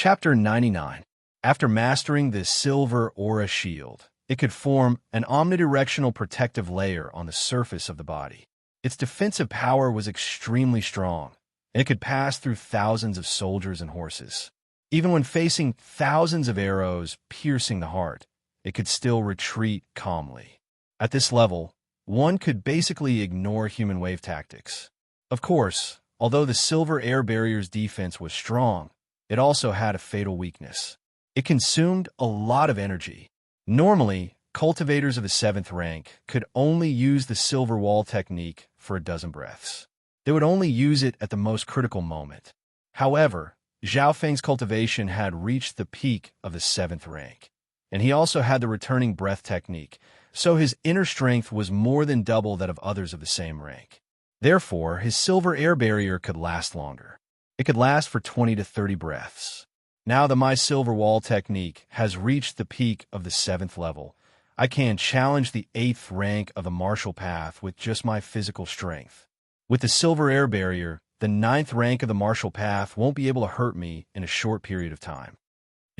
Chapter 99. After mastering the silver aura shield, it could form an omnidirectional protective layer on the surface of the body. Its defensive power was extremely strong, and it could pass through thousands of soldiers and horses. Even when facing thousands of arrows piercing the heart, it could still retreat calmly. At this level, one could basically ignore human wave tactics. Of course, although the silver air barrier's defense was strong, it also had a fatal weakness. It consumed a lot of energy. Normally, cultivators of the 7th rank could only use the silver wall technique for a dozen breaths. They would only use it at the most critical moment. However, Zhao Feng's cultivation had reached the peak of the 7th rank, and he also had the returning breath technique, so his inner strength was more than double that of others of the same rank. Therefore, his silver air barrier could last longer. It could last for 20 to 30 breaths. Now that my silver wall technique has reached the peak of the 7th level, I can challenge the 8th rank of the martial path with just my physical strength. With the silver air barrier, the 9th rank of the martial path won't be able to hurt me in a short period of time.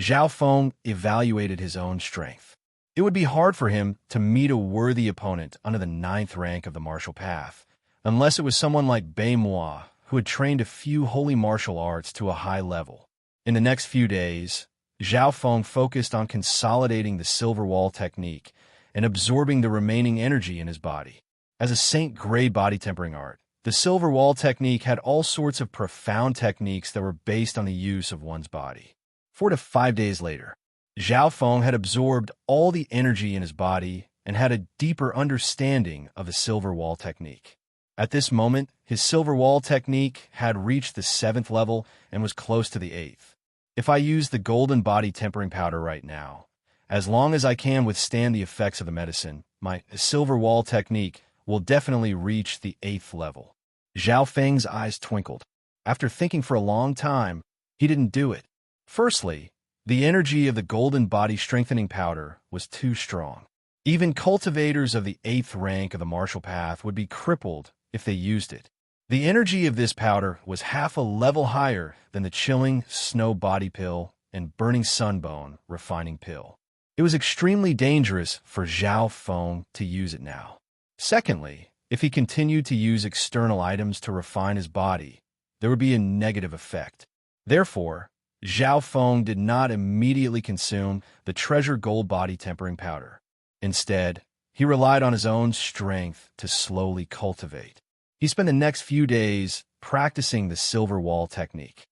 Zhao Feng evaluated his own strength. It would be hard for him to meet a worthy opponent under the 9th rank of the martial path, unless it was someone like Bei Moi, who had trained a few holy martial arts to a high level. In the next few days, Zhao Feng focused on consolidating the silver wall technique and absorbing the remaining energy in his body. As a saint-grade body tempering art, the silver wall technique had all sorts of profound techniques that were based on the use of one's body. 4 to 5 days later, Zhao Feng had absorbed all the energy in his body and had a deeper understanding of the silver wall technique. At this moment, his silver wall technique had reached the 7th level and was close to the 8th. If I use the golden body tempering powder right now, as long as I can withstand the effects of the medicine, my silver wall technique will definitely reach the 8th level. Zhao Feng's eyes twinkled. After thinking for a long time, he didn't do it. Firstly, the energy of the golden body strengthening powder was too strong. Even cultivators of the 8th rank of the martial path would be crippled if they used it. The energy of this powder was half a level higher than the chilling snow body pill and burning sunbone refining pill. It was extremely dangerous for Zhao Feng to use it now. Secondly, if he continued to use external items to refine his body, there would be a negative effect. Therefore, Zhao Feng did not immediately consume the treasure gold body tempering powder. Instead, he relied on his own strength to slowly cultivate. He spent the next few days practicing the silver wall technique.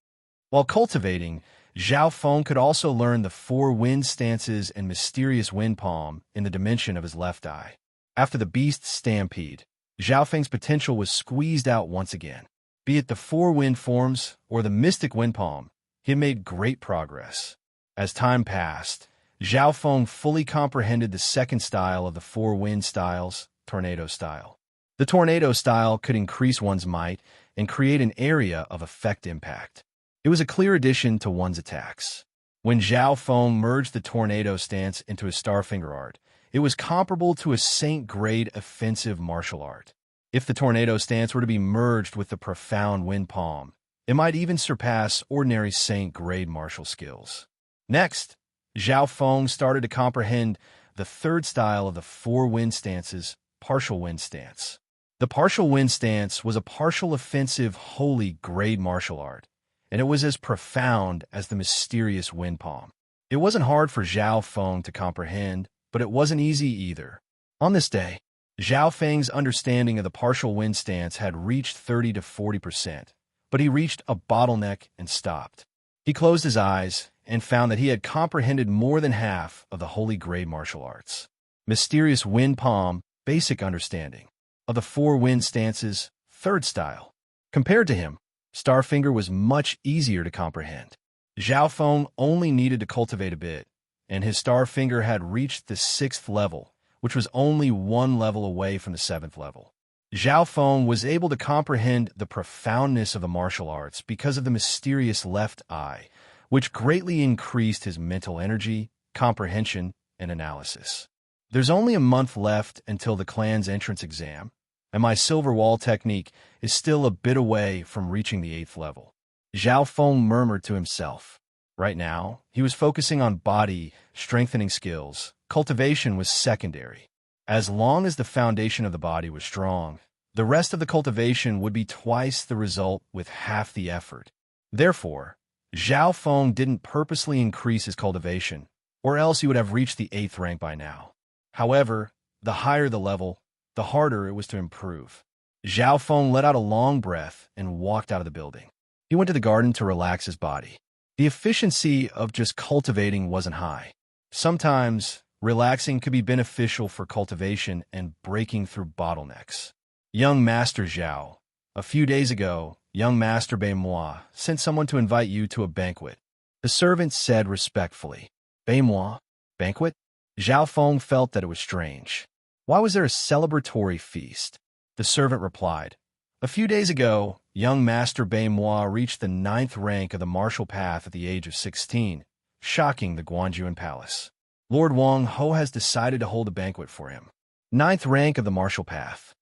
While cultivating, Zhao Feng could also learn the 4 wind stances and mysterious wind palm in the dimension of his left eye. After the beast stampede, Zhao Feng's potential was squeezed out once again. Be it the 4 wind forms or the mystic wind palm, he had made great progress. As time passed, Zhao Feng fully comprehended the second style of the 4 wind styles, tornado style. The tornado style could increase one's might and create an area of effect impact. It was a clear addition to one's attacks. When Zhao Feng merged the tornado stance into his Starfinger art, it was comparable to a saint-grade offensive martial art. If the tornado stance were to be merged with the profound wind palm, it might even surpass ordinary saint-grade martial skills. Next, Zhao Feng started to comprehend the third style of the 4 wind stances, partial wind stance. The partial wind stance was a partial offensive holy grade martial art, and it was as profound as the mysterious wind palm. It wasn't hard for Zhao Feng to comprehend, but it wasn't easy either. On this day, Zhao Feng's understanding of the partial wind stance had reached 30 to 40%, but he reached a bottleneck and stopped. He closed his eyes and found that he had comprehended more than half of the holy grade martial arts. Mysterious wind palm, basic understanding. Of the 4 wind stances, third style. Compared to him, Starfinger was much easier to comprehend. Zhao Feng only needed to cultivate a bit, and his Starfinger had reached the 6th level, which was only 1 level away from the 7th level. Zhao Feng was able to comprehend the profoundness of the martial arts because of the mysterious left eye, which greatly increased his mental energy, comprehension, and analysis. There's only a month left until the clan's entrance exam, and my silver wall technique is still a bit away from reaching the 8th level. Zhao Feng murmured to himself. Right now, he was focusing on body strengthening skills. Cultivation was secondary. As long as the foundation of the body was strong, the rest of the cultivation would be twice the result with half the effort. Therefore, Zhao Feng didn't purposely increase his cultivation, or else he would have reached the 8th rank by now. However, the higher the level, the harder it was to improve. Zhao Feng let out a long breath and walked out of the building. He went to the garden to relax his body. The efficiency of just cultivating wasn't high. Sometimes, relaxing could be beneficial for cultivation and breaking through bottlenecks. Young Master Zhao. A few days ago, young Master Beimois sent someone to invite you to a banquet. The servant said respectfully. Beimois? Banquet? Zhao Feng felt that it was strange. Why was there a celebratory feast? The servant replied. A few days ago, young Master Beimois reached the 9th rank of the martial path at the age of 16, shocking the Guanjuan palace. Lord Wang Ho has decided to hold a banquet for him. 9th rank of the martial path.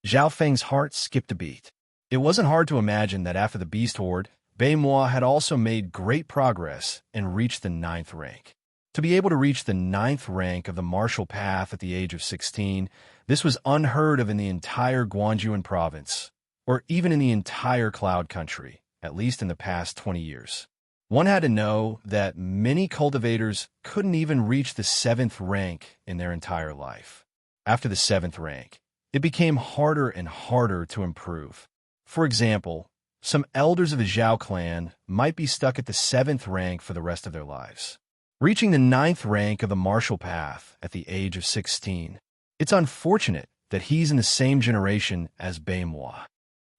Zhao Feng's heart skipped a beat. It wasn't hard to imagine that after the beast horde, Beimois had also made great progress and reached the 9th rank. To be able to reach the 9th rank of the martial path at the age of 16, this was unheard of in the entire Guanjuan province, or even in the entire Cloud Country, at least in the past 20 years. One had to know that many cultivators couldn't even reach the 7th rank in their entire life. After the 7th rank, it became harder and harder to improve. For example, some elders of the Zhao clan might be stuck at the 7th rank for the rest of their lives. Reaching the 9th rank of the martial path at the age of 16. It's unfortunate that he's in the same generation as Beimois.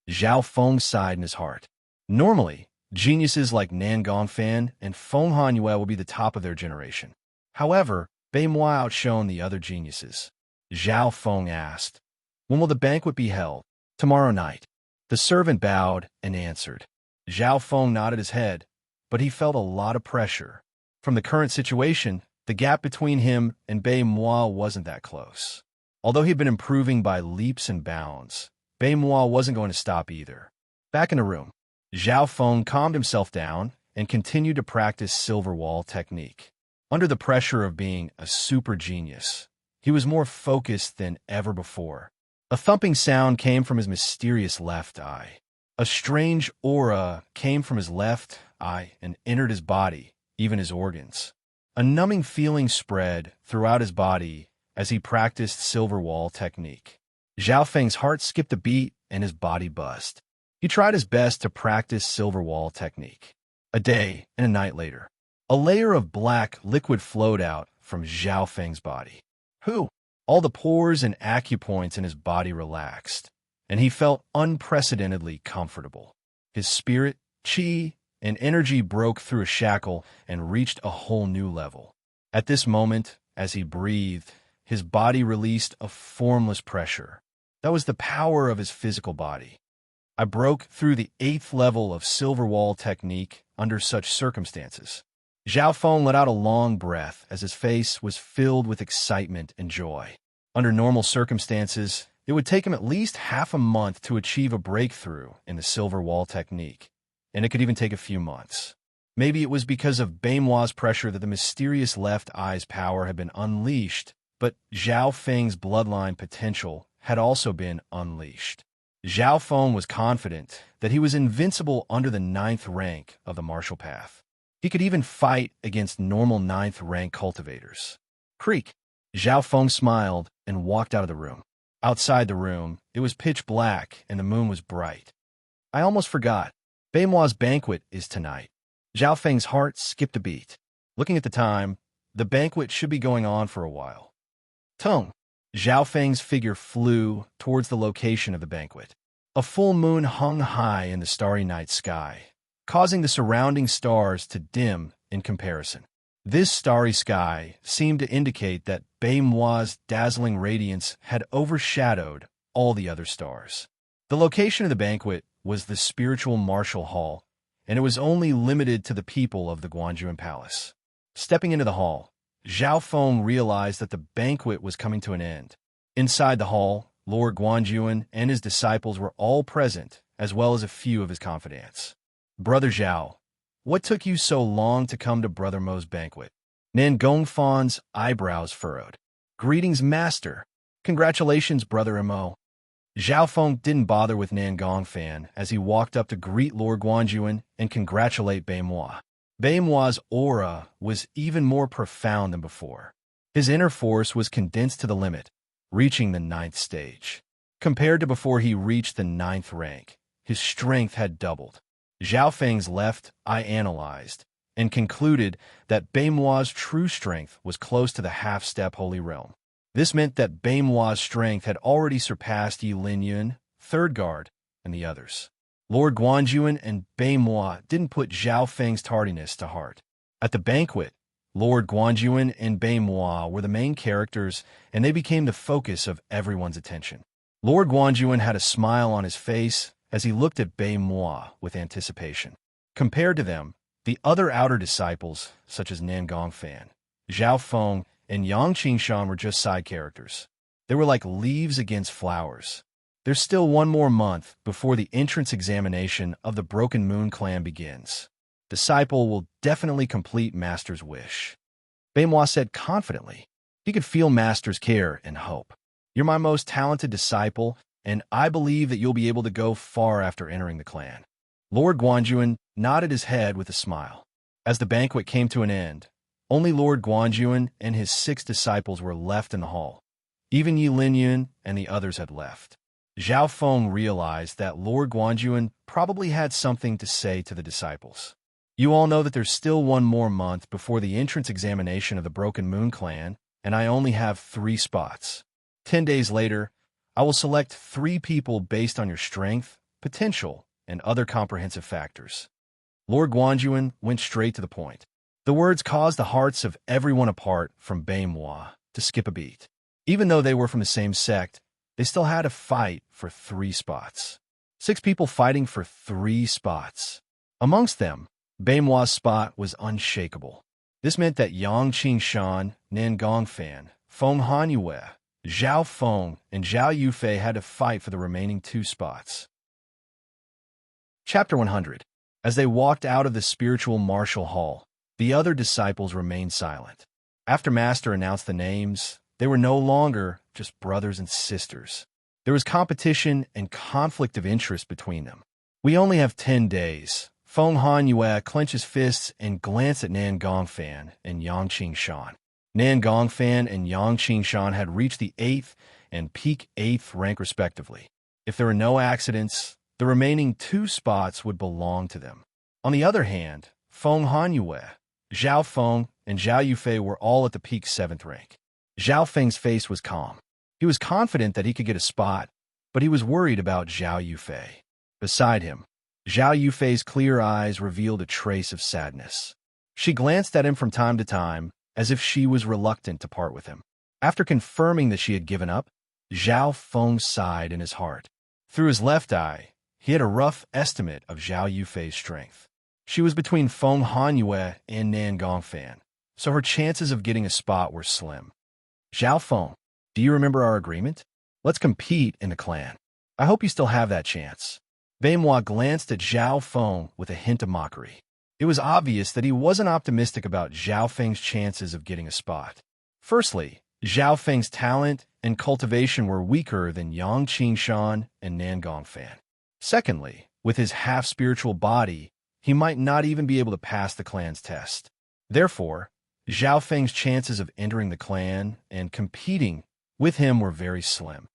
Zhao Feng sighed in his heart. Normally, geniuses like Nan Gongfan and Feng Hanyue will be the top of their generation. However, Beimois outshone the other geniuses. Zhao Feng asked, "When will the banquet be held?" "Tomorrow night." The servant bowed and answered. Zhao Feng nodded his head, but he felt a lot of pressure. From the current situation, the gap between him and Beimois wasn't that close. Although he'd been improving by leaps and bounds, Beimois wasn't going to stop either. Back in the room, Zhao Feng calmed himself down and continued to practice silver wall technique. Under the pressure of being a super genius, he was more focused than ever before. A thumping sound came from his mysterious left eye. A strange aura came from his left eye and entered his body, even his organs. A numbing feeling spread throughout his body as he practiced silver wall technique. Zhao Feng's heart skipped a beat and his body buzzed. He tried his best to practice silver wall technique. A day and a night later, a layer of black liquid flowed out from Zhao Feng's body. All the pores and acupoints in his body relaxed, and he felt unprecedentedly comfortable. His spirit, qi, and energy broke through a shackle and reached a whole new level. At this moment, as he breathed, his body released a formless pressure. That was the power of his physical body. I broke through the 8th level of silver wall technique under such circumstances. Zhao Feng let out a long breath as his face was filled with excitement and joy. Under normal circumstances, it would take him at least half a month to achieve a breakthrough in the silver wall technique, and it could even take a few months. Maybe it was because of Beimois' pressure that the mysterious left eye's power had been unleashed, but Zhao Feng's bloodline potential had also been unleashed. Zhao Feng was confident that he was invincible under the 9th rank of the martial path. He could even fight against normal 9th rank cultivators. Creak! Zhao Feng smiled and walked out of the room. Outside the room, it was pitch black and the moon was bright. I almost forgot. Beimois' banquet is tonight. Zhao Feng's heart skipped a beat. Looking at the time, the banquet should be going on for a while. Tung! Zhao Feng's figure flew towards the location of the banquet. A full moon hung high in the starry night sky, causing the surrounding stars to dim in comparison. This starry sky seemed to indicate that Beimois' dazzling radiance had overshadowed all the other stars. The location of the banquet was the spiritual martial hall, and it was only limited to the people of the Guanjuan Palace. Stepping into the hall, Zhao Feng realized that the banquet was coming to an end. Inside the hall, Lord Guanjuan and his disciples were all present, as well as a few of his confidants. Brother Zhao, what took you so long to come to Brother Mo's banquet? Nan Gongfan's eyebrows furrowed. Greetings, master. Congratulations, Brother Mo. Zhao Feng didn't bother with Nan Gongfan as he walked up to greet Lord Guanjuan and congratulate Beimois. Beimois' aura was even more profound than before. His inner force was condensed to the limit, reaching the 9th stage. Compared to before he reached the 9th rank, his strength had doubled. Zhao Feng's left eye analyzed and concluded that Beimois' true strength was close to the half-step Holy Realm. This meant that Beimois' strength had already surpassed Yi Linyun, Third Guard, and the others. Lord Guanjuan and Beimois didn't put Zhao Feng's tardiness to heart. At the banquet, Lord Guanjuan and Beimois were the main characters, and they became the focus of everyone's attention. Lord Guanjuan had a smile on his face as he looked at Beimois with anticipation. Compared to them, the other outer disciples, such as Nan Gongfan, Zhao Feng, and Yang Qingshan were just side characters. They were like leaves against flowers. There's still one more month before the entrance examination of the Broken Moon clan begins. Disciple will definitely complete Master's wish. Beimois said confidently. He could feel Master's care and hope. You're my most talented disciple, and I believe that you'll be able to go far after entering the clan. Lord Guanjuan nodded his head with a smile. As the banquet came to an end, only Lord Guanjuan and his 6 disciples were left in the hall. Even Yi Linyun and the others had left. Zhao Feng realized that Lord Guanjuan probably had something to say to the disciples. You all know that there's still one more month before the entrance examination of the Broken Moon clan, and I only have 3 spots. 10 days later, I will select 3 people based on your strength, potential, and other comprehensive factors. Lord Guanjuan went straight to the point. The words caused the hearts of everyone apart from Beimois to skip a beat. Even though they were from the same sect, they still had to fight for 3 spots. 6 people fighting for 3 spots. Amongst them, Beimois' spot was unshakable. This meant that Yang Qingshan, Nan Gongfan, Feng Hanyue, Zhao Feng, and Zhao Yufei had to fight for the remaining 2 spots. Chapter 100. As they walked out of the spiritual martial hall, the other disciples remained silent. After Master announced the names, they were no longer just brothers and sisters. There was competition and conflict of interest between them. We only have 10 days. Feng Hanyue clenched his fists and glanced at Nan Gongfan and Yang Qingshan. Nan Gongfan and Yang Qingshan had reached the 8th and peak 8th rank respectively. If there were no accidents, the remaining 2 spots would belong to them. On the other hand, Feng Hanyue, Zhao Feng, and Zhao Yufei were all at the peak 7th rank. Zhao Feng's face was calm. He was confident that he could get a spot, but he was worried about Zhao Yufei. Beside him, Zhao Yufei's clear eyes revealed a trace of sadness. She glanced at him from time to time, as if she was reluctant to part with him. After confirming that she had given up, Zhao Feng sighed in his heart. Through his left eye, he had a rough estimate of Zhao Yufei's strength. She was between Feng Hanyue and Nan Gongfan, so her chances of getting a spot were slim. Zhao Feng, do you remember our agreement? Let's compete in the clan. I hope you still have that chance. Beimois glanced at Zhao Feng with a hint of mockery. It was obvious that he wasn't optimistic about Zhao Feng's chances of getting a spot. Firstly, Zhao Feng's talent and cultivation were weaker than Yang Qingshan and Nan Gongfan. Secondly, with his half-spiritual body, he might not even be able to pass the clan's test. Therefore, Zhao Feng's chances of entering the clan and competing with him were very slim.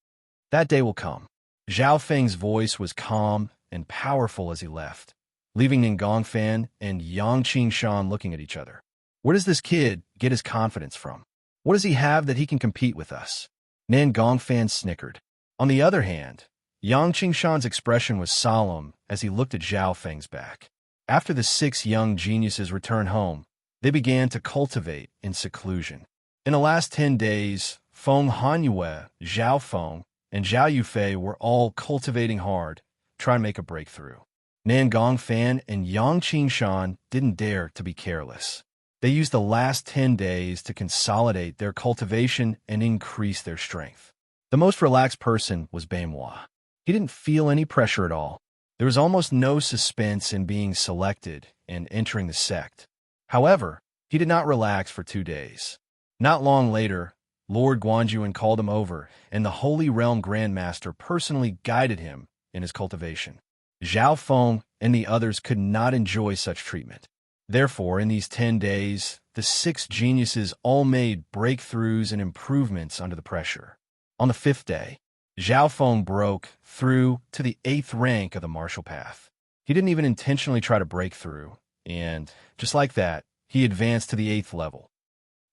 That day will come. Zhao Feng's voice was calm and powerful as he left, leaving Nan Gongfan and Yang Qingshan looking at each other. Where does this kid get his confidence from? What does he have that he can compete with us? Nan Gongfan snickered. On the other hand, Yang Qingshan's expression was solemn as he looked at Zhao Feng's back. After the 6 young geniuses returned home, they began to cultivate in seclusion. In the last 10 days, Feng Hanyue, Zhao Feng, and Zhao Yufei were all cultivating hard, trying to make a breakthrough. Nan Gongfan and Yang Qingshan didn't dare to be careless. They used the last 10 days to consolidate their cultivation and increase their strength. The most relaxed person was Beimois. He didn't feel any pressure at all. There was almost no suspense in being selected and entering the sect. However, he did not relax for 2 days. Not long later, Lord Guanjuan called him over, and the Holy Realm Grandmaster personally guided him in his cultivation. Zhao Feng and the others could not enjoy such treatment. Therefore, in these 10 days, the 6 geniuses all made breakthroughs and improvements under the pressure. On the 5th day, Zhao Feng broke through to the 8th rank of the martial path. He didn't even intentionally try to break through, and just like that, he advanced to the 8th level.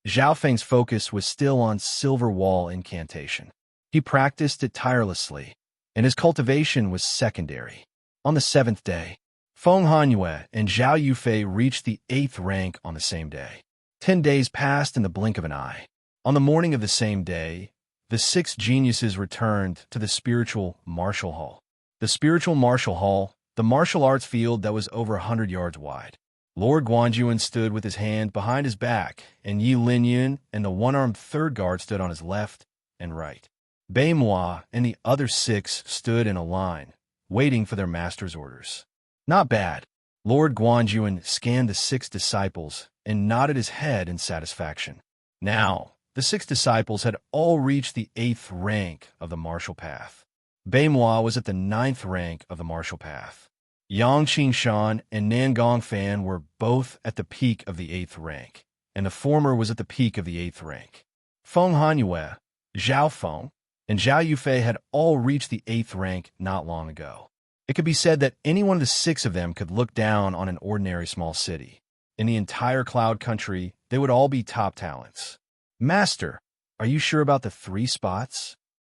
Zhao Feng's focus was still on Silver Wall incantation. He practiced it tirelessly, and his cultivation was secondary. On the 7th day, Feng Hanyue and Zhao Yufei reached the 8th rank on the same day. 10 days passed in the blink of an eye. On the morning of the same day, the 6 geniuses returned to the spiritual martial hall. The spiritual martial hall, the martial arts field that was over 100 yards wide. Lord Guanjuan stood with his hand behind his back, and Yi Linyun and the one-armed third guard stood on his left and right. Bei Moi and the other 6 stood in a line, waiting for their master's orders. Not bad. Lord Guanjuan scanned the 6 disciples and nodded his head in satisfaction. Now, the 6 disciples had all reached the 8th rank of the martial path. Bei Moi was at the 9th rank of the martial path. Yang Qingshan and Nan Gongfan were both at the peak of the 8th rank, and the former was at the peak of the 8th rank. Feng Hanyue, Zhao Feng, and Zhao Yufei had all reached the 8th rank not long ago. It could be said that any one of the 6 of them could look down on an ordinary small city. In the entire Cloud Country, they would all be top talents. Master, are you sure about the 3 spots?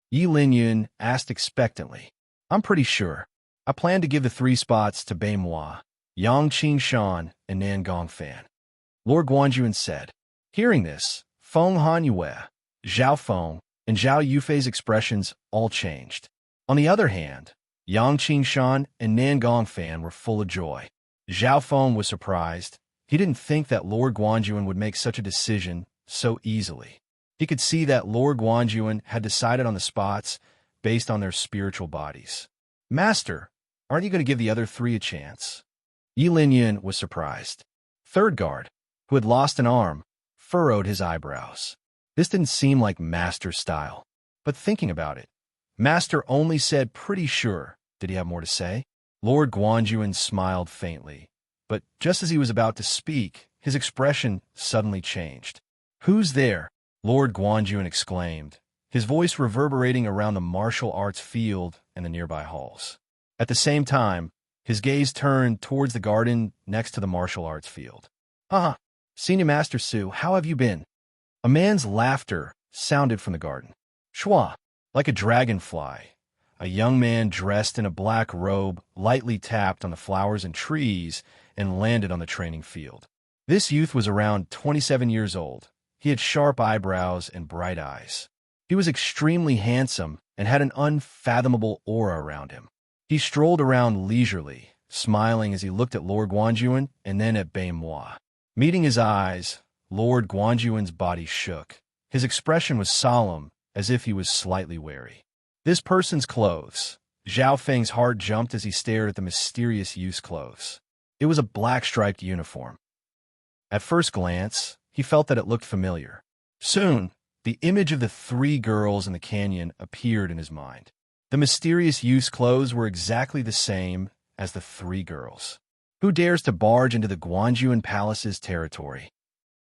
Yi Linyun asked expectantly. I'm pretty sure. I plan to give the 3 spots to Bei Moi, Yang Qingshan, and Nan Gongfan. Lord Guanjuan said. Hearing this, Feng Hanyue, Zhao Feng, and Zhao Yufei's expressions all changed. On the other hand, Yang Qingshan and Nan Gongfan were full of joy. Zhao Feng was surprised. He didn't think that Lord Guanjuan would make such a decision so easily. He could see that Lord Guanjuan had decided on the spots based on their spiritual bodies. Master, aren't you going to give the other 3 a chance? Yi Linyun was surprised. Third guard, who had lost an arm, furrowed his eyebrows. This didn't seem like Master's style. But thinking about it, Master only said pretty sure. Did he have more to say? Lord Guanjuan smiled faintly, but just as he was about to speak, his expression suddenly changed. Who's there? Lord Guanjuan exclaimed, his voice reverberating around the martial arts field and the nearby halls. At the same time, his gaze turned towards the garden next to the martial arts field. Senior Master Su, how have you been? A man's laughter sounded from the garden. Shua, like a dragonfly, a young man dressed in a black robe lightly tapped on the flowers and trees and landed on the training field. This youth was around 27 years old. He had sharp eyebrows and bright eyes. He was extremely handsome and had an unfathomable aura around him. He strolled around leisurely, smiling as he looked at Lord Guanjuan and then at Bei Moi. Meeting his eyes, Lord Guanjuan's body shook. His expression was solemn, as if he was slightly wary. This person's clothes. Zhao Feng's heart jumped as he stared at the mysterious youth's clothes. It was a black-striped uniform. At first glance, he felt that it looked familiar. Soon, the image of the 3 girls in the canyon appeared in his mind. The mysterious youth's clothes were exactly the same as the 3 girls. Who dares to barge into the Guanjuan Palace's territory?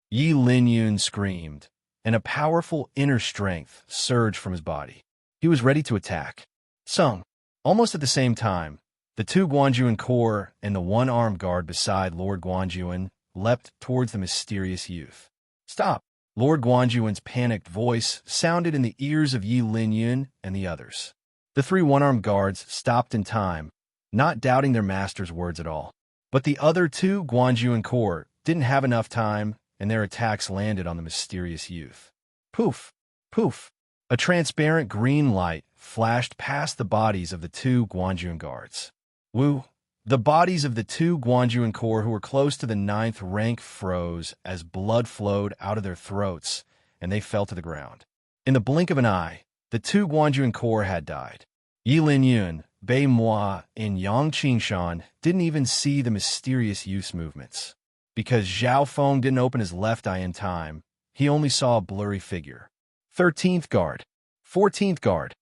Yi Linyun screamed, and a powerful inner strength surged from his body. He was ready to attack. Sung. Almost at the same time, the 2 Guanjuan corps and the one-armed guard beside Lord Guanjuan leapt towards the mysterious youth. Stop! Lord Guanjuan's panicked voice sounded in the ears of Yi Linyun and the others. The 3 one-armed guards stopped in time, not doubting their master's words at all. But the other 2 Guanjuan corps didn't have enough time, and their attacks landed on the mysterious youth. Poof! Poof! A transparent green light flashed past the bodies of the 2 Guanjuan guards. Woo! The bodies of the 2 Guanjuan corps who were close to the 9th rank froze as blood flowed out of their throats, and they fell to the ground. In the blink of an eye, the 2 Guanjuan corps had died. Yi Linyun, Bei Moi and Yang Qingshan didn't even see the mysterious youth's movements. Because Zhao Feng didn't open his left eye in time, he only saw a blurry figure. 13th guard. 14th guard.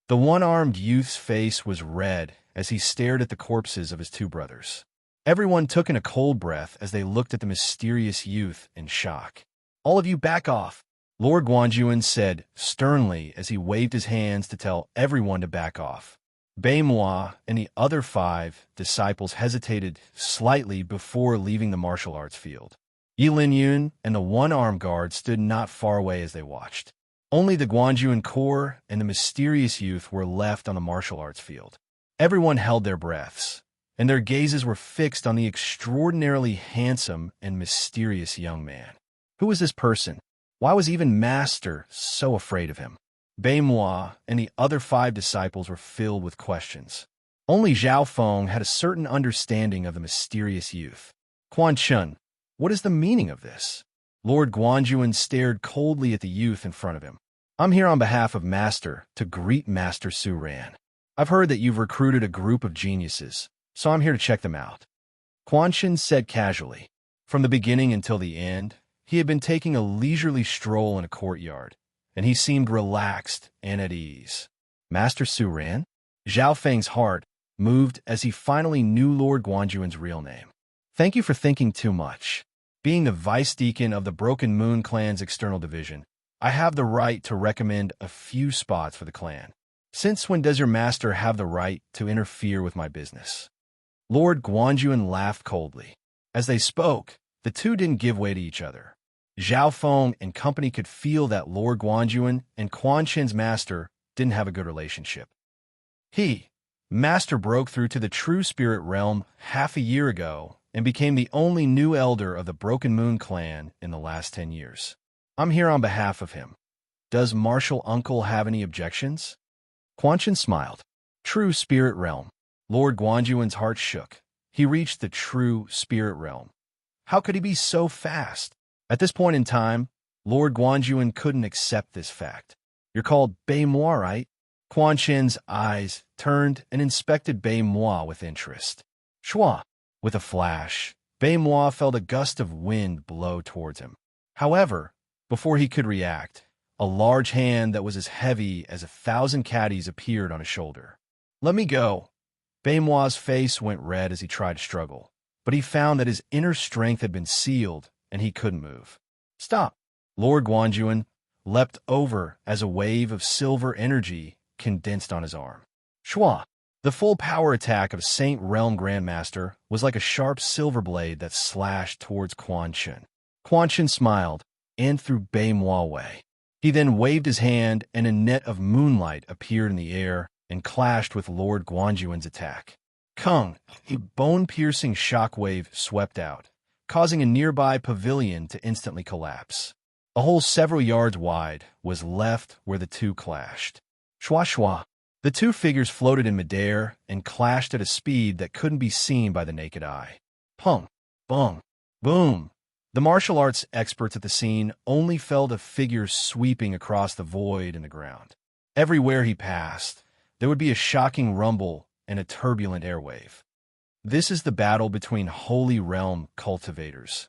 The one-armed youth's face was red as he stared at the corpses of his two brothers. Everyone took in a cold breath as they looked at the mysterious youth in shock. "All of you back off," Lord Guanjuan said sternly as he waved his hands to tell everyone to back off. Bei Moi and the other 5 disciples hesitated slightly before leaving the martial arts field. Yi Linyun and the one-armed guard stood not far away as they watched. Only the Guanjuan Corps and the mysterious youth were left on the martial arts field. Everyone held their breaths, and their gazes were fixed on the extraordinarily handsome and mysterious young man. Who was this person? Why was even Master so afraid of him? Bei Moi and the other 5 disciples were filled with questions. Only Zhao Feng had a certain understanding of the mysterious youth. "Quan Chun, what is the meaning of this?" Lord Guanjuan stared coldly at the youth in front of him. "I'm here on behalf of Master to greet Master Serene. I've heard that you've recruited a group of geniuses, so I'm here to check them out," Quan Chun said casually. From the beginning until the end, he had been taking a leisurely stroll in a courtyard, and he seemed relaxed and at ease. Master Serene? Zhao Feng's heart moved as he finally knew Lord Guanjuan's real name. "Thank you for thinking too much. Being the vice deacon of the Broken Moon clan's external division, I have the right to recommend a few spots for the clan. Since when does your master have the right to interfere with my business?" Lord Guanjuan laughed coldly. As they spoke, the two didn't give way to each other. Zhao Feng and company could feel that Lord Guanjuan and Quan Chin's master didn't have a good relationship. Master broke through to the true spirit realm half a year ago and became the only new elder of the Broken Moon clan in the last 10 years. I'm here on behalf of him. Does Martial Uncle have any objections? Quan Chin smiled. True spirit realm. Lord Guanjuan's heart shook. He reached the true spirit realm. How could he be so fast? At this point in time, Lord Guanjuan couldn't accept this fact. You're called Bei Moi, right? Quan Chin's eyes turned and inspected Bei Moi with interest. Shua! With a flash, Bei Moi felt a gust of wind blow towards him. However, before he could react, a large hand that was as heavy as 1,000 caddies appeared on his shoulder. Let me go. Bei Moi's face went red as he tried to struggle, but he found that his inner strength had been sealed and he couldn't move. Stop! Lord Guanjuan leapt over as a wave of silver energy condensed on his arm. Shua! The full power attack of Saint Realm Grandmaster was like a sharp silver blade that slashed towards Quan Chin. Quan Chin smiled and threw Bei Moi away. He then waved his hand and a net of moonlight appeared in the air and clashed with Lord Guanjuan's attack. Kung! A bone-piercing shockwave swept out, causing a nearby pavilion to instantly collapse. A hole several yards wide was left where the two clashed. Shwa shwa! The two figures floated in midair and clashed at a speed that couldn't be seen by the naked eye. Pung! Bung! Boom! The martial arts experts at the scene only felt a figure sweeping across the void in the ground. Everywhere he passed, there would be a shocking rumble and a turbulent airwave. This is the battle between Holy Realm cultivators.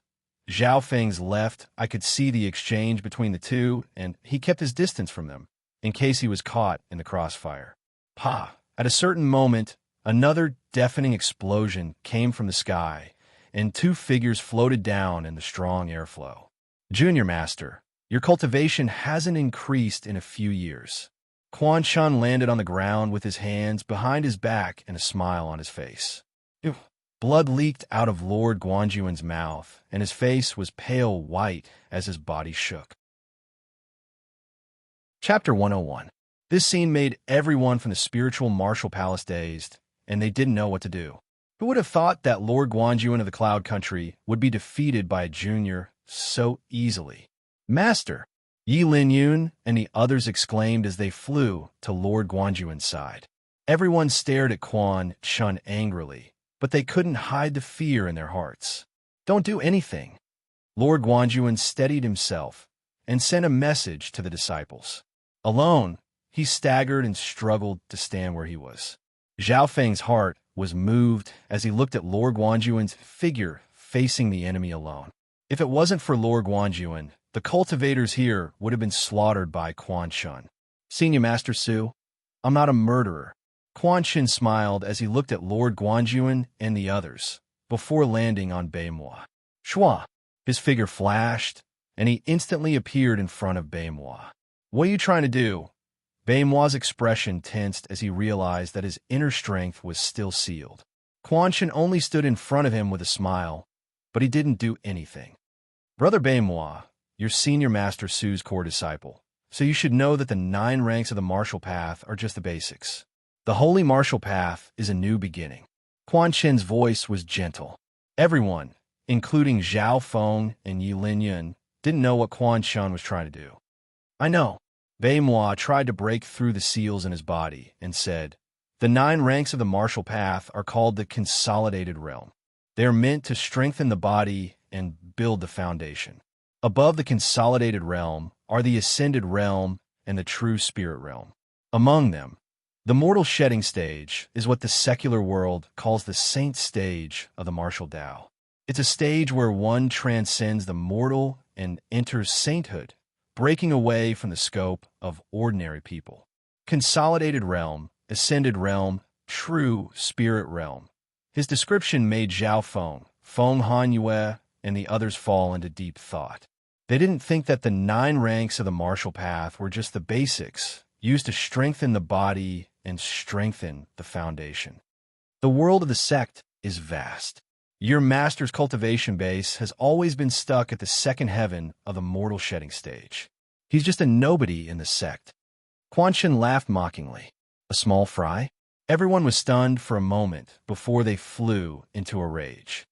Zhao Feng's left, I could see the exchange between the two, and he kept his distance from them, in case he was caught in the crossfire. Pa! At a certain moment, another deafening explosion came from the sky, and two figures floated down in the strong airflow. Junior Master, your cultivation hasn't increased in a few years. Quan Chun landed on the ground with his hands behind his back and a smile on his face. Ew. Blood leaked out of Lord Guanjuan's mouth, and his face was pale white as his body shook. Chapter 101. This scene made everyone from the spiritual martial palace dazed, and they didn't know what to do. Who would have thought that Lord Guanjuan of the Cloud Country would be defeated by a junior so easily? Master! Yi Linyun and the others exclaimed as they flew to Lord Guanjuan's side. Everyone stared at Quan Chun angrily, but they couldn't hide the fear in their hearts. Don't do anything. Lord Guanjuan steadied himself and sent a message to the disciples. Alone, he staggered and struggled to stand where he was. Zhao Feng's heart was moved as he looked at Lord Guanjuan's figure facing the enemy alone. If it wasn't for Lord Guanjuan, the cultivators here would have been slaughtered by Quan Shun. Senior Master Su, I'm not a murderer. Quan Shin smiled as he looked at Lord Guanjuan and the others, before landing on Beimoi. Shua! His figure flashed, and he instantly appeared in front of Beimoi. What are you trying to do? Beimoi's expression tensed as he realized that his inner strength was still sealed. Quan Shin only stood in front of him with a smile, but he didn't do anything. Brother Beimoi, you're Senior Master Su's core disciple, so you should know that the 9 ranks of the martial path are just the basics. The holy martial path is a new beginning. Quan Shin's voice was gentle. Everyone, including Zhao Feng and Yi Linyun, didn't know what Quan Shun was trying to do. I know. Beimoi tried to break through the seals in his body and said, the 9 ranks of the martial path are called the consolidated realm. They are meant to strengthen the body and build the foundation. Above the consolidated realm are the ascended realm and the true spirit realm. Among them, the mortal shedding stage is what the secular world calls the saint stage of the martial Tao. It's a stage where one transcends the mortal and enters sainthood, breaking away from the scope of ordinary people. Consolidated realm, ascended realm, true spirit realm. His description made Zhao Feng Hanyue, and the others fall into deep thought. They didn't think that the 9 ranks of the martial path were just the basics, used to strengthen the body and strengthen the foundation. The world of the sect is vast. Your master's cultivation base has always been stuck at the second heaven of the mortal shedding stage. He's just a nobody in the sect. Quan Shin laughed mockingly. A small fry? Everyone was stunned for a moment before they flew into a rage.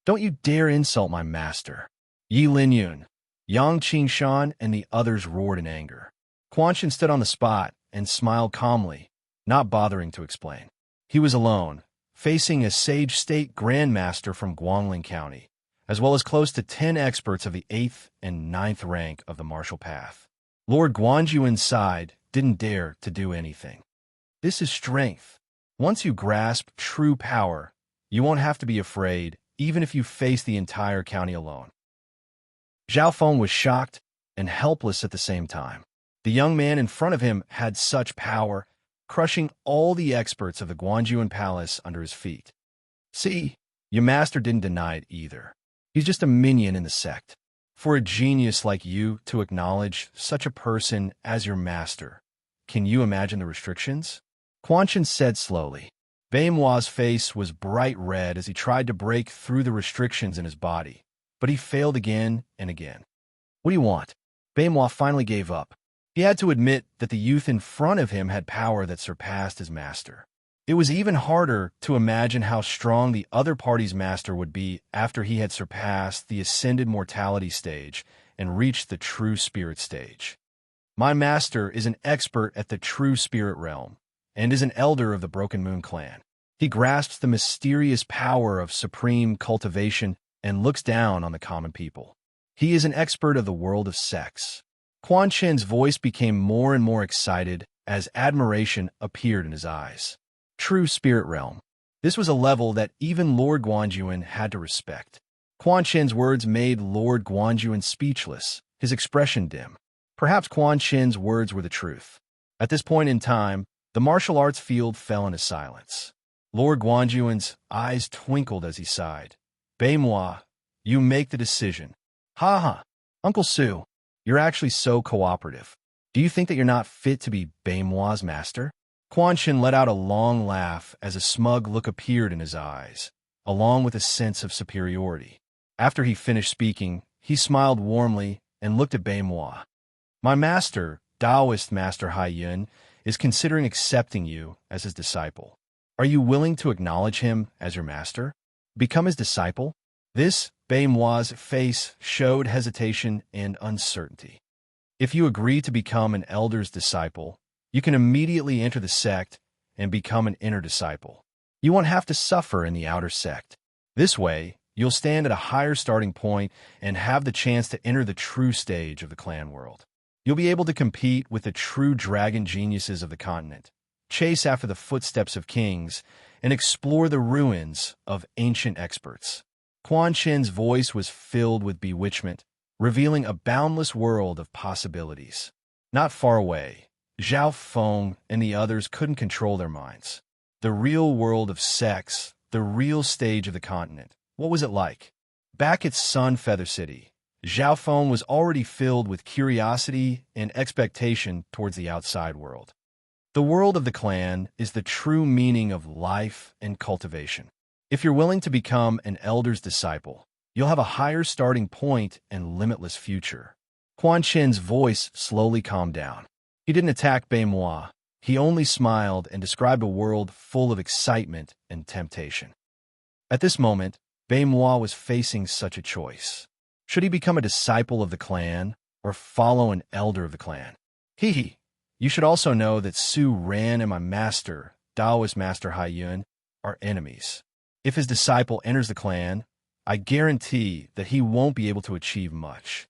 Don't you dare insult my master. Yi Linyun, Yang Qingshan, and the others roared in anger. Quan Shin stood on the spot and smiled calmly, not bothering to explain. He was alone, facing a Sage State Grandmaster from Guangling County, as well as close to 10 experts of the 8th and 9th rank of the martial path. Lord Guanjuan's side didn't dare to do anything. This is strength. Once you grasp true power, you won't have to be afraid, even if you face the entire county alone. Zhao Feng was shocked and helpless at the same time. The young man in front of him had such power, crushing all the experts of the Guanjuan Palace under his feet. See, your master didn't deny it either. He's just a minion in the sect. For a genius like you to acknowledge such a person as your master, can you imagine the restrictions? Quan Shin said slowly. Beimoi's face was bright red as he tried to break through the restrictions in his body, but he failed again and again. What do you want? Beimoi finally gave up. He had to admit that the youth in front of him had power that surpassed his master. It was even harder to imagine how strong the other party's master would be after he had surpassed the ascended mortality stage and reached the true spirit stage. My master is an expert at the true spirit realm and is an elder of the Broken Moon clan. He grasps the mysterious power of supreme cultivation and looks down on the common people. He is an expert of the world of sex. Quan Shin's voice became more and more excited as admiration appeared in his eyes. True spirit realm. This was a level that even Lord Guanjuan had to respect. Quan Shin's words made Lord Guanjuan speechless, his expression dim. Perhaps Quan Shin's words were the truth. At this point in time, the martial arts field fell into silence. Lord Guanjuan's eyes twinkled as he sighed. Beimoi, you make the decision. Ha ha, Uncle Su, you're actually so cooperative. Do you think that you're not fit to be Beimoi's master? Quan Shin let out a long laugh as a smug look appeared in his eyes, along with a sense of superiority. After he finished speaking, he smiled warmly and looked at Beimoi. My master, Taoist Master Hai Yun, is considering accepting you as his disciple. Are you willing to acknowledge him as your master? Become his disciple? This, Beimoi's face showed hesitation and uncertainty. If you agree to become an elder's disciple, you can immediately enter the sect and become an inner disciple. You won't have to suffer in the outer sect. This way, you'll stand at a higher starting point and have the chance to enter the true stage of the clan world. You'll be able to compete with the true dragon geniuses of the continent, chase after the footsteps of kings, and explore the ruins of ancient experts. Quan Chin's voice was filled with bewitchment, revealing a boundless world of possibilities. Not far away, Zhao Feng and the others couldn't control their minds. The real world of sex, the real stage of the continent. What was it like? Back at Sun Feather City, Zhao Feng was already filled with curiosity and expectation towards the outside world. The world of the clan is the true meaning of life and cultivation. If you're willing to become an elder's disciple, you'll have a higher starting point and limitless future. Quan Chin's voice slowly calmed down. He didn't attack Bei Moi. He only smiled and described a world full of excitement and temptation. At this moment, Bei Moi was facing such a choice. Should he become a disciple of the clan or follow an elder of the clan? Hee. You should also know that Su Ran and my master, Taoist Master Hai Yun, are enemies. If his disciple enters the clan, I guarantee that he won't be able to achieve much.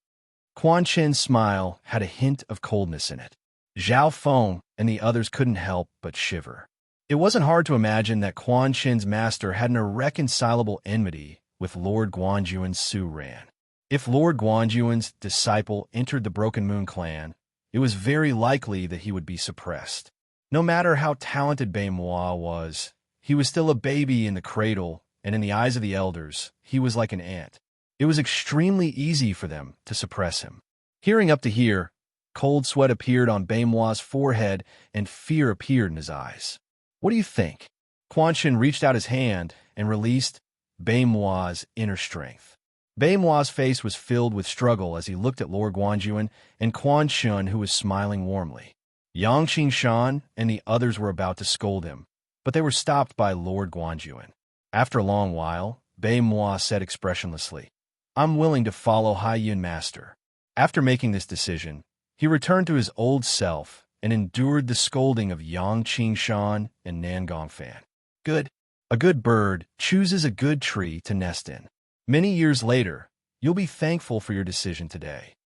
Quan Chin's smile had a hint of coldness in it. Zhao Feng and the others couldn't help but shiver. It wasn't hard to imagine that Quan Chin's master had an irreconcilable enmity with Lord Guanjuan's Su Ran. If Lord Guanjuan's disciple entered the Broken Moon clan, it was very likely that he would be suppressed. No matter how talented Bei Moi was, he was still a baby in the cradle, and in the eyes of the elders, he was like an ant. It was extremely easy for them to suppress him. Hearing up to here, cold sweat appeared on Bei Moi's forehead and fear appeared in his eyes. What do you think? Quan Chin reached out his hand and released Bei Moi's inner strength. Bei Moi's face was filled with struggle as he looked at Lord Guanjuan and Quan Shun, who was smiling warmly. Yang Qingshan and the others were about to scold him, but they were stopped by Lord Guanjuan. After a long while, Bei Moi said expressionlessly, "I'm willing to follow Hai Yun Master." After making this decision, he returned to his old self and endured the scolding of Yang Qingshan and Nan Gongfan. Good. A good bird chooses a good tree to nest in. Many years later, you'll be thankful for your decision today.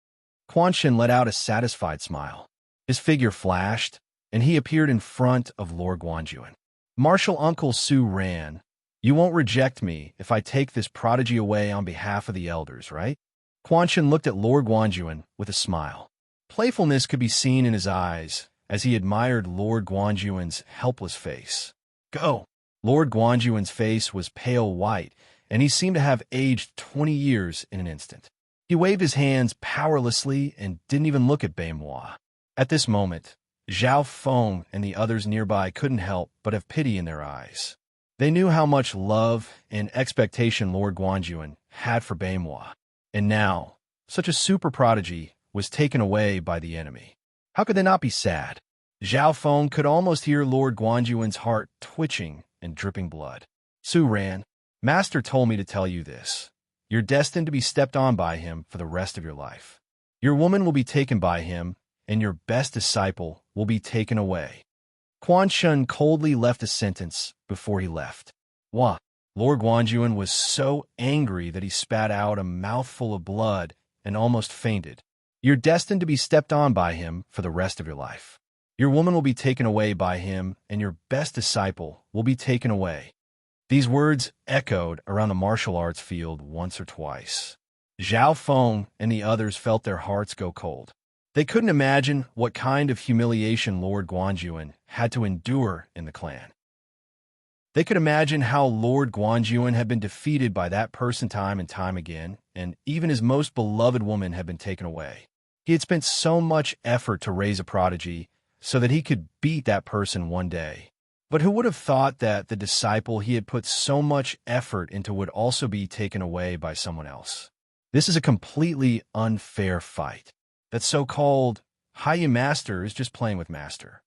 Quan Chin let out a satisfied smile. His figure flashed, and he appeared in front of Lord Guanjuan. Martial Uncle Su Ran, you won't reject me if I take this prodigy away on behalf of the elders, right? Quan Chin looked at Lord Guanjuan with a smile. Playfulness could be seen in his eyes as he admired Lord Guanjuan's helpless face. Go! Lord Guanjuan's face was pale white, and he seemed to have aged 20 years in an instant. He waved his hands powerlessly and didn't even look at Bei Moi. At this moment, Zhao Feng and the others nearby couldn't help but have pity in their eyes. They knew how much love and expectation Lord Guanjuan had for Bei Moi, and now, such a super prodigy was taken away by the enemy. How could they not be sad? Zhao Feng could almost hear Lord Guanjuan's heart twitching and dripping blood. Su Ran, Master told me to tell you this. You're destined to be stepped on by him for the rest of your life. Your woman will be taken by him, and your best disciple will be taken away. Quan Shun coldly left a sentence before he left. Wah! Lord Guanjuan was so angry that he spat out a mouthful of blood and almost fainted. You're destined to be stepped on by him for the rest of your life. Your woman will be taken away by him, and your best disciple will be taken away. These words echoed around the martial arts field once or twice. Zhao Feng and the others felt their hearts go cold. They couldn't imagine what kind of humiliation Lord Guanjuan had to endure in the clan. They could imagine how Lord Guanjuan had been defeated by that person time and time again, and even his most beloved woman had been taken away. He had spent so much effort to raise a prodigy so that he could beat that person one day. But who would have thought that the disciple he had put so much effort into would also be taken away by someone else? This is a completely unfair fight. That so-called Hai Yun Master is just playing with Master.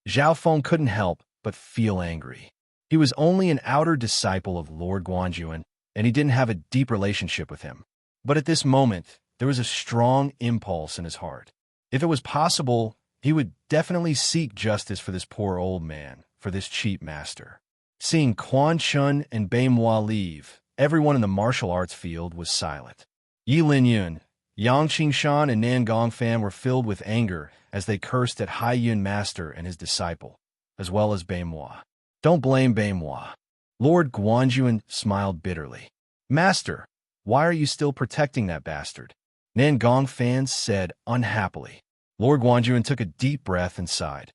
Zhao Feng couldn't help but feel angry. He was only an outer disciple of Lord Guanjuan, and he didn't have a deep relationship with him. But at this moment, there was a strong impulse in his heart. If it was possible, he would definitely seek justice for this poor old man, for this cheap master. Seeing Quan Shun and Bei Moi leave, everyone in the martial arts field was silent. Yi Lin Yun, Yang Qingshan, and Nan Gongfan were filled with anger as they cursed at Hai Yun Master and his disciple. as well as Baimois. Don't blame Baimois. Lord Guanjuan smiled bitterly. Master, why are you still protecting that bastard? Nangong fans said unhappily. Lord Guanjuan took a deep breath and sighed.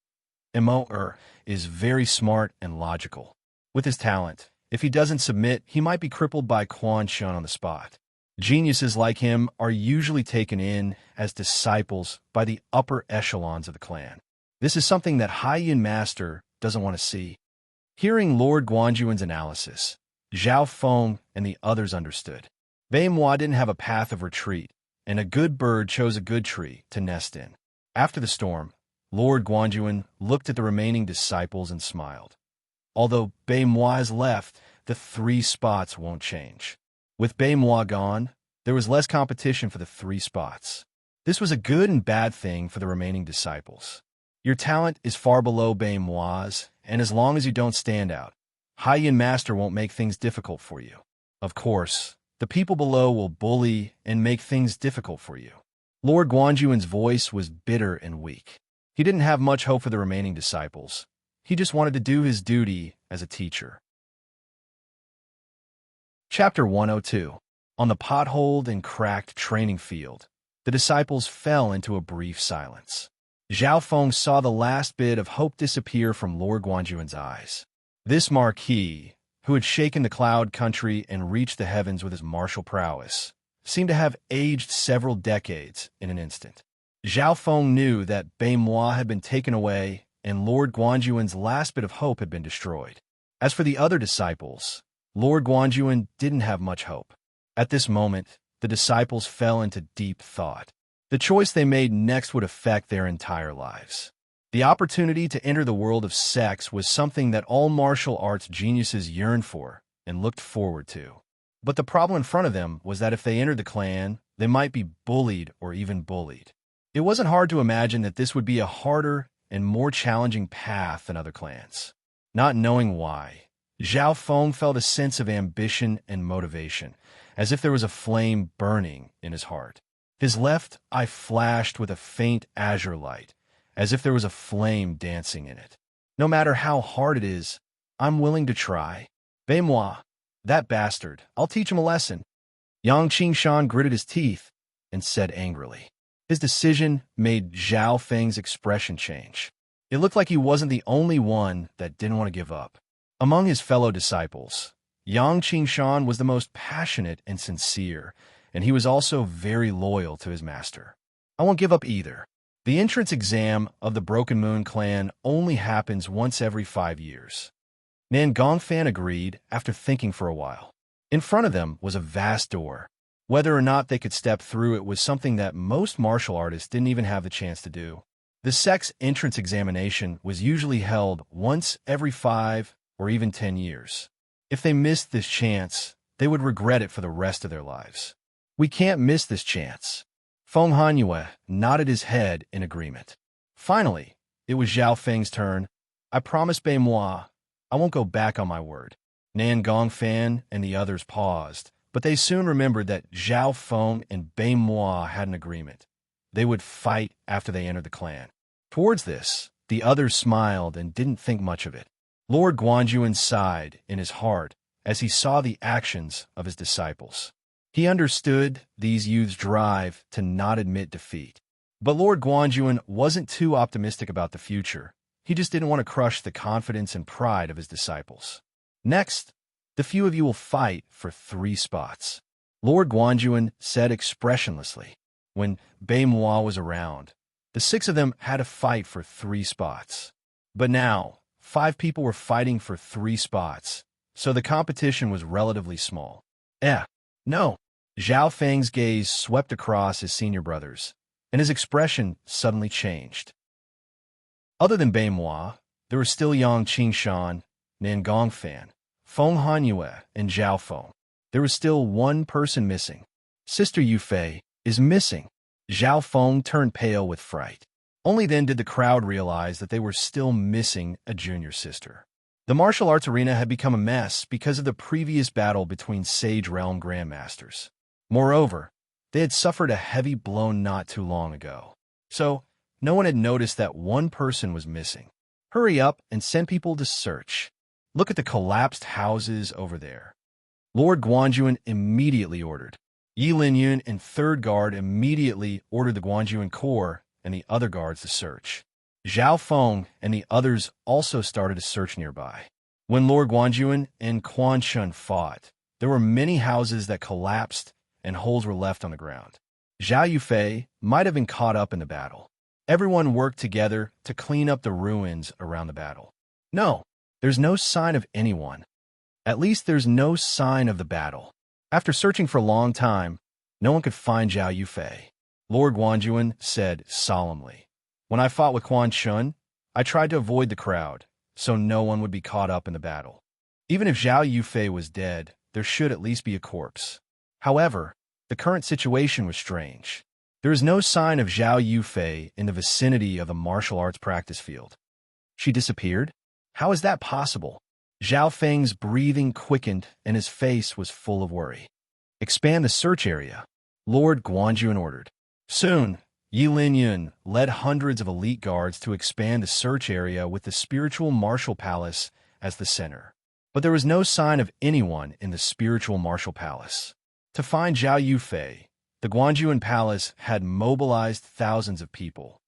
Mo is very smart and logical. With his talent, if he doesn't submit, he might be crippled by Quan Shun on the spot. Geniuses like him are usually taken in as disciples by the upper echelons of the clan. This is something that Haiyan Master doesn't want to see. Hearing Lord Guanjuan's analysis, Zhao Feng and the others understood. Baimois didn't have a path of retreat, and a good bird chose a good tree to nest in. After the storm, Lord Guanjuan looked at the remaining disciples and smiled. Although Baimois is left, the 3 spots won't change. With Baimois gone, there was less competition for the 3 spots. This was a good and bad thing for the remaining disciples. Your talent is far below Baimois', and as long as you don't stand out, Haiyan Master won't make things difficult for you. Of course, the people below will bully and make things difficult for you. Lord Guanjuan's voice was bitter and weak. He didn't have much hope for the remaining disciples. He just wanted to do his duty as a teacher. Chapter 102. On the potholed and cracked training field, the disciples fell into a brief silence. Zhao Feng saw the last bit of hope disappear from Lord Guanjuan's eyes. This marquis, who had shaken the cloud country and reached the heavens with his martial prowess, seemed to have aged several decades in an instant. Zhao Feng knew that Baimois had been taken away and Lord Guanjuan's last bit of hope had been destroyed. As for the other disciples, Lord Guanjuan didn't have much hope. At this moment, the disciples fell into deep thought. The choice they made next would affect their entire lives. The opportunity to enter the world of sex was something that all martial arts geniuses yearned for and looked forward to. But the problem in front of them was that if they entered the clan, they might be bullied or even bullied. It wasn't hard to imagine that this would be a harder and more challenging path than other clans. Not knowing why, Zhao Feng felt a sense of ambition and motivation, as if there was a flame burning in his heart. His left eye flashed with a faint azure light, as if there was a flame dancing in it. No matter how hard it is, I'm willing to try. Baimois, that bastard, I'll teach him a lesson. Yang Qingshan gritted his teeth and said angrily. His decision made Zhao Feng's expression change. It looked like he wasn't the only one that didn't want to give up. Among his fellow disciples, Yang Qingshan was the most passionate and sincere, and he was also very loyal to his master. I won't give up either. The entrance exam of the Broken Moon clan only happens once every 5 years. Nangong Fan agreed after thinking for a while. In front of them was a vast door. Whether or not they could step through it was something that most martial artists didn't even have the chance to do. The sex entrance examination was usually held once every 5 or even 10 years. If they missed this chance, they would regret it for the rest of their lives. We can't miss this chance. Feng Hanyue nodded his head in agreement. Finally, it was Zhao Feng's turn. I promise Baimois, I won't go back on my word. Nangong Fan and the others paused, but they soon remembered that Zhao Feng and Baimois had an agreement. They would fight after they entered the clan. Towards this, the others smiled and didn't think much of it. Lord Guanjuan sighed in his heart as he saw the actions of his disciples. He understood these youths' drive to not admit defeat. But Lord Guanjuan wasn't too optimistic about the future. He just didn't want to crush the confidence and pride of his disciples. Next, the few of you will fight for 3 spots. Lord Guanjuan said expressionlessly. When Baimois was around, the 6 of them had to fight for 3 spots. But now, 5 people were fighting for 3 spots, so the competition was relatively small. No. Zhao Feng's gaze swept across his senior brothers, and his expression suddenly changed. Other than Baimois, there were still Yang Qingshan, Nangong Fan, Feng Hanyue, and Zhao Feng. There was still one person missing. Sister Yufei is missing. Zhao Feng turned pale with fright. Only then did the crowd realize that they were still missing a junior sister. The martial arts arena had become a mess because of the previous battle between Sage Realm Grandmasters. Moreover, they had suffered a heavy blow not too long ago. So, no one had noticed that one person was missing. Hurry up and send people to search. Look at the collapsed houses over there. Lord Guanjuan immediately ordered. Yi Linyun and Third Guard immediately ordered the Guanjuan Corps and the other guards to search. Zhao Feng and the others also started to search nearby. When Lord Guanjuan and Quan Shun fought, there were many houses that collapsed and holes were left on the ground. Zhao Yufei might have been caught up in the battle. Everyone worked together to clean up the ruins around the battle. No, there's no sign of anyone. At least there's no sign of the battle. After searching for a long time, no one could find Zhao Yufei. Lord Guanjuan said solemnly, "When I fought with Quan Shun, I tried to avoid the crowd, so no one would be caught up in the battle. Even if Zhao Yufei was dead, there should at least be a corpse. However, the current situation was strange. There is no sign of Zhao Yufei in the vicinity of the martial arts practice field. She disappeared? How is that possible?" Zhao Feng's breathing quickened and his face was full of worry. "Expand the search area," Lord Guanjuan ordered. Soon, Yi Linyun led hundreds of elite guards to expand the search area with the spiritual martial palace as the center. But there was no sign of anyone in the spiritual martial palace. To find Zhao Yufei, the Guanjuan palace had mobilized thousands of people.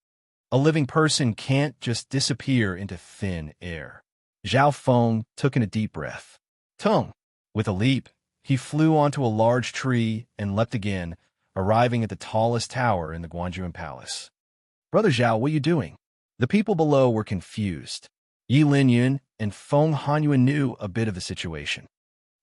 A living person can't just disappear into thin air. Zhao Feng took in a deep breath. Tung! With a leap, he flew onto a large tree and leapt again, arriving at the tallest tower in the Guanjuan palace. "Brother Zhao, what are you doing?" The people below were confused. Yi Linyun and Feng Hanyuan knew a bit of the situation.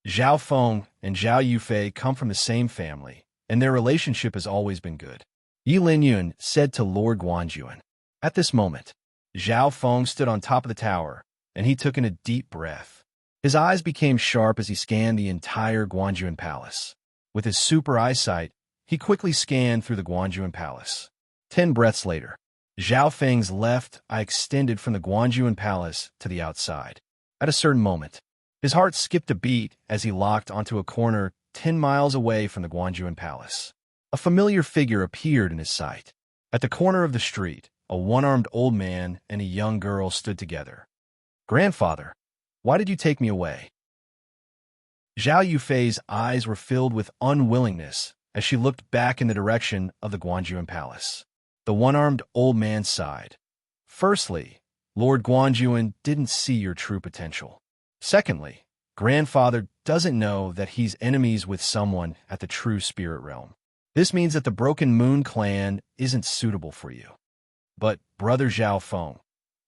Zhao Feng and Zhao Yufei come from the same family, and their relationship has always been good. Yi Linyun said to Lord Guanjuan. At this moment, Zhao Feng stood on top of the tower, and he took in a deep breath. His eyes became sharp as he scanned the entire Guanjuan palace. With his super eyesight, he quickly scanned through the Guanjuan palace. 10 breaths later, Zhao Feng's left eye extended from the Guanjuan palace to the outside. At a certain moment, his heart skipped a beat as he locked onto a corner 10 miles away from the Guanjuan palace. A familiar figure appeared in his sight. At the corner of the street, a one-armed old man and a young girl stood together. "Grandfather, why did you take me away?" Zhao Yufei's eyes were filled with unwillingness as she looked back in the direction of the Guanjuan palace. The one-armed old man sighed. "Firstly, Lord Guanjuan didn't see your true potential. Secondly, Grandfather doesn't know that he's enemies with someone at the true spirit realm. This means that the Broken Moon clan isn't suitable for you. But, Brother Zhao Feng,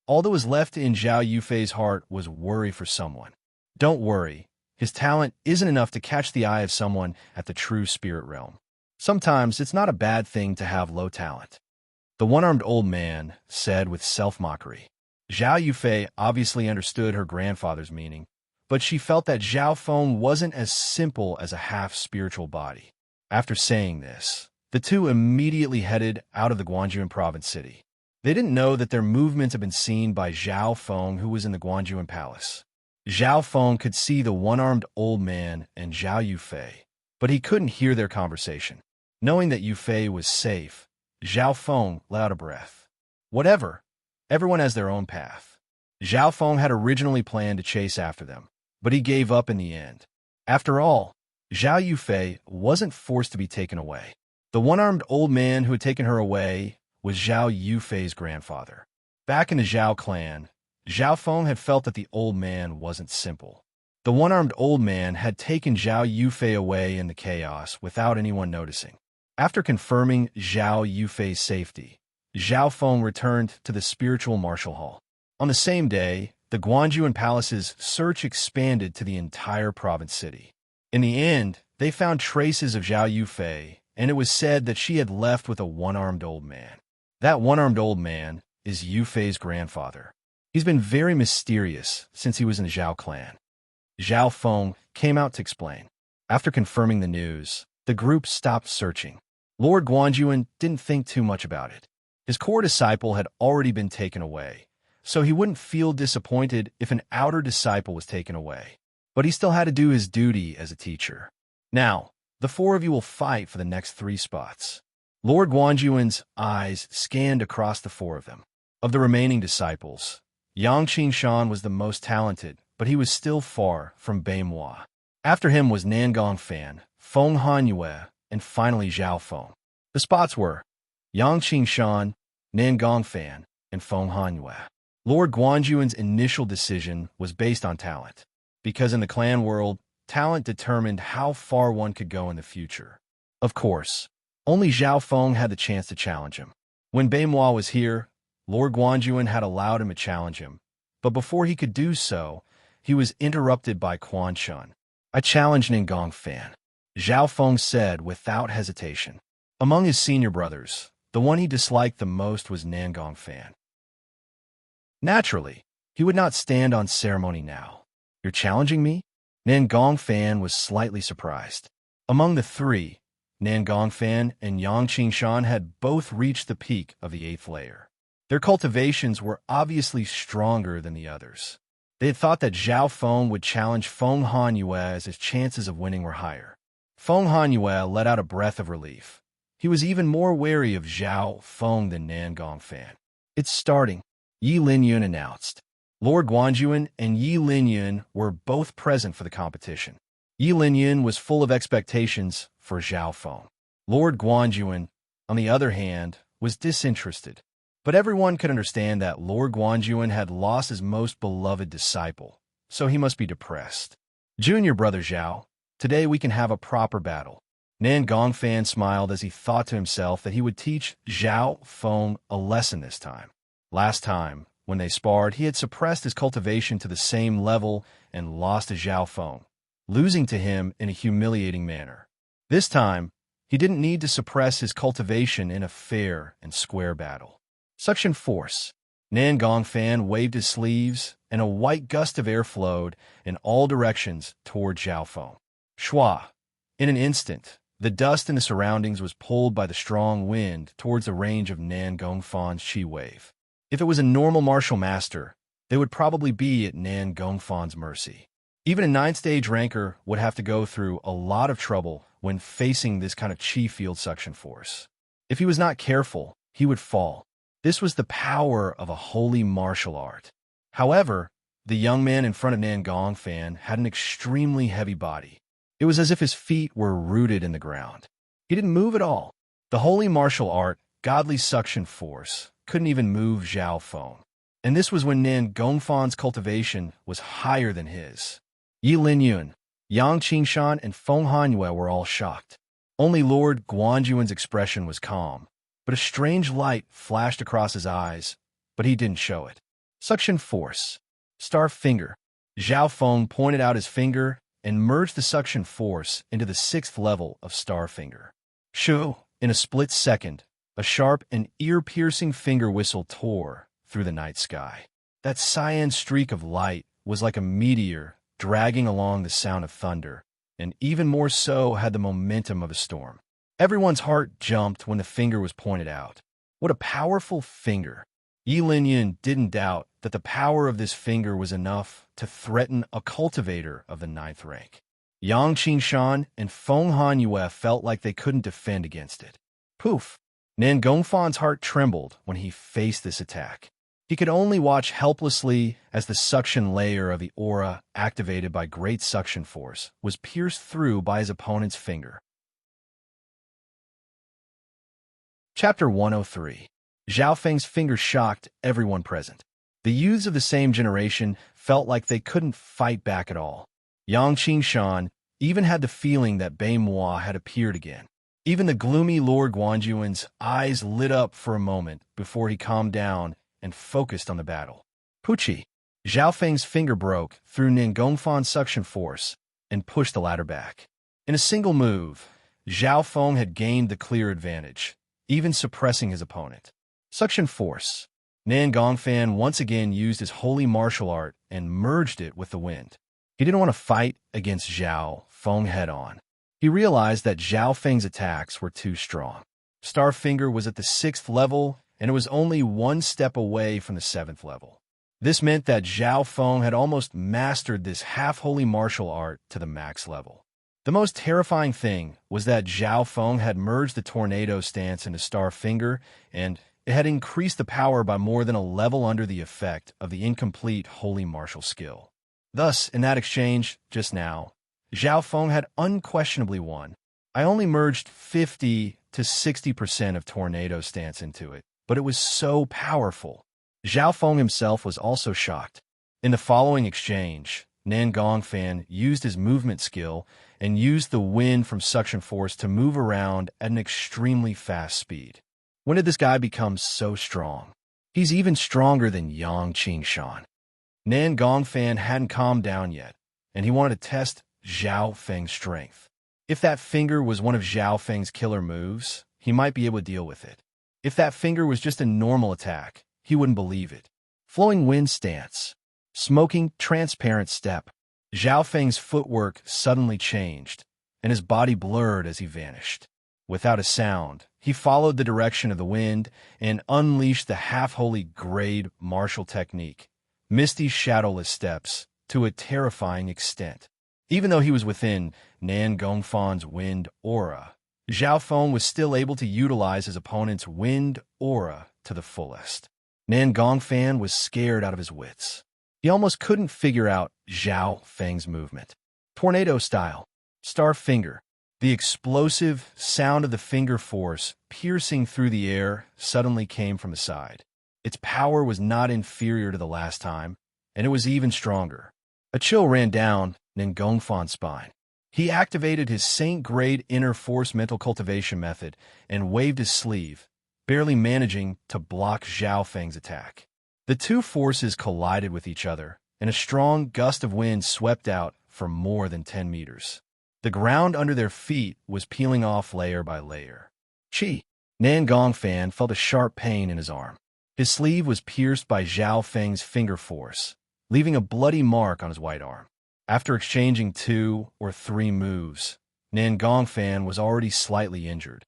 all that was left in Zhao Yufei's heart was worry for someone. Don't worry, his talent isn't enough to catch the eye of someone at the true spirit realm. Sometimes it's not a bad thing to have low talent." The one-armed old man said with self-mockery. Zhao Yufei obviously understood her grandfather's meaning, but she felt that Zhao Feng wasn't as simple as a half-spiritual body. After saying this, the two immediately headed out of the Guanjuan province city. They didn't know that their movements had been seen by Zhao Feng, who was in the Guanjuan palace. Zhao Feng could see the one-armed old man and Zhao Yufei, but he couldn't hear their conversation. Knowing that Yufei was safe, Zhao Feng let out a breath. Whatever, everyone has their own path. Zhao Feng had originally planned to chase after them, but he gave up in the end. After all, Zhao Yufei wasn't forced to be taken away. The one-armed old man who had taken her away was Zhao Yufei's grandfather. Back in the Zhao clan, Zhao Feng had felt that the old man wasn't simple. The one-armed old man had taken Zhao Yufei away in the chaos without anyone noticing. After confirming Zhao Yufei's safety, Zhao Feng returned to the spiritual martial hall. On the same day, the Guanjuan palace's search expanded to the entire province city. In the end, they found traces of Zhao Yufei, and it was said that she had left with a one-armed old man. That one-armed old man is Yufei's grandfather. He's been very mysterious since he was in the Zhao clan. Zhao Feng came out to explain. After confirming the news, the group stopped searching. Lord Guanjuan didn't think too much about it. His core disciple had already been taken away, so he wouldn't feel disappointed if an outer disciple was taken away. But he still had to do his duty as a teacher. Now, the 4 of you will fight for the next 3 spots. Lord Guanjuan's eyes scanned across the 4 of them. Of the remaining disciples, Yang Qingshan was the most talented, but he was still far from Beimhua. After him was Nan Gongfan, Feng Hanyue, and finally Zhao Feng. The spots were Yang Qingshan, Nan Gongfan, and Feng Hanyue. Lord Guanjuan's initial decision was based on talent, because in the clan world, talent determined how far one could go in the future. Of course, only Zhao Feng had the chance to challenge him. When Beimhua was here, Lord Guanjuan had allowed him to challenge him, but before he could do so, he was interrupted by Quan Shun. "I challenge Nan Gongfan," Zhao Feng said without hesitation. Among his senior brothers, the one he disliked the most was Nan Gongfan. Naturally, he would not stand on ceremony now. "You're challenging me?" Nan Gongfan was slightly surprised. Among the three, Nan Gongfan and Yang Qingshan had both reached the peak of the 8th layer. Their cultivations were obviously stronger than the others. They had thought that Zhao Feng would challenge Feng Hanyue as his chances of winning were higher. Feng Hanyue let out a breath of relief. He was even more wary of Zhao Feng than Nan Gongfan. "It's starting," Yi Linyun announced. Lord Guanjuan and Yi Linyun were both present for the competition. Yi Linyun was full of expectations for Zhao Feng. Lord Guanjuan, on the other hand, was disinterested. But everyone could understand that Lord Guanjuan had lost his most beloved disciple, so he must be depressed. "Junior brother Zhao, today we can have a proper battle." Nan Gongfan smiled as he thought to himself that he would teach Zhao Feng a lesson this time. Last time, when they sparred, he had suppressed his cultivation to the same level and lost to Zhao Feng, losing to him in a humiliating manner. This time, he didn't need to suppress his cultivation in a fair and square battle. Suction force. Nan Gongfan waved his sleeves, and a white gust of air flowed in all directions toward Zhao Feng. Shua! In an instant, the dust in the surroundings was pulled by the strong wind towards the range of Nan Gongfan's chi wave. If it was a normal martial master, they would probably be at Nan Gongfan's mercy. Even a 9th-stage ranker would have to go through a lot of trouble when facing this kind of chi field suction force. If he was not careful, he would fall. This was the power of a holy martial art. However, the young man in front of Nan Gongfan had an extremely heavy body. It was as if his feet were rooted in the ground. He didn't move at all. The holy martial art, godly suction force, couldn't even move Zhao Feng. And this was when Nan Gongfan's cultivation was higher than his. Yi Linyun, Yang Qingshan, and Feng Hanyue were all shocked. Only Lord Guanjuan's expression was calm, but a strange light flashed across his eyes, but he didn't show it. Suction force. Star finger. Zhao Feng pointed out his finger and merged the suction force into the 6th level of star finger. Shoo! In a split second, a sharp and ear-piercing finger whistle tore through the night sky. That cyan streak of light was like a meteor dragging along the sound of thunder, and even more so had the momentum of a storm. Everyone's heart jumped when the finger was pointed out. What a powerful finger! Yi Linyun didn't doubt that the power of this finger was enough to threaten a cultivator of the 9th rank. Yang Qingshan and Feng Hanyue felt like they couldn't defend against it. Poof! Nan Gongfan's heart trembled when he faced this attack. He could only watch helplessly as the suction layer of the aura activated by great suction force was pierced through by his opponent's finger. Chapter 103. Zhao Feng's finger shocked everyone present. The youths of the same generation felt like they couldn't fight back at all. Yang Qingshan even had the feeling that Beimhua had appeared again. Even the gloomy Lord Guanjuan's eyes lit up for a moment before he calmed down and focused on the battle. Puchi! Zhao Feng's finger broke through Nan Gongfan's suction force and pushed the ladder back. In a single move, Zhao Feng had gained the clear advantage, even suppressing his opponent. Suction force. Nan Gongfan once again used his holy martial art and merged it with the wind. He didn't want to fight against Zhao Feng head-on. He realized that Zhao Feng's attacks were too strong. Starfinger was at the 6th level, and it was only one step away from the 7th level. This meant that Zhao Feng had almost mastered this half-holy martial art to the max level. The most terrifying thing was that Zhao Feng had merged the tornado stance into Starfinger, and It had increased the power by more than a level under the effect of the incomplete holy martial skill. Thus, in that exchange just now, Zhao Feng had unquestionably won. I only merged 50 to 60% of tornado stance into it, but it was so powerful. Zhao Feng himself was also shocked. In the following exchange, Nan Gongfan used his movement skill and used the wind from suction force to move around at an extremely fast speed. When did this guy become so strong? He's even stronger than Yang Qingshan. Nan Gongfan hadn't calmed down yet, and he wanted to test Zhao Feng's strength. If that finger was one of Zhao Feng's killer moves, he might be able to deal with it. If that finger was just a normal attack, he wouldn't believe it. Flowing wind stance. Smoking, transparent step. Zhao Feng's footwork suddenly changed, and his body blurred as he vanished. Without a sound, he followed the direction of the wind and unleashed the half-holy grade martial technique, misty shadowless steps, to a terrifying extent. Even though he was within Nan Gongfan's wind aura, Zhao Feng was still able to utilize his opponent's wind aura to the fullest. Nan Gongfan was scared out of his wits. He almost couldn't figure out Zhao Feng's movement. Tornado style. Star finger. The explosive sound of the finger force piercing through the air suddenly came from the side. Its power was not inferior to the last time, and it was even stronger. A chill ran down Nan Gongfan's spine. He activated his Saint-grade inner force mental cultivation method and waved his sleeve, barely managing to block Zhao Feng's attack. The two forces collided with each other, and a strong gust of wind swept out for more than 10 meters. The ground under their feet was peeling off layer by layer. Chi! Nan Gongfan felt a sharp pain in his arm. His sleeve was pierced by Zhao Feng's finger force, leaving a bloody mark on his white arm. After exchanging 2 or 3 moves, Nan Gongfan was already slightly injured.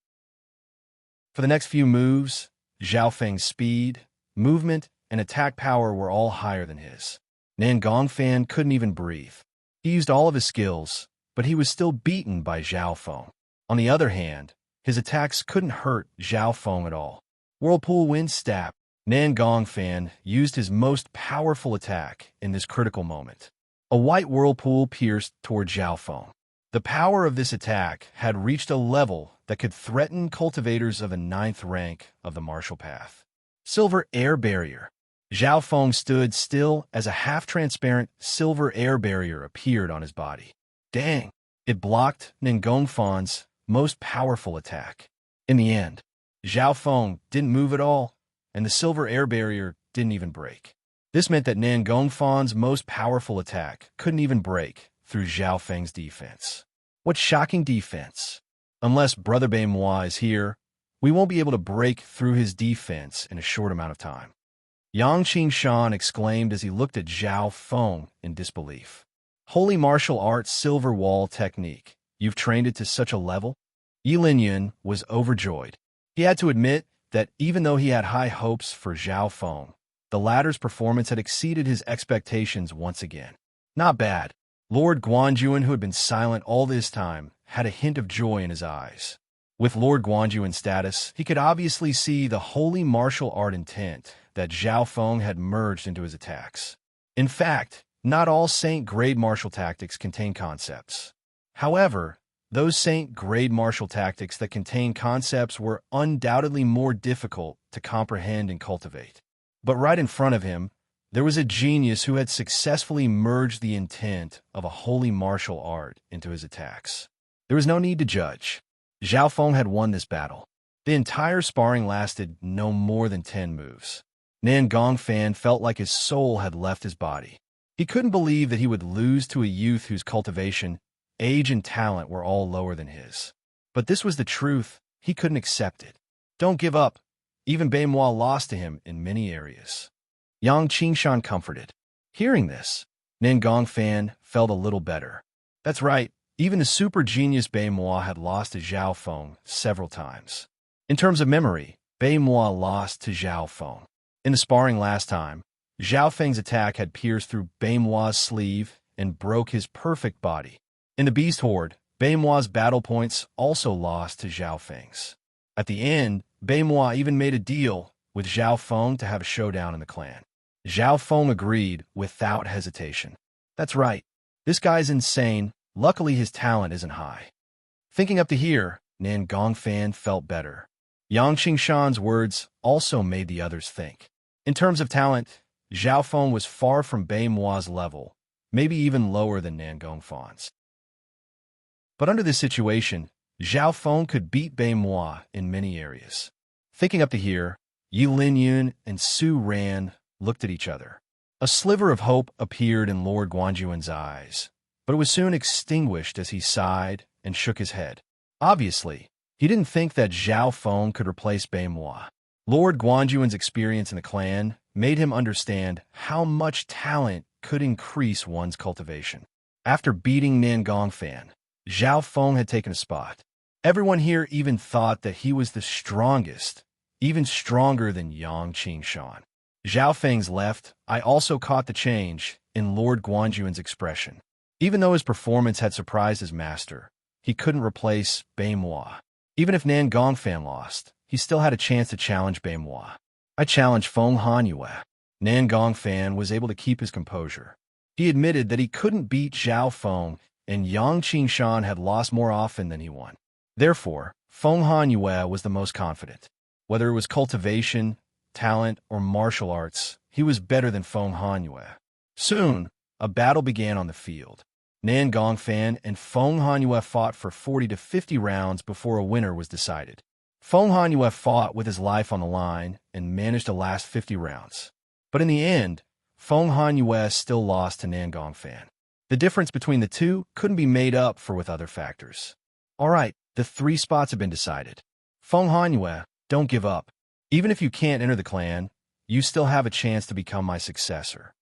For the next few moves, Zhao Feng's speed, movement, and attack power were all higher than his. Nan Gongfan couldn't even breathe. He used all of his skills, but he was still beaten by Zhao Feng. On the other hand, his attacks couldn't hurt Zhao Feng at all. Whirlpool wind stab. Nan Gongfan used his most powerful attack in this critical moment. A white whirlpool pierced toward Zhao Feng. The power of this attack had reached a level that could threaten cultivators of the 9th rank of the martial path. Silver air barrier. Zhao Feng stood still as a half-transparent silver air barrier appeared on his body. Dang! It blocked Nan Gongfan's most powerful attack. In the end, Zhao Feng didn't move at all, and the silver air barrier didn't even break. This meant that Nan Gongfan's most powerful attack couldn't even break through Zhao Feng's defense. What shocking defense! Unless Brother Beimois is here, we won't be able to break through his defense in a short amount of time. Yang Qingshan exclaimed as he looked at Zhao Feng in disbelief. Holy martial arts silver wall technique. You've trained it to such a level? Yi Linyun was overjoyed. He had to admit that even though he had high hopes for Zhao Feng, the latter's performance had exceeded his expectations once again. Not bad. Lord Guanjuan, who had been silent all this time, had a hint of joy in his eyes. With Lord Guanjuan's status, he could obviously see the holy martial art intent that Zhao Feng had merged into his attacks. In fact, not all Saint-grade martial tactics contain concepts. However, those Saint-grade martial tactics that contain concepts were undoubtedly more difficult to comprehend and cultivate. But right in front of him, there was a genius who had successfully merged the intent of a holy martial art into his attacks. There was no need to judge. Zhao Feng had won this battle. The entire sparring lasted no more than 10 moves. Nan Gongfan felt like his soul had left his body. He couldn't believe that he would lose to a youth whose cultivation, age, and talent were all lower than his. But this was the truth. He couldn't accept it. Don't give up. Even Beimois lost to him in many areas. Yang Qingshan comforted. Hearing this, Nan Gongfan felt a little better. That's right. Even the super genius Beimois had lost to Zhao Feng several times. In terms of memory, Beimois lost to Zhao Feng. In the sparring last time, Zhao Feng's attack had pierced through Beimois' sleeve and broke his perfect body. In the Beast Horde, Beimois' battle points also lost to Zhao Feng's. At the end, Beimois even made a deal with Zhao Feng to have a showdown in the clan. Zhao Feng agreed without hesitation. That's right. This guy's insane. Luckily, his talent isn't high. Thinking up to here, Nan Gongfan felt better. Yang Qingshan's words also made the others think. In terms of talent, Zhao Feng was far from Bai Mua's level, maybe even lower than Nan Gongfan's. But under this situation, Zhao Feng could beat Bai Mua in many areas. Thinking up to here, Yi Linyun and Su Ran looked at each other. A sliver of hope appeared in Lord Guanjuan's eyes, but it was soon extinguished as he sighed and shook his head. Obviously, he didn't think that Zhao Feng could replace Bai Mua. Lord Guanjuan's experience in the clan made him understand how much talent could increase one's cultivation. After beating Nan Gongfan, Zhao Feng had taken a spot. Everyone here even thought that he was the strongest, even stronger than Yang Qingshan. Zhao Feng's left eye also caught the change in Lord Guanjuan's expression. Even though his performance had surprised his master, he couldn't replace Bai Mua. Even if Nan Gongfan lost, he still had a chance to challenge Bai Mua. I challenged Feng Hanyue. Nan Gongfan was able to keep his composure. He admitted that he couldn't beat Zhao Feng, and Yang Qingshan had lost more often than he won. Therefore, Feng Hanyue was the most confident. Whether it was cultivation, talent, or martial arts, he was better than Feng Hanyue. Soon, a battle began on the field. Nan Gongfan and Feng Hanyue fought for 40 to 50 rounds before a winner was decided. Feng Hanyue fought with his life on the line and managed to last 50 rounds. But in the end, Feng Hanyue still lost to Nan Gongfan. The difference between the two couldn't be made up for with other factors. All right, the 3 spots have been decided. Feng Hanyue, don't give up. Even if you can't enter the clan, you still have a chance to become my successor.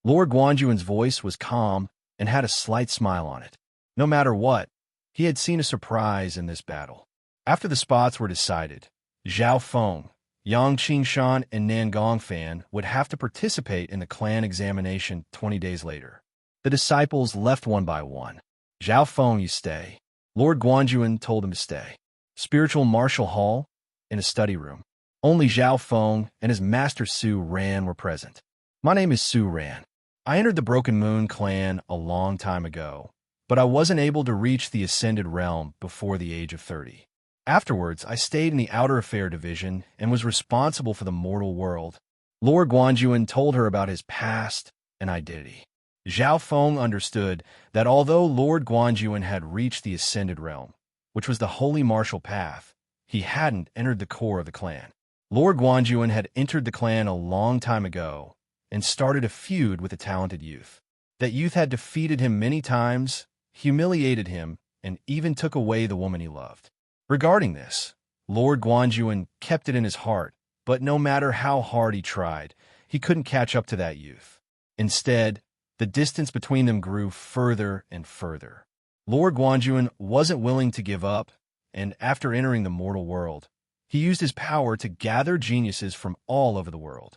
Lord Guanjuan's voice was calm and had a slight smile on it. No matter what, he had seen a surprise in this battle. After the spots were decided, Zhao Feng, Yang Qingshan, and Nan Gongfan would have to participate in the clan examination 20 days later. The disciples left one by one. Zhao Feng, you stay. Lord Guanjuan told him to stay. Spiritual Martial Hall, in a study room. Only Zhao Feng and his master Su Ran were present. My name is Su Ran. I entered the Broken Moon clan a long time ago, but I wasn't able to reach the Ascended Realm before the age of 30. Afterwards, I stayed in the Outer Affair Division and was responsible for the mortal world. Lord Guanjuan told her about his past and identity. Zhao Feng understood that although Lord Guanjuan had reached the Ascended Realm, which was the holy martial path, he hadn't entered the core of the clan. Lord Guanjuan had entered the clan a long time ago and started a feud with a talented youth. That youth had defeated him many times, humiliated him, and even took away the woman he loved. Regarding this, Lord Guanjuan kept it in his heart, but no matter how hard he tried, he couldn't catch up to that youth. Instead, the distance between them grew further and further. Lord Guanjuan wasn't willing to give up, and after entering the mortal world, he used his power to gather geniuses from all over the world.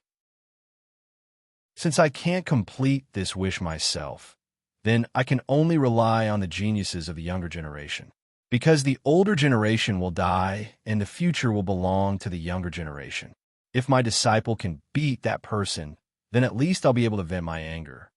Since I can't complete this wish myself, then I can only rely on the geniuses of the younger generation. Because the older generation will die and the future will belong to the younger generation. If my disciple can beat that person, then at least I'll be able to vent my anger.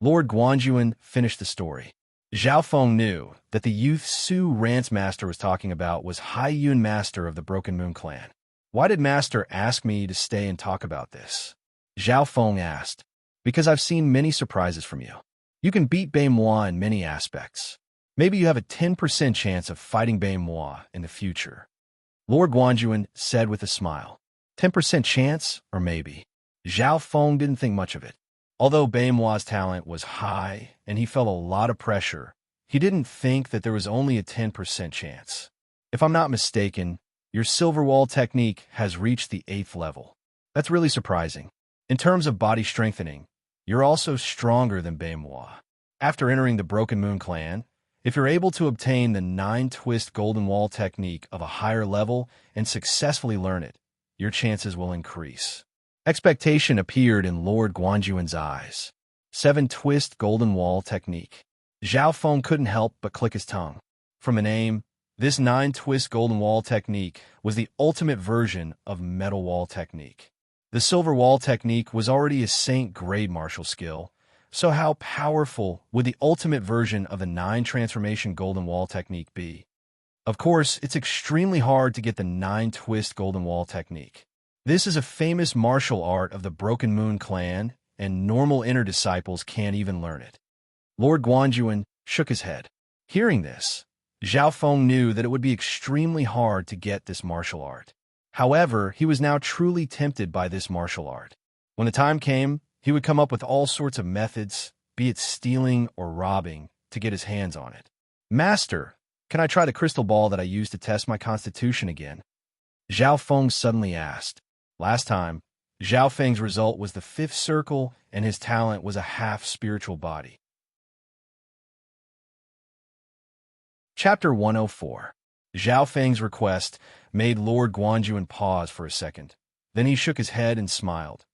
Lord Guanjuan finished the story. Zhao Feng knew that the youth Su Ran's master was talking about was Hai Yun, master of the Broken Moon clan. Why did master ask me to stay and talk about this? Zhao Feng asked. Because I've seen many surprises from you. You can beat Bai Mua in many aspects. Maybe you have a 10% chance of fighting Bai Mua in the future. Lord Guanjuan said with a smile. 10% chance, or maybe? Zhao Feng didn't think much of it. Although Bai Mua's talent was high and he felt a lot of pressure, he didn't think that there was only a 10% chance. If I'm not mistaken, your silver wall technique has reached the 8th level. That's really surprising. In terms of body strengthening, you're also stronger than Bai Mua. After entering the Broken Moon clan, if you're able to obtain the 9-twist golden wall technique of a higher level and successfully learn it, your chances will increase. Expectation appeared in Lord Guanjuan's eyes. 7-twist golden wall technique. Zhao Feng couldn't help but click his tongue. From a name, This 9-twist golden wall technique was the ultimate version of metal wall technique. The silver wall technique was already a Saint-grade martial skill, so how powerful would the ultimate version of the 9-transformation golden wall technique be? Of course, it's extremely hard to get the 9-twist golden wall technique. This is a famous martial art of the Broken Moon clan, and normal inner disciples can't even learn it. Lord Guanjuan shook his head. Hearing this, Zhao Feng knew that it would be extremely hard to get this martial art. However, he was now truly tempted by this martial art. When the time came, he would come up with all sorts of methods, be it stealing or robbing, to get his hands on it. Master, can I try the crystal ball that I used to test my constitution again? Zhao Feng suddenly asked. Last time, Zhao Feng's result was the 5th circle, and his talent was a half-spiritual body. Chapter 104. Zhao Feng's request made Lord Guanjuan pause for a second. Then he shook his head and smiled.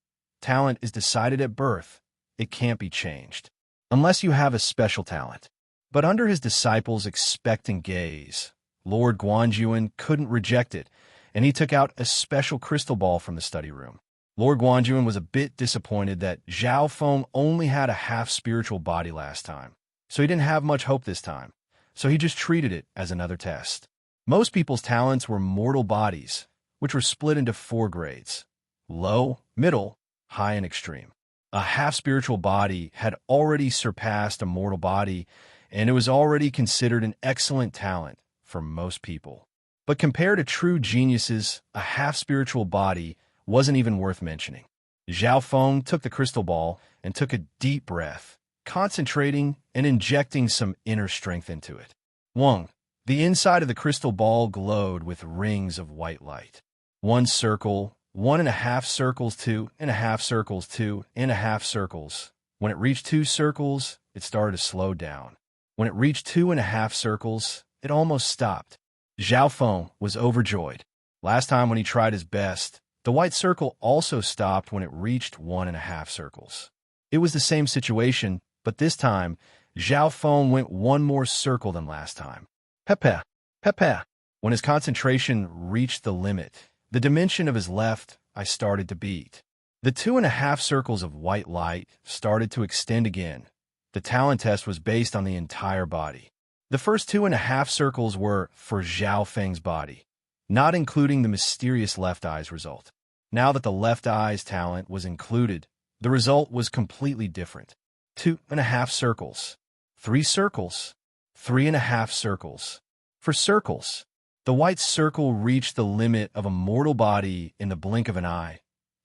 Talent is decided at birth. It can't be changed. Unless you have a special talent. But under his disciples' expectant gaze, Lord Guanjuan couldn't reject it, and he took out a special crystal ball from the study room. Lord Guanjuan was a bit disappointed that Zhao Feng only had a half-spiritual body last time, so he didn't have much hope this time. So he just treated it as another test. Most people's talents were mortal bodies, which were split into 4 grades: low, middle, high, and extreme. A half-spiritual body had already surpassed a mortal body, and it was already considered an excellent talent for most people. But compared to true geniuses, a half-spiritual body wasn't even worth mentioning. Zhao Feng took the crystal ball and took a deep breath, concentrating and injecting some inner strength into it. 1. The inside of the crystal ball glowed with rings of white light. 1 circle, 1.5 circles, 2.5 circles, 2.5 circles. When it reached 2 circles, it started to slow down. When it reached 2.5 circles, it almost stopped. Zhao Feng was overjoyed. Last time when he tried his best, the white circle also stopped when it reached 1.5 circles. It was the same situation, but this time, Zhao Feng went 1 more circle than last time. Pepe, pepe. When his concentration reached the limit, the dimension of his left eye started to beat. The 2.5 circles of white light started to extend again. The talent test was based on the entire body. The first 2.5 circles were for Zhao Feng's body, not including the mysterious left eye's result. Now that the left eye's talent was included, the result was completely different. 2.5 circles, 3 circles, 3.5 circles. For circles, the white circle reached the limit of a mortal body in the blink of an eye,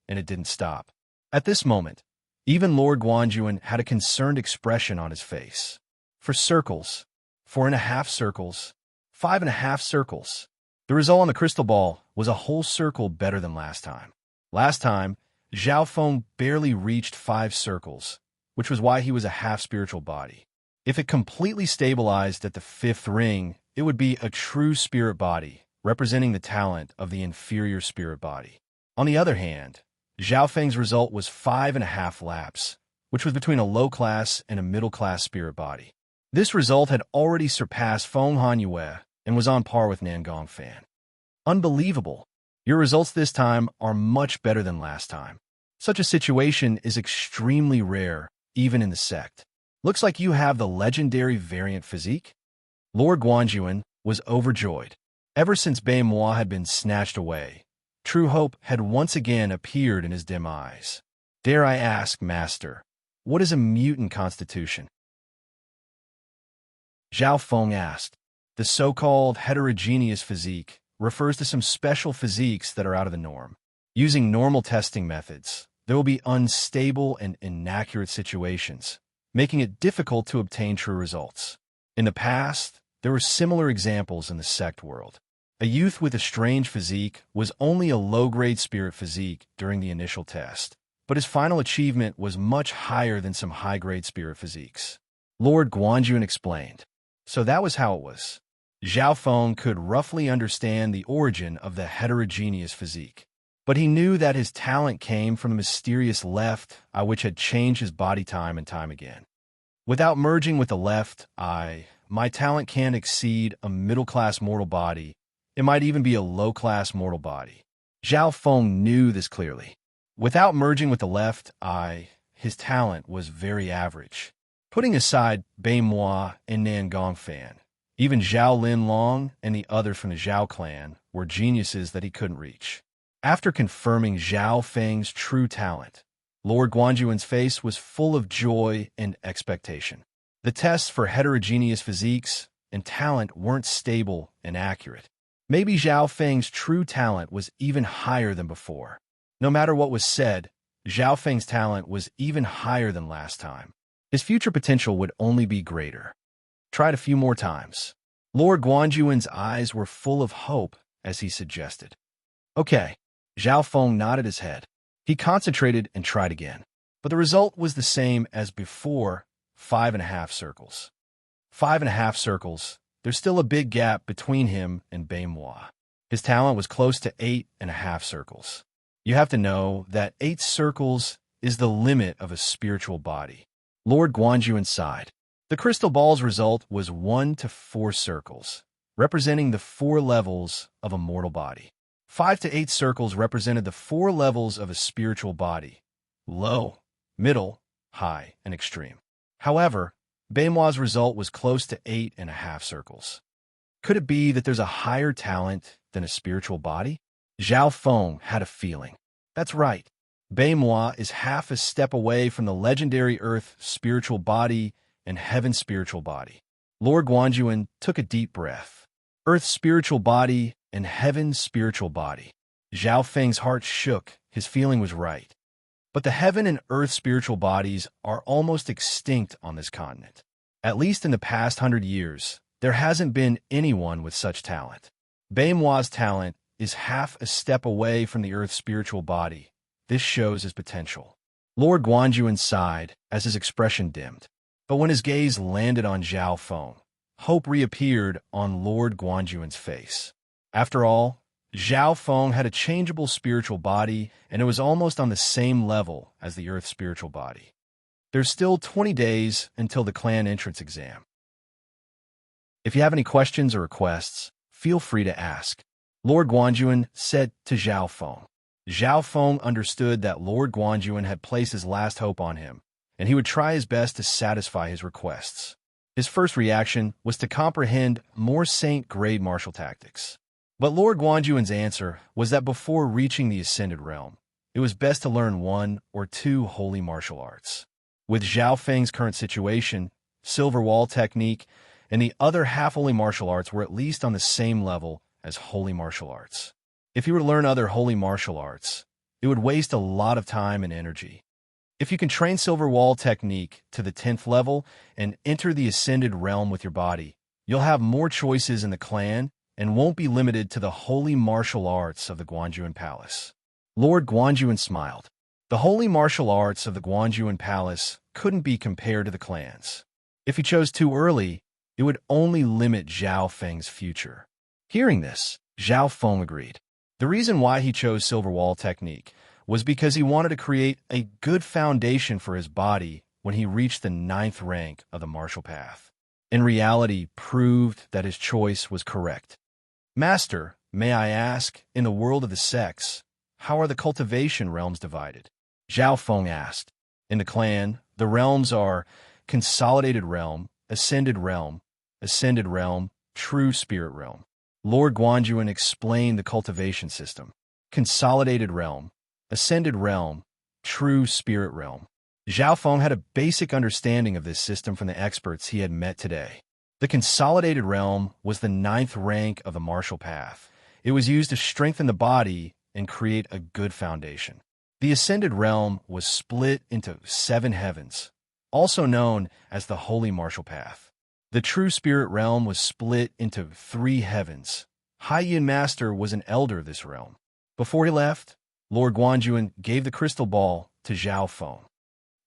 and it didn't stop. At this moment, even Lord Guanjuan had a concerned expression on his face. For circles, 4.5 circles, 5.5 circles. The result on the crystal ball was a whole circle better than last time. Last time, Zhao Feng barely reached 5 circles, which was why he was a half-spiritual body. If it completely stabilized at the 5th ring, it would be a true spirit body, representing the talent of the inferior spirit body. On the other hand, Zhao Feng's result was 5.5 laps, which was between a low-class and a middle-class spirit body. This result had already surpassed Feng Hanyue and was on par with Nangong Fan. Unbelievable! Your results this time are much better than last time. Such a situation is extremely rare, even in the sect. Looks like you have the legendary variant physique? Lord Guanjuan was overjoyed. Ever since Bei Moi had been snatched away, true hope had once again appeared in his dim eyes. Dare I ask, Master, what is a mutant constitution? Zhao Feng asked. The so-called heterogeneous physique refers to some special physiques that are out of the norm. Using normal testing methods, there will be unstable and inaccurate situations, making it difficult to obtain true results. In the past, there were similar examples in the sect world. A youth with a strange physique was only a low-grade spirit physique during the initial test, but his final achievement was much higher than some high-grade spirit physiques. Lord Guanjuan explained. So that was how it was. Zhao Feng could roughly understand the origin of the heterogeneous physique, but he knew that his talent came from the mysterious left eye which had changed his body time and time again. Without merging with the left eye, my talent can exceed a middle-class mortal body. It might even be a low-class mortal body. Zhao Feng knew this clearly. Without merging with the left eye, his talent was very average. Putting aside Bai Moi and Nan Gongfan, even Zhao Lin Long and the others from the Zhao clan were geniuses that he couldn't reach. After confirming Zhao Feng's true talent, Lord Guanjuan's face was full of joy and expectation. The tests for heterogeneous physiques and talent weren't stable and accurate. Maybe Zhao Feng's true talent was even higher than before. No matter what was said, Zhao Feng's talent was even higher than last time. His future potential would only be greater. Try it a few more times. Lord Guanjuan's eyes were full of hope as he suggested. Okay. Zhao Feng nodded his head. He concentrated and tried again. But the result was the same as before, 5.5 circles. 5.5 circles. There's still a big gap between him and Bai Moi. His talent was close to 8.5 circles. You have to know that 8 circles is the limit of a spiritual body. Lord Guanjuan sighed. The crystal ball's result was 1 to 4 circles, representing the 4 levels of a mortal body. 5 to 8 circles represented the 4 levels of a spiritual body: low, middle, high, and extreme. However, Bai Moi's result was close to 8.5 circles. Could it be that there's a higher talent than a spiritual body? Zhao Feng had a feeling. That's right. Bai Moi is half a step away from the legendary Earth spiritual body and Heaven spiritual body. Lord Guanjuan took a deep breath. Earth spiritual body and Heaven's spiritual body. Zhao Feng's heart shook. His feeling was right. But the Heaven and Earth spiritual bodies are almost extinct on this continent. At least in the past 100 years, there hasn't been anyone with such talent. Bai Moi's talent is half a step away from the Earth's spiritual body. This shows his potential. Lord Guanjuan sighed as his expression dimmed. But when his gaze landed on Zhao Feng, hope reappeared on Lord Guanjuan's face. After all, Zhao Feng had a changeable spiritual body, and it was almost on the same level as the Earth's spiritual body. There's still 20 days until the clan entrance exam. If you have any questions or requests, feel free to ask. Lord Guanjuan said to Zhao Feng. Zhao Feng understood that Lord Guanjuan had placed his last hope on him, and he would try his best to satisfy his requests. His first reaction was to comprehend more saint-grade martial tactics. But Lord Guanjuan's answer was that before reaching the Ascended Realm, it was best to learn 1 or 2 holy martial arts. With Zhao Feng's current situation, Silver Wall Technique and the other half-holy martial arts were at least on the same level as holy martial arts. If he were to learn other holy martial arts, it would waste a lot of time and energy. If you can train Silver Wall Technique to the 10th level and enter the Ascended Realm with your body, you'll have more choices in the clan and won't be limited to the holy martial arts of the Guanjuan Palace. Lord Guanjuan smiled. The holy martial arts of the Guanjuan Palace couldn't be compared to the clans. If he chose too early, it would only limit Zhao Feng's future. Hearing this, Zhao Feng agreed. The reason why he chose Silver Wall Technique was because he wanted to create a good foundation for his body when he reached the 9th rank of the martial path. In reality, proved that his choice was correct. Master, may I ask, in the world of the sects, how are the cultivation realms divided? Zhao Feng asked. In the clan, the realms are Consolidated Realm, Ascended Realm, True Spirit Realm. Lord Guanjuan explained the cultivation system. Consolidated Realm, Ascended Realm, True Spirit Realm. Zhao Feng had a basic understanding of this system from the experts he had met today. The Consolidated Realm was the 9th rank of the martial path. It was used to strengthen the body and create a good foundation. The Ascended Realm was split into 7 heavens, also known as the Holy Martial Path. The True Spirit Realm was split into 3 heavens. Hai Yin Master was an elder of this realm. Before he left, Lord Guanjuan gave the crystal ball to Zhao Feng.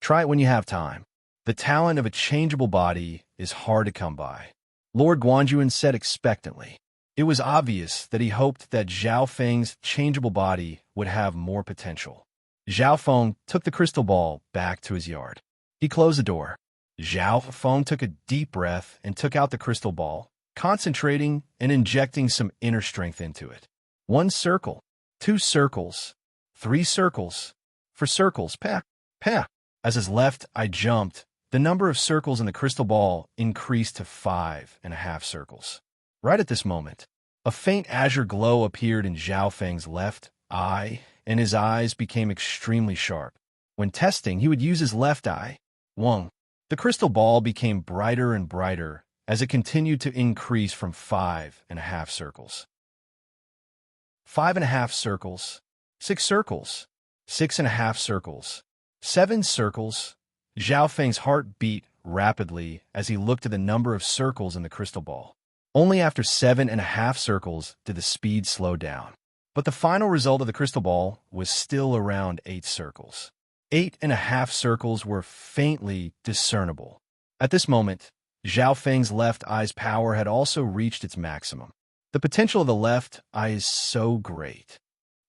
Try it when you have time. The talent of a changeable body is hard to come by. Lord Guanjuan said expectantly. It was obvious that he hoped that Zhao Feng's changeable body would have more potential. Zhao Feng took the crystal ball back to his yard. He closed the door. Zhao Feng took a deep breath and took out the crystal ball, concentrating and injecting some inner strength into it. 1 circle, 2 circles, 3 circles, 4 circles, pa, pa. As his left eye jumped, the number of circles in the crystal ball increased to 5.5 circles. Right at this moment, a faint azure glow appeared in Zhao Feng's left eye, and his eyes became extremely sharp. When testing, he would use his left eye. Wong. The crystal ball became brighter and brighter as it continued to increase from 5.5 circles. 5.5 circles, 6 circles, 6.5 circles, 7 circles. Zhao Feng's heart beat rapidly as he looked at the number of circles in the crystal ball. Only after 7.5 circles did the speed slow down. But the final result of the crystal ball was still around 8 circles. 8.5 circles were faintly discernible. At this moment, Zhao Feng's left eye's power had also reached its maximum. The potential of the left eye is so great.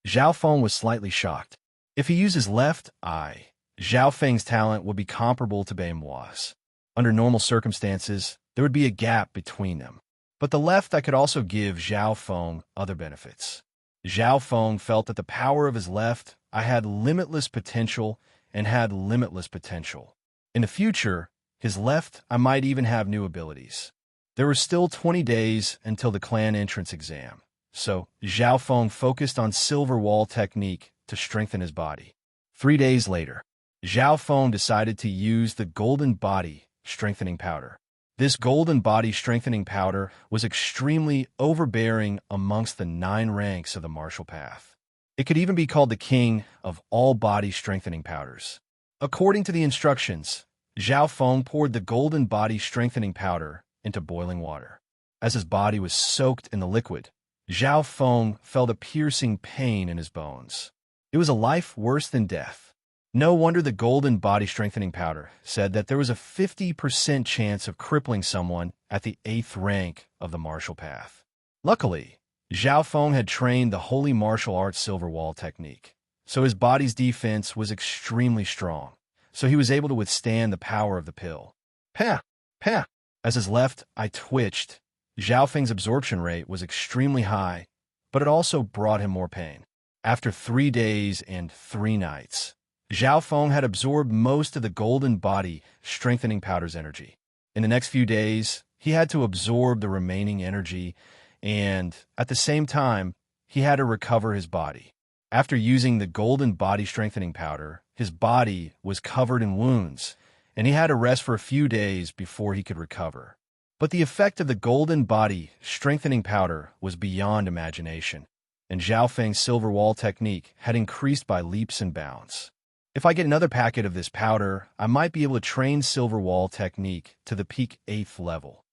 Zhao Feng was slightly shocked. If he used his left eye, Zhao Feng's talent would be comparable to Baimuo's. Under normal circumstances, there would be a gap between them. But the left eye could also give Zhao Feng other benefits. Zhao Feng felt that the power of his left eye had limitless potential and had limitless potential. In the future, his left eye might even have new abilities. There were still 20 days until the clan entrance exam, so Zhao Feng focused on silver wall technique to strengthen his body. 3 days later, Zhao Feng decided to use the golden body strengthening powder. This golden body strengthening powder was extremely overbearing amongst the 9 ranks of the martial path. It could even be called the king of all body strengthening powders. According to the instructions, Zhao Feng poured the golden body strengthening powder into boiling water. As his body was soaked in the liquid, Zhao Feng felt a piercing pain in his bones. It was a life worse than death. No wonder the golden body strengthening powder said that there was a 50% chance of crippling someone at the 8th rank of the martial path. Luckily, Zhao Feng had trained the holy martial arts silver wall technique, so his body's defense was extremely strong, so he was able to withstand the power of the pill. Pa! Pa! As his left eye twitched, Zhao Feng's absorption rate was extremely high, but it also brought him more pain. After 3 days and 3 nights, Zhao Feng had absorbed most of the golden body strengthening powder's energy. In the next few days, he had to absorb the remaining energy, and at the same time, he had to recover his body. After using the golden body strengthening powder, his body was covered in wounds, and he had to rest for a few days before he could recover. But the effect of the golden body strengthening powder was beyond imagination, and Zhao Feng's silver wall technique had increased by leaps and bounds. If I get another packet of this powder, I might be able to train silver wall technique to the peak 8th level.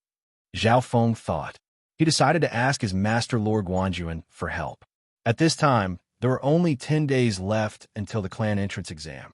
Zhao Feng thought. He decided to ask his master Lord Guanjuan for help. At this time, there were only 10 days left until the clan entrance exam.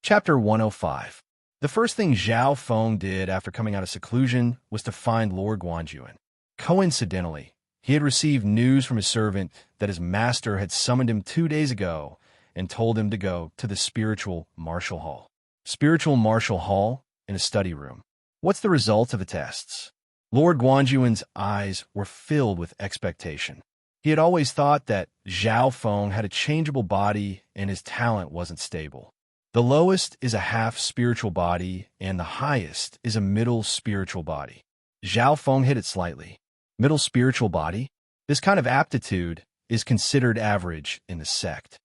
Chapter 105. The first thing Zhao Feng did after coming out of seclusion was to find Lord Guanjuan. Coincidentally, he had received news from his servant that his master had summoned him 2 days ago and told him to go to the spiritual martial hall. Spiritual martial hall in a study room. What's the result of the tests? Lord Guanjuan's eyes were filled with expectation. He had always thought that Zhao Feng had a changeable body and his talent wasn't stable. The lowest is a half spiritual body and the highest is a middle spiritual body. Zhao Feng hit it slightly. Middle spiritual body? This kind of aptitude is considered average in the sect.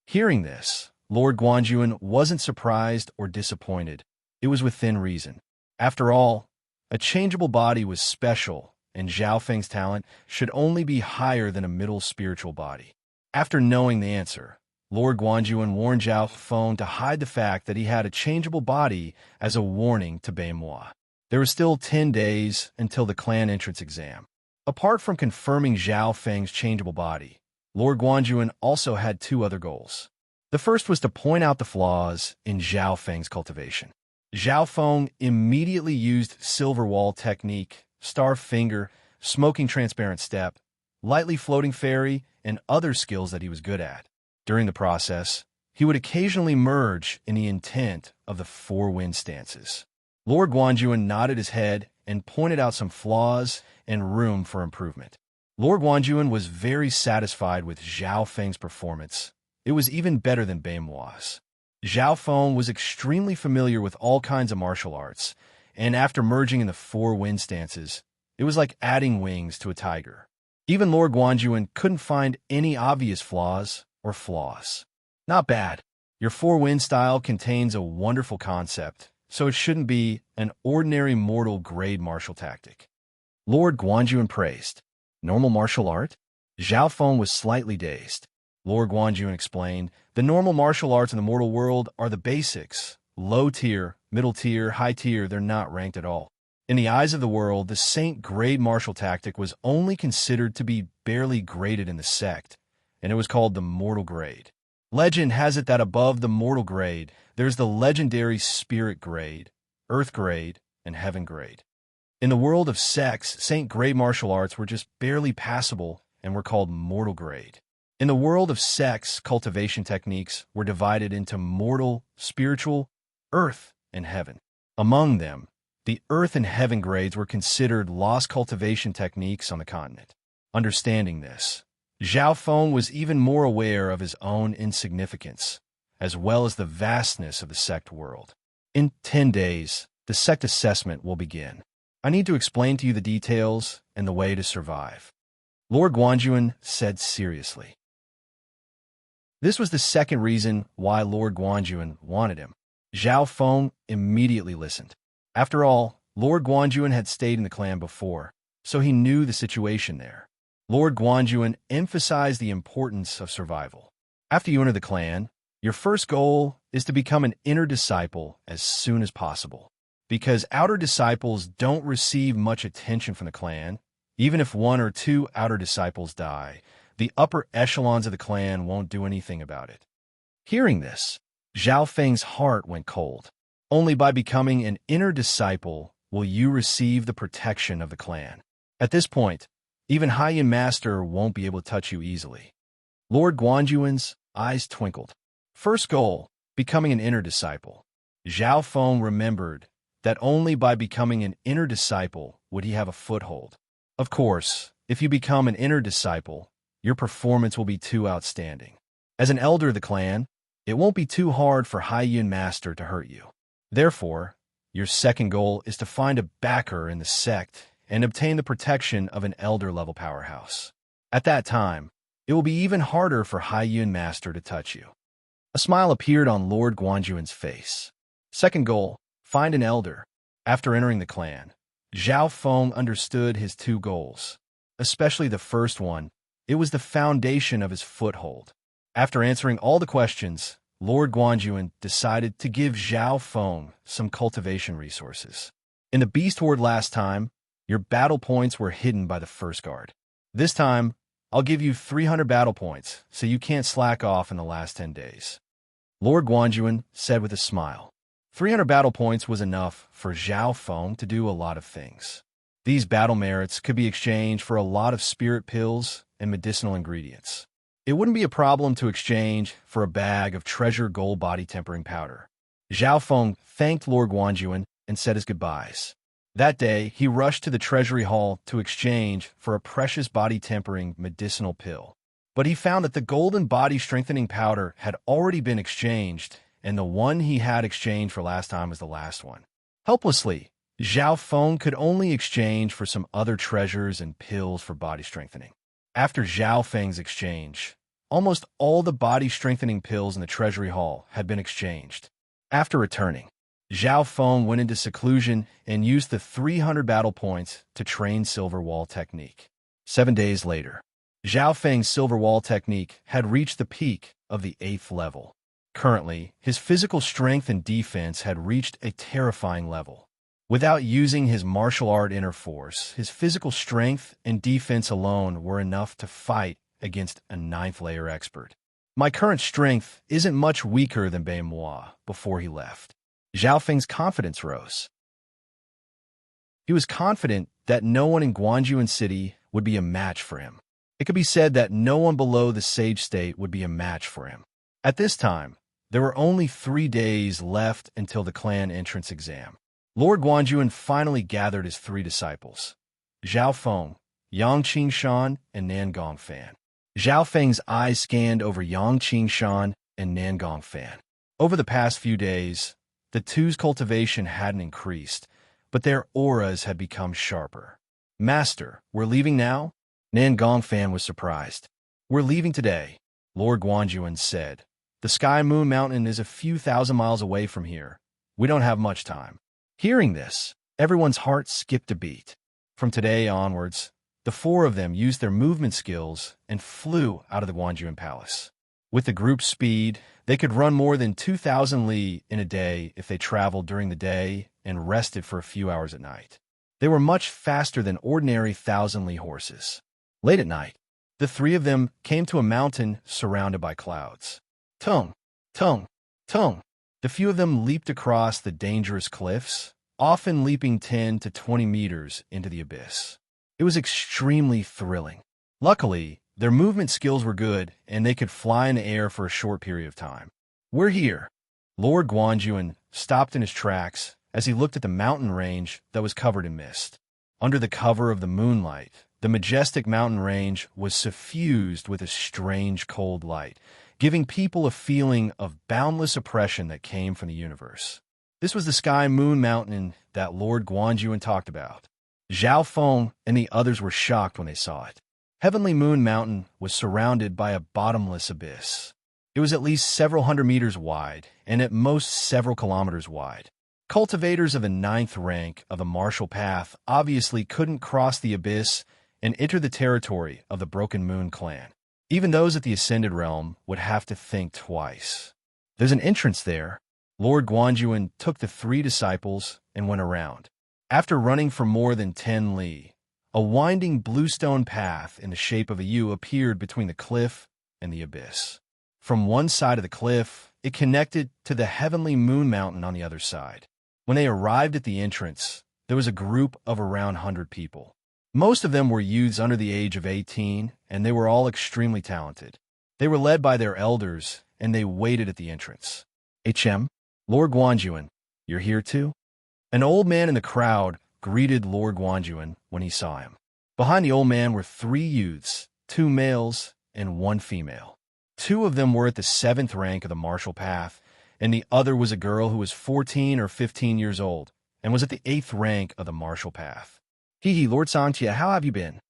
Hearing this, Lord Guanjuan wasn't surprised or disappointed. It was within reason. After all, a changeable body was special, and Zhao Feng's talent should only be higher than a middle spiritual body. After knowing the answer, Lord Guanjuan warned Zhao Feng to hide the fact that he had a changeable body as a warning to Baimuo. There were still 10 days until the clan entrance exam. Apart from confirming Zhao Feng's changeable body, Lord Guanjuan also had 2 other goals. The first was to point out the flaws in Zhao Feng's cultivation. Zhao Feng immediately used silver wall technique, star finger, smoking transparent step, lightly floating fairy, and other skills that he was good at. During the process, he would occasionally merge in the intent of the four wind stances. Lord Guanjuan nodded his head and pointed out some flaws and room for improvement. Lord Guanjuan was very satisfied with Zhao Feng's performance. It was even better than Baimuo's. Zhao Feng was extremely familiar with all kinds of martial arts, and after merging in the four wind stances, it was like adding wings to a tiger. Even Lord Guanjuan couldn't find any obvious flaws or flaws. Not bad. Your four wind style contains a wonderful concept, so it shouldn't be an ordinary mortal grade martial tactic. Lord Guanjuan praised. Normal martial art? Zhao Feng was slightly dazed. Lord Guanjuan explained, the normal martial arts in the mortal world are the basics. Low tier, middle tier, high tier, they're not ranked at all. In the eyes of the world, the saint grade martial tactic was only considered to be barely graded in the sect, and it was called the mortal grade. Legend has it that above the mortal grade, there's the legendary spirit grade, earth grade, and heaven grade. In the world of sects, saint grade martial arts were just barely passable and were called mortal grade. In the world of sects, cultivation techniques were divided into mortal, spiritual, earth, and heaven. Among them, the earth and heaven grades were considered lost cultivation techniques on the continent. Understanding this, Zhao Feng was even more aware of his own insignificance, as well as the vastness of the sect world. In 10 days, the sect assessment will begin. I need to explain to you the details and the way to survive. Lord Guanjuan said seriously. This was the second reason why Lord Guanjuan wanted him. Zhao Feng immediately listened. After all, Lord Guanjuan had stayed in the clan before, so he knew the situation there. Lord Guanjuan emphasized the importance of survival. After you enter the clan, your first goal is to become an inner disciple as soon as possible. Because outer disciples don't receive much attention from the clan, even if 1 or 2 outer disciples die, the upper echelons of the clan won't do anything about it. Hearing this, Zhao Feng's heart went cold. Only by becoming an inner disciple will you receive the protection of the clan. At this point, even Haiyan Master won't be able to touch you easily. Lord Guanjuan's eyes twinkled. First goal, becoming an inner disciple. Zhao Feng remembered that only by becoming an inner disciple would he have a foothold. Of course, if you become an inner disciple, your performance will be too outstanding. As an elder of the clan, it won't be too hard for Haiyan Master to hurt you. Therefore, your second goal is to find a backer in the sect and obtain the protection of an elder-level powerhouse. At that time, it will be even harder for Haiyan Master to touch you. A smile appeared on Lord Guanjuan's face. Second goal, find an elder. After entering the clan, Zhao Feng understood his 2 goals. Especially the first one, it was the foundation of his foothold. After answering all the questions, Lord Guanjuan decided to give Zhao Feng some cultivation resources. In the Beast Horde last time, your battle points were hidden by the first guard. This time, I'll give you 300 battle points, so you can't slack off in the last 10 days. Lord Guanjuan said with a smile. 300 battle points was enough for Zhao Feng to do a lot of things. These battle merits could be exchanged for a lot of spirit pills and medicinal ingredients. It wouldn't be a problem to exchange for a bag of treasure gold body tempering powder. Zhao Feng thanked Lord Guanjuan and said his goodbyes. That day, he rushed to the treasury hall to exchange for a precious body tempering medicinal pill. But he found that the golden body strengthening powder had already been exchanged, and the one he had exchanged for last time was the last one. Helplessly, Zhao Feng could only exchange for some other treasures and pills for body strengthening. After Zhao Feng's exchange, almost all the body-strengthening pills in the treasury hall had been exchanged. After returning, Zhao Feng went into seclusion and used the 300 battle points to train Silver Wall technique. 7 days later, Zhao Feng's Silver Wall technique had reached the peak of the 8th level. Currently, his physical strength and defense had reached a terrifying level. Without using his martial art inner force, his physical strength and defense alone were enough to fight against a 9th layer expert. My current strength isn't much weaker than Baimuo before he left. Zhao Feng's confidence rose. He was confident that no one in Guanjuan City would be a match for him. It could be said that no one below the Sage State would be a match for him. At this time, There were only 3 days left until the clan entrance exam. Lord Guanjuan finally gathered his 3 disciples, Zhao Feng, Yang Qingshan, and Nan Gongfan. Zhao Feng's eyes scanned over Yang Qingshan and Nan Gongfan. Over the past few days, the two's cultivation hadn't increased, but their auras had become sharper. Master, we're leaving now? Nan Gongfan was surprised. We're leaving today, Lord Guanjuan said. The Sky Moon Mountain is a few thousand miles away from here. We don't have much time. Hearing this, everyone's heart skipped a beat. From today onwards, the 4 of them used their movement skills and flew out of the Guanjuan Palace. With the group's speed, they could run more than 2,000 li in a day if they traveled during the day and rested for a few hours at night. They were much faster than ordinary 1,000 li horses. Late at night, the 3 of them came to a mountain surrounded by clouds. Tung, tung, tung. The few of them leaped across the dangerous cliffs, often leaping 10 to 20 meters into the abyss. It was extremely thrilling. Luckily, their movement skills were good, and they could fly in the air for a short period of time. We're here. Lord Guanjuan stopped in his tracks as he looked at the mountain range that was covered in mist. Under the cover of the moonlight, the majestic mountain range was suffused with a strange cold light, giving people a feeling of boundless oppression that came from the universe. This was the Sky Moon Mountain that Lord Guanjuan talked about. Zhao Feng and the others were shocked when they saw it. Heavenly Moon Mountain was surrounded by a bottomless abyss. It was at least several hundred meters wide, and at most several kilometers wide. Cultivators of the 9th rank of the Martial Path obviously couldn't cross the abyss and enter the territory of the Broken Moon clan. Even those at the Ascended Realm would have to think twice. There's an entrance there. Lord Guanjuan took the 3 disciples and went around. After running for more than 10 li, a winding bluestone path in the shape of a U appeared between the cliff and the abyss. From one side of the cliff, it connected to the Heavenly Moon Mountain on the other side. When they arrived at the entrance, there was a group of around 100 people. Most of them were youths under the age of 18, and they were all extremely talented. They were led by their elders, and they waited at the entrance. HM, Lord Guanjuan, you're here too? An old man in the crowd greeted Lord Guanjuan when he saw him. Behind the old man were 3 youths, 2 males and 1 female. 2 of them were at the 7th rank of the Martial Path, and the other was a girl who was 14 or 15 years old and was at the 8th rank of the Martial Path. Hee, Lord Sangtia, how have you been?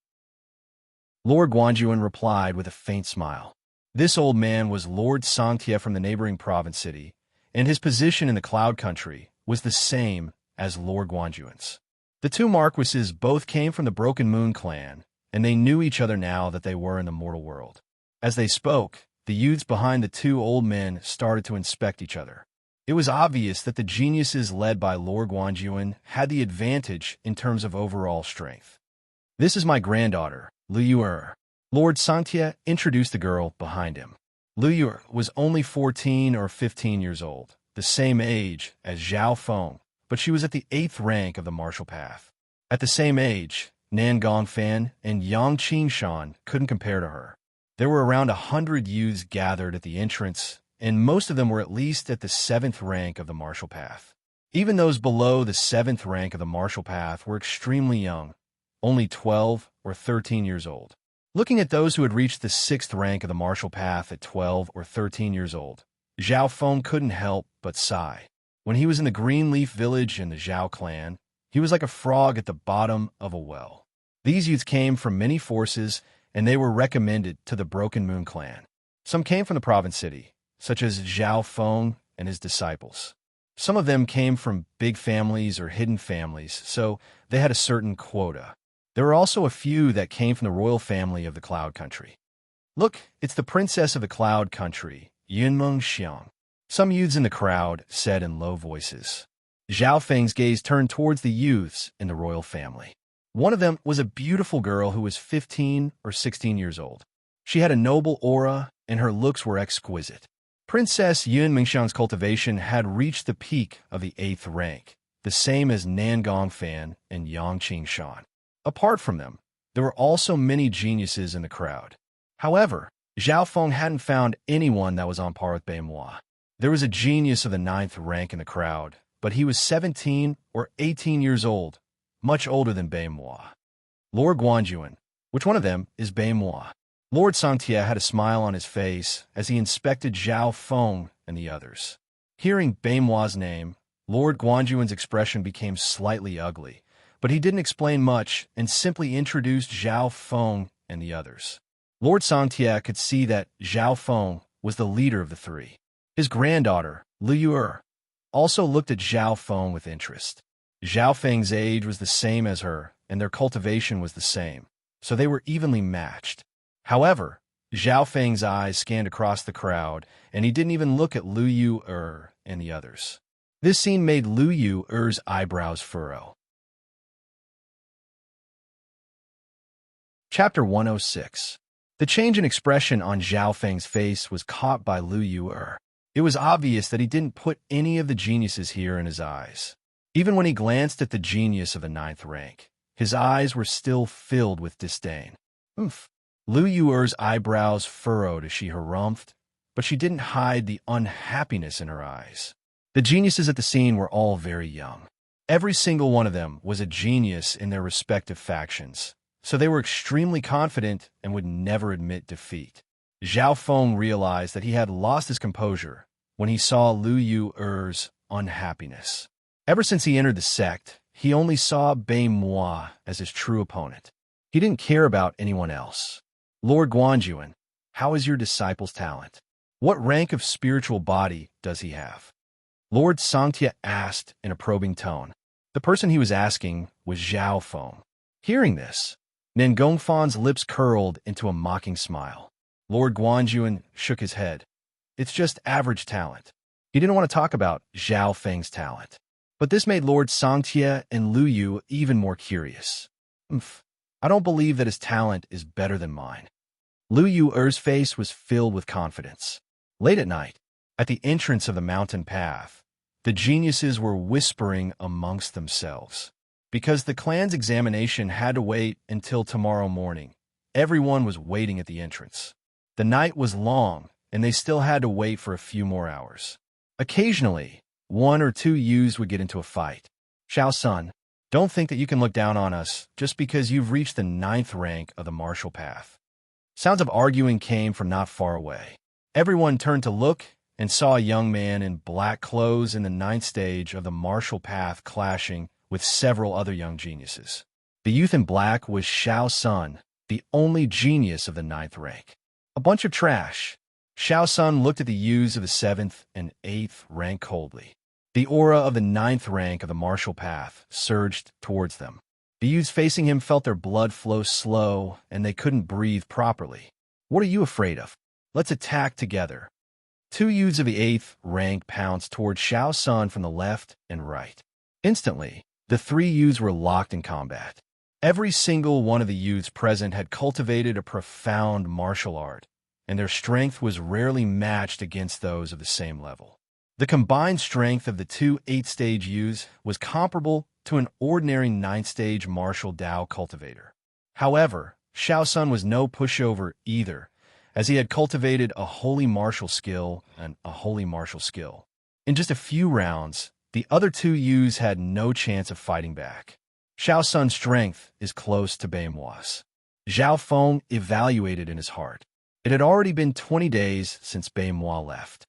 Lord Guanjuan replied with a faint smile. This old man was Lord Sangtia from the neighboring province city, and his position in the Cloud Country was the same as Lord Guanjuan's. The 2 marquises both came from the Broken Moon clan, and they knew each other now that they were in the mortal world. As they spoke, the youths behind the 2 old men started to inspect each other. It was obvious that the geniuses led by Lord Guanjuan had the advantage in terms of overall strength. This is my granddaughter, Lu Yuer. Lord Sangtia introduced the girl behind him. Lu Yuer was only 14 or 15 years old, the same age as Zhao Feng, but she was at the 8th rank of the Martial Path. At the same age, Nan Gongfan and Yang Qingshan couldn't compare to her. There were around 100 youths gathered at the entrance, and most of them were at least at the 7th rank of the Martial Path. Even those below the 7th rank of the Martial Path were extremely young, only 12 or 13 years old. Looking at those who had reached the 6th rank of the Martial Path at 12 or 13 years old, Zhao Feng couldn't help but sigh. When he was in the Green Leaf Village in the Zhao clan, he was like a frog at the bottom of a well. These youths came from many forces, and they were recommended to the Broken Moon clan. Some came from the province city, such as Zhao Feng and his disciples. Some of them came from big families or hidden families, so they had a certain quota. There were also a few that came from the royal family of the Cloud Country. Look, it's the princess of the Cloud Country, Yunmeng Xiang. Some youths in the crowd said in low voices. Zhao Feng's gaze turned towards the youths in the royal family. One of them was a beautiful girl who was 15 or 16 years old. She had a noble aura, and her looks were exquisite. Princess Yun Mingxiang's cultivation had reached the peak of the 8th rank, the same as Nan Gongfan and Yang Qingshan. Apart from them, there were also many geniuses in the crowd. However, Zhao Feng hadn't found anyone that was on par with Bei Moi. There was a genius of the 9th rank in the crowd, but he was 17 or 18 years old, much older than Baimois. Lord Guanjuan, which one of them is Baimois? Lord Sangtia had a smile on his face as he inspected Zhao Feng and the others. Hearing Baimois' name, Lord Guanjuan's expression became slightly ugly, but he didn't explain much and simply introduced Zhao Feng and the others. Lord Sangtia could see that Zhao Feng was the leader of the three. His granddaughter, Lu Yu'er, also looked at Zhao Feng with interest. Zhao Feng's age was the same as her, and their cultivation was the same, so they were evenly matched. However, Zhao Feng's eyes scanned across the crowd, and he didn't even look at Lu Yu'er and the others. This scene made Lu Yu'er's eyebrows furrow. Chapter 106. The change in expression on Zhao Feng's face was caught by Lu Yu'er. It was obvious that he didn't put any of the geniuses here in his eyes. Even when he glanced at the genius of the 9th rank, his eyes were still filled with disdain. Oomph. Lu Yu'er's eyebrows furrowed as she harumphed, but she didn't hide the unhappiness in her eyes. The geniuses at the scene were all very young. Every single one of them was a genius in their respective factions, so they were extremely confident and would never admit defeat. Zhao Feng realized that he had lost his composure when he saw Lu Yu'er's unhappiness. Ever since he entered the sect, he only saw Baimois as his true opponent. He didn't care about anyone else. Lord Guanjuan, how is your disciple's talent? What rank of spiritual body does he have? Lord Sangtia asked in a probing tone. The person he was asking was Zhao Feng. Hearing this, Nen Gongfan's lips curled into a mocking smile. Lord Guanjuan shook his head. It's just average talent. He didn't want to talk about Zhao Feng's talent. But this made Lord Sangtia and Lu Yu even more curious. I don't believe that his talent is better than mine. Lu Yu'er's face was filled with confidence. Late at night, at the entrance of the mountain path, the geniuses were whispering amongst themselves. Because the clan's examination had to wait until tomorrow morning, everyone was waiting at the entrance. The night was long, and they still had to wait for a few more hours. Occasionally, 1 or 2 youths would get into a fight. Xiao Sun, don't think that you can look down on us just because you've reached the 9th rank of the martial path. Sounds of arguing came from not far away. Everyone turned to look and saw a young man in black clothes in the 9th stage of the martial path clashing with several other young geniuses. The youth in black was Xiao Sun, the only genius of the 9th rank. A bunch of trash. Xiao Sun looked at the youths of the 7th and 8th rank coldly. The aura of the 9th rank of the martial path surged towards them. The youths facing him felt their blood flow slow, and they couldn't breathe properly. What are you afraid of? Let's attack together. 2 youths of the 8th rank pounced toward Xiao Sun from the left and right. Instantly, the 3 youths were locked in combat. Every single one of the youths present had cultivated a profound martial art, and their strength was rarely matched against those of the same level. The combined strength of the 2 8th-stage youths was comparable to an ordinary 9th-stage martial Dao cultivator. However, Xiao Sun was no pushover either, as he had cultivated a holy martial skill and a holy martial skill. In just a few rounds, the other 2 youths had no chance of fighting back. Xiao Sun's strength is close to Baimois'. Zhao Feng evaluated in his heart. It had already been 20 days since Baimois left.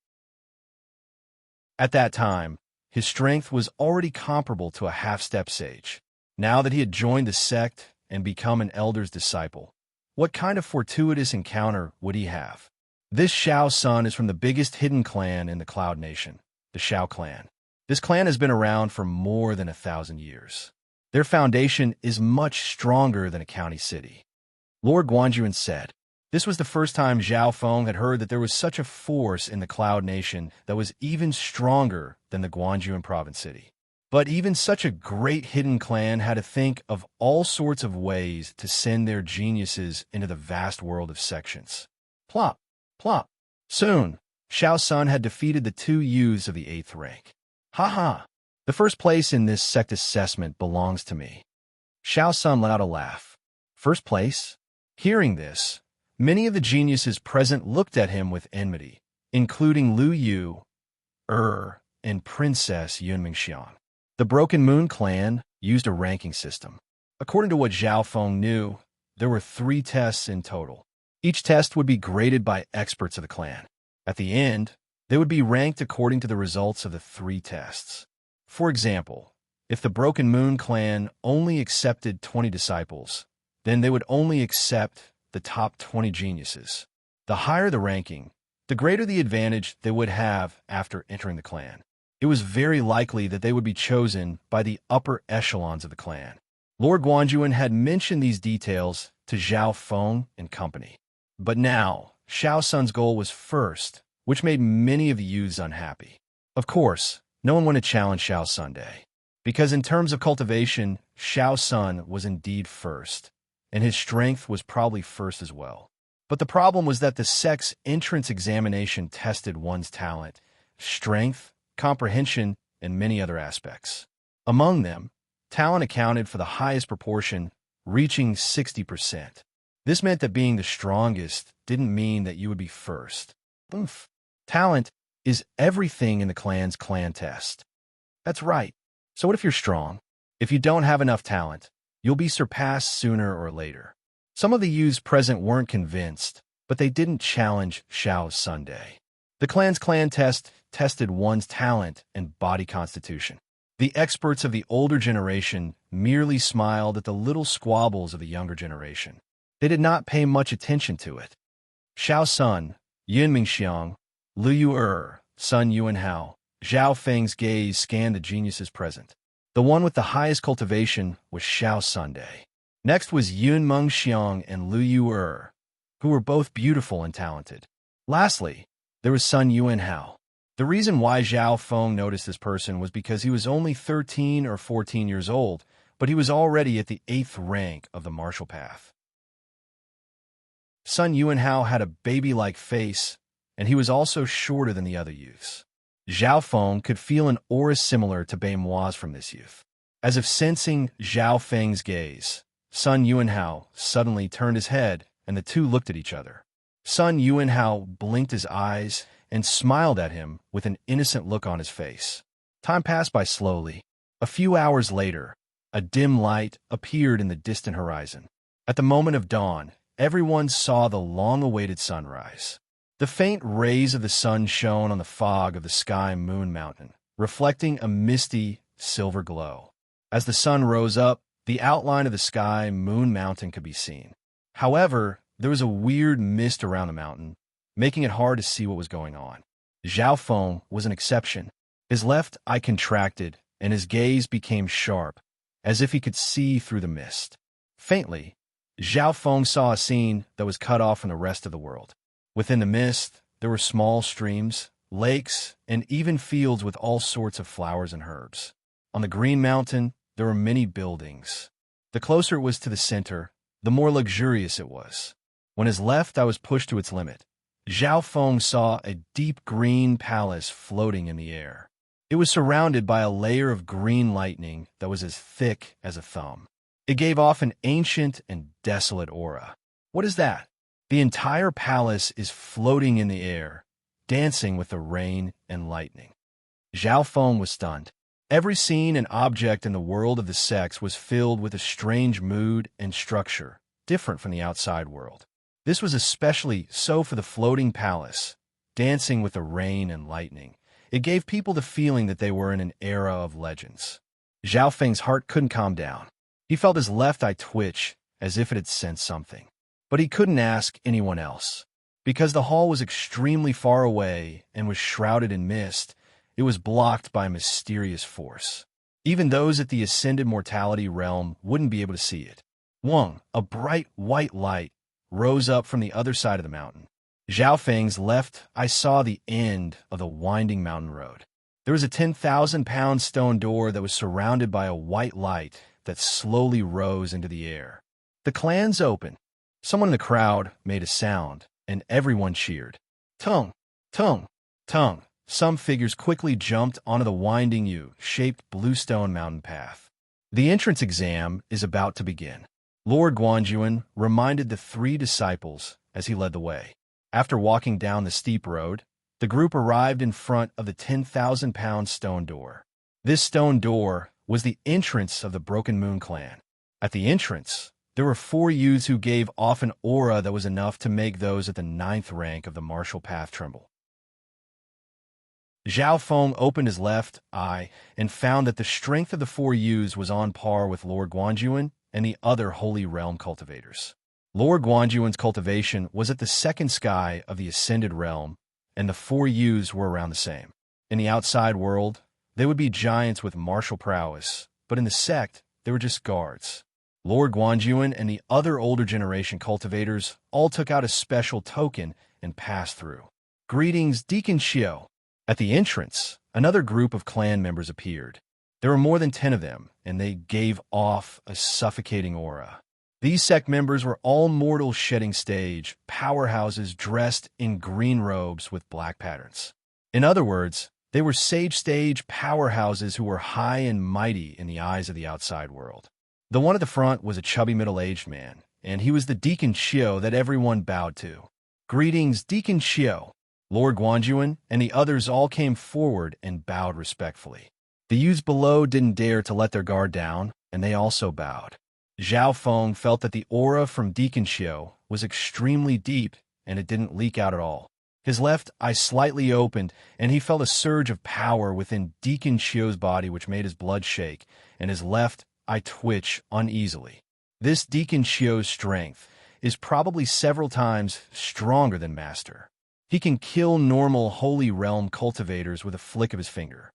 At that time, his strength was already comparable to a half-step sage. Now that he had joined the sect and become an elder's disciple, what kind of fortuitous encounter would he have? This Xiao Sun is from the biggest hidden clan in the Cloud Nation, the Xiao clan. This clan has been around for more than 1,000 years. Their foundation is much stronger than a county city. Lord Guanjuan said, this was the first time Zhao Feng had heard that there was such a force in the Cloud Nation that was even stronger than the Guanjuan province city. But even such a great hidden clan had to think of all sorts of ways to send their geniuses into the vast world of sections. Plop, plop. Soon, Xiao Sun had defeated the 2 youths of the 8th rank. Ha ha! The first place in this sect assessment belongs to me. Xiao Sun let out a laugh. First place? Hearing this, many of the geniuses present looked at him with enmity, including Lu Yu, and Princess Yunmingxiang. The Broken Moon clan used a ranking system. According to what Zhao Feng knew, there were 3 tests in total. Each test would be graded by experts of the clan. At the end, they would be ranked according to the results of the 3 tests. For example, if the Broken Moon clan only accepted 20 disciples, then they would only accept the top 20 geniuses. The higher the ranking, the greater the advantage they would have after entering the clan. It was very likely that they would be chosen by the upper echelons of the clan. Lord Guanjuan had mentioned these details to Zhao Feng and company. But now, Xiao Sun's goal was first, which made many of the youths unhappy. Of course, no one wanted to challenge Xiao Sun Day, because in terms of cultivation, Xiao Sun was indeed first, and his strength was probably first as well. But the problem was that the sect's entrance examination tested one's talent, strength, comprehension, and many other aspects. Among them, talent accounted for the highest proportion, reaching 60%. This meant that being the strongest didn't mean that you would be first. Oof. Talent is everything in the clan's clan test. That's right. So what if you're strong? If you don't have enough talent, you'll be surpassed sooner or later. Some of the youths present weren't convinced, but they didn't challenge Xiao Sun Day. The clan's clan test tested one's talent and body constitution. The experts of the older generation merely smiled at the little squabbles of the younger generation. They did not pay much attention to it. Xiao Sun, Yunmingxiang, Lu Yu Sun Yuanhao, Zhao Feng's gaze scanned the geniuses present. The one with the highest cultivation was Xiao Sun Day. Next was Yun Mengxiang and Lu Yu who were both beautiful and talented. Lastly, there was Sun Yuanhao. The reason why Zhao Feng noticed this person was because he was only 13 or 14 years old, but he was already at the 8th rank of the martial path. Sun Yuanhao had a baby-like face, and he was also shorter than the other youths. Zhao Feng could feel an aura similar to Bai Mua's from this youth. As if sensing Zhao Feng's gaze, Sun Yuanhao suddenly turned his head, and the two looked at each other. Sun Yuanhao blinked his eyes and smiled at him with an innocent look on his face. Time passed by slowly. A few hours later, a dim light appeared in the distant horizon. At the moment of dawn, everyone saw the long-awaited sunrise. The faint rays of the sun shone on the fog of the sky moon mountain, reflecting a misty, silver glow. As the sun rose up, the outline of the sky moon mountain could be seen. However, there was a weird mist around the mountain, making it hard to see what was going on. Zhao Feng was an exception. His left eye contracted, and his gaze became sharp, as if he could see through the mist. Faintly, Zhao Feng saw a scene that was cut off from the rest of the world. Within the mist, there were small streams, lakes, and even fields with all sorts of flowers and herbs. On the green mountain, there were many buildings. The closer it was to the center, the more luxurious it was. When his left eye was pushed to its limit, Zhao Feng saw a deep green palace floating in the air. It was surrounded by a layer of green lightning that was as thick as a thumb. It gave off an ancient and desolate aura. What is that? The entire palace is floating in the air, dancing with the rain and lightning. Zhao Feng was stunned. Every scene and object in the world of the sects was filled with a strange mood and structure, different from the outside world. This was especially so for the floating palace, dancing with the rain and lightning. It gave people the feeling that they were in an era of legends. Zhao Feng's heart couldn't calm down. He felt his left eye twitch as if it had sensed something. But he couldn't ask anyone else. Because the hall was extremely far away and was shrouded in mist, it was blocked by a mysterious force. Even those at the ascended mortality realm wouldn't be able to see it. Wang, a bright white light, rose up from the other side of the mountain. Zhao Feng's left eye saw the end of the winding mountain road. There was a 10,000-pound stone door that was surrounded by a white light that slowly rose into the air. The clans opened. Someone in the crowd made a sound, and everyone cheered. Tung, tung, tung. Some figures quickly jumped onto the winding U-shaped bluestone mountain path. The entrance exam is about to begin. Lord Guanjuan reminded the 3 disciples as he led the way. After walking down the steep road, the group arrived in front of the 10,000-pound stone door. This stone door was the entrance of the Broken Moon clan. At the entrance, there were 4 youths who gave off an aura that was enough to make those at the 9th rank of the martial path tremble. Zhao Feng opened his left eye and found that the strength of the 4 youths was on par with Lord Guanjuan and the other Holy Realm cultivators. Lord Guanjuan's cultivation was at the 2nd sky of the Ascended Realm, and the 4 youths were around the same. In the outside world, they would be giants with martial prowess, but in the sect, they were just guards. Lord Guanjuan and the other older generation cultivators all took out a special token and passed through. Greetings, Deacon Xiao. At the entrance, another group of clan members appeared. There were more than 10 of them, and they gave off a suffocating aura. These sect members were all mortal shedding stage, powerhouses dressed in green robes with black patterns. In other words, they were sage stage powerhouses who were high and mighty in the eyes of the outside world. The one at the front was a chubby middle-aged man, and he was the Deacon Xiao that everyone bowed to. Greetings, Deacon Xiao. Lord Guanjuan and the others all came forward and bowed respectfully. The youths below didn't dare to let their guard down, and they also bowed. Zhao Feng felt that the aura from Deacon Xiao was extremely deep, and it didn't leak out at all. His left eye slightly opened, and he felt a surge of power within Deacon Xiao's body which made his blood shake, and his left eye twitch uneasily. This Deacon Xiao's strength is probably several times stronger than Master. He can kill normal Holy Realm cultivators with a flick of his finger.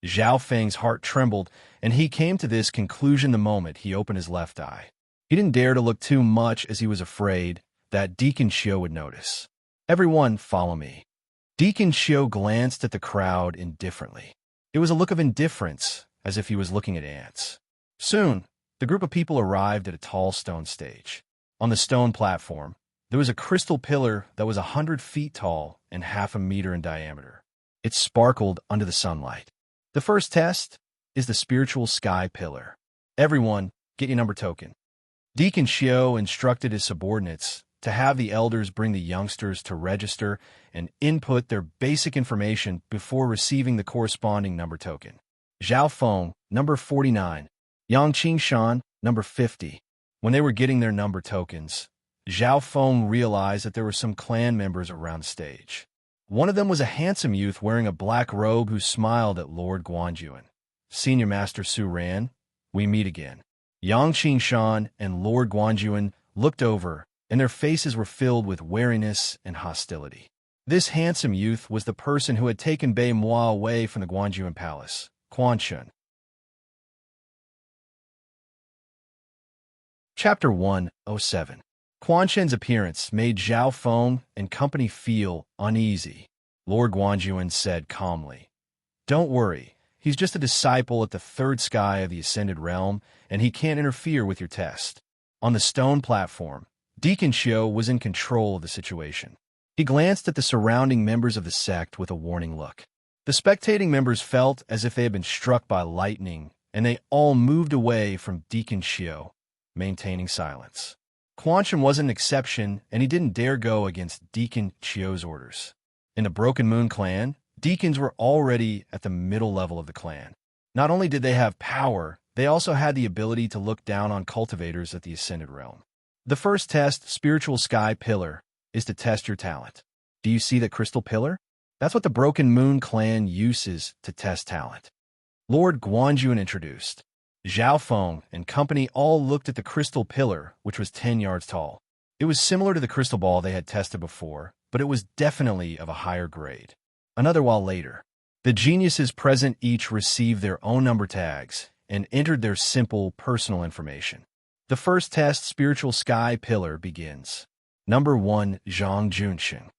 Zhao Feng's heart trembled, and he came to this conclusion the moment he opened his left eye. He didn't dare to look too much as he was afraid that Deacon Xiao would notice. Everyone, follow me. Deacon Xiao glanced at the crowd indifferently. It was a look of indifference, as if he was looking at ants. Soon, the group of people arrived at a tall stone stage. On the stone platform, there was a crystal pillar that was 100 feet tall and half a meter in diameter. It sparkled under the sunlight. The first test is the spiritual sky pillar. Everyone, get your number token. Deacon Xiao instructed his subordinates to have the elders bring the youngsters to register and input their basic information before receiving the corresponding number token. Zhao Feng, number 49. Yang Qingshan, number 50. When they were getting their number tokens, Zhao Feng realized that there were some clan members around the stage. One of them was a handsome youth wearing a black robe who smiled at Lord Guanjuan. Senior Master Su Ran, we meet again. Yang Qingshan and Lord Guanjuan looked over, and their faces were filled with wariness and hostility. This handsome youth was the person who had taken Bei Moi away from the Guanjuan palace, Quan Shun. Chapter 107. Quan Shen's appearance made Zhao Feng and company feel uneasy. Lord Guanjuan said calmly, "Don't worry, he's just a disciple at the 3rd sky of the Ascended Realm, and he can't interfere with your test." On the stone platform, Deacon Xiao was in control of the situation. He glanced at the surrounding members of the sect with a warning look. The spectating members felt as if they had been struck by lightning, and they all moved away from Deacon Xiao, maintaining silence. Quan Shen wasn't an exception, and he didn't dare go against Deacon Xiao's orders. In the Broken Moon clan, deacons were already at the middle level of the clan. Not only did they have power, they also had the ability to look down on cultivators at the Ascended Realm. The first test, Spiritual Sky Pillar, is to test your talent. Do you see the crystal pillar? That's what the Broken Moon clan uses to test talent. Lord Guanjuan introduced. Zhao Feng and company all looked at the crystal pillar, which was 10 yards tall. It was similar to the crystal ball they had tested before, but it was definitely of a higher grade. Another while later, the geniuses present each received their own number tags and entered their simple personal information. The first test, Spiritual Sky Pillar, begins. Number 1, Zhang Junsheng.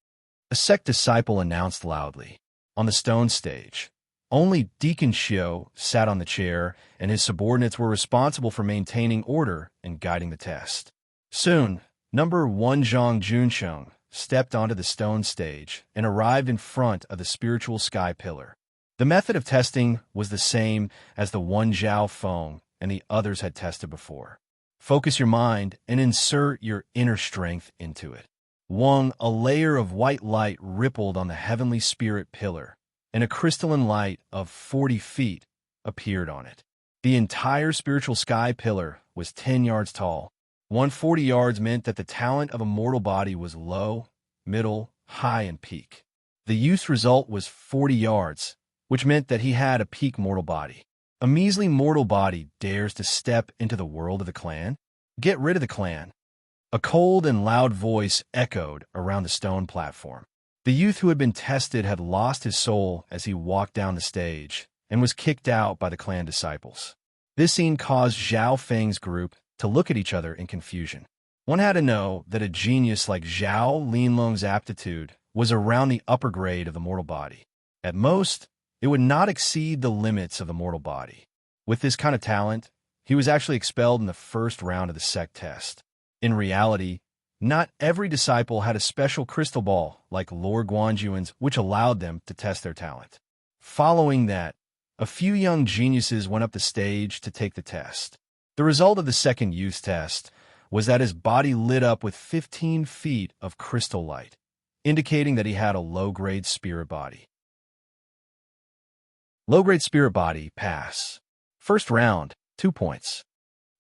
A sect disciple announced loudly. On the stone stage, only Deacon Xiao sat on the chair, and his subordinates were responsible for maintaining order and guiding the test. Soon, number 1 Zhang Junsheng stepped onto the stone stage and arrived in front of the Spiritual Sky Pillar. The method of testing was the same as the one Zhao Feng and the others had tested before. Focus your mind and insert your inner strength into it. A layer of white light rippled on the heavenly spirit pillar, and a crystalline light of 40 feet appeared on it. The entire spiritual sky pillar was 10 yards tall. 140 yards meant that the talent of a mortal body was low, middle, high, and peak. The youth's result was 40 yards, which meant that he had a peak mortal body. A measly mortal body dares to step into the world of the clan? Get rid of the clan. A cold and loud voice echoed around the stone platform. The youth who had been tested had lost his soul as he walked down the stage and was kicked out by the clan disciples. This scene caused Zhao Feng's group to look at each other in confusion. One had to know that a genius like Zhao Linlong's aptitude was around the upper grade of the mortal body. At most, it would not exceed the limits of the mortal body. With this kind of talent, he was actually expelled in the first round of the sect test. In reality, not every disciple had a special crystal ball like Lord Guanjuan's, which allowed them to test their talent. Following that, a few young geniuses went up the stage to take the test. The result of the second youth test was that his body lit up with 15 feet of crystal light, indicating that he had a low-grade spirit body. Low-grade spirit body, pass. First round, 2 points.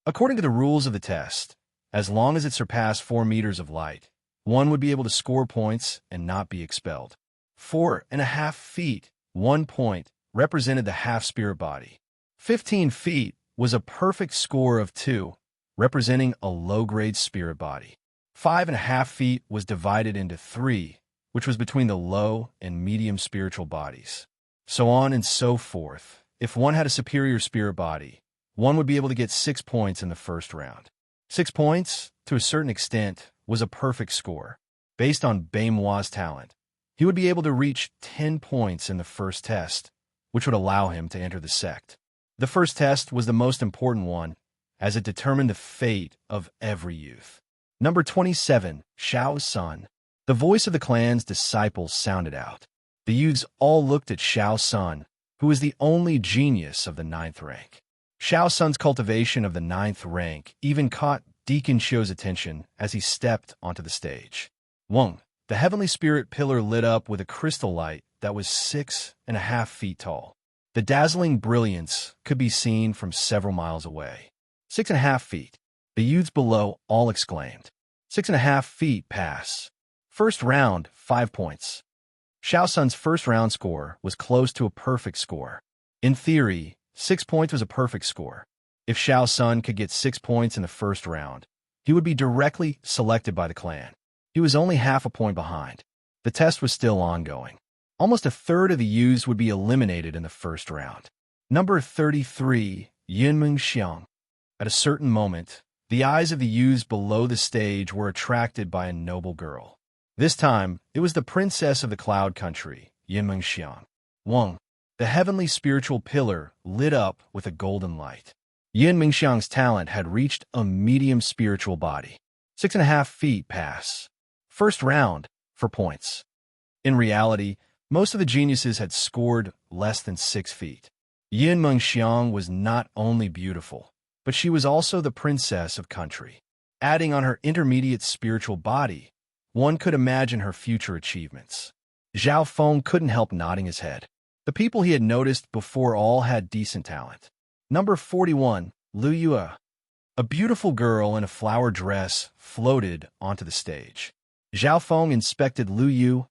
According to the rules of the test, as long as it surpassed 4 meters of light, one would be able to score points and not be expelled. 4.5 feet, 1 point, represented the half-spirit body. 15 feet was a perfect score of 2, representing a low-grade spirit body. 5.5 feet was divided into 3, which was between the low and medium spiritual bodies. So on and so forth. If one had a superior spirit body, one would be able to get 6 points in the first round. 6 points, to a certain extent, was a perfect score. Based on Baimoi's talent, he would be able to reach 10 points in the first test, which would allow him to enter the sect. The first test was the most important one, as it determined the fate of every youth. Number 27, Xiao's son. The voice of the clan's disciples sounded out. The youths all looked at Xiao's son, who was the only genius of the 9th rank. Xiao's son's cultivation of the 9th rank even caught Deacon Xiu's attention as he stepped onto the stage. The heavenly spirit pillar lit up with a crystal light that was 6.5 feet tall. The dazzling brilliance could be seen from several miles away. 6.5 feet. The youths below all exclaimed. 6.5 feet, pass. First round, 5 points. Xiao Sun's first round score was close to a perfect score. In theory, 6 points was a perfect score. If Xiao Sun could get 6 points in the first round, he would be directly selected by the clan. He was only half a point behind. The test was still ongoing. Almost a third of the youths would be eliminated in the first round. Number 33, Yunmeng Xiang. At a certain moment, the eyes of the youths below the stage were attracted by a noble girl. This time, it was the princess of the cloud country, Yunmeng Xiang. The heavenly spiritual pillar lit up with a golden light. Yunmeng Xiang's talent had reached a medium spiritual body. 6.5 feet, pass. First round, for points. In reality, most of the geniuses had scored less than 6 feet. Yunmeng Xiang was not only beautiful, but she was also the princess of country. Adding on her intermediate spiritual body, one could imagine her future achievements. Zhao Feng couldn't help nodding his head. The people he had noticed before all had decent talent. Number 41, Lu Yue. A beautiful girl in a flower dress floated onto the stage. Zhao Feng inspected Lu Yue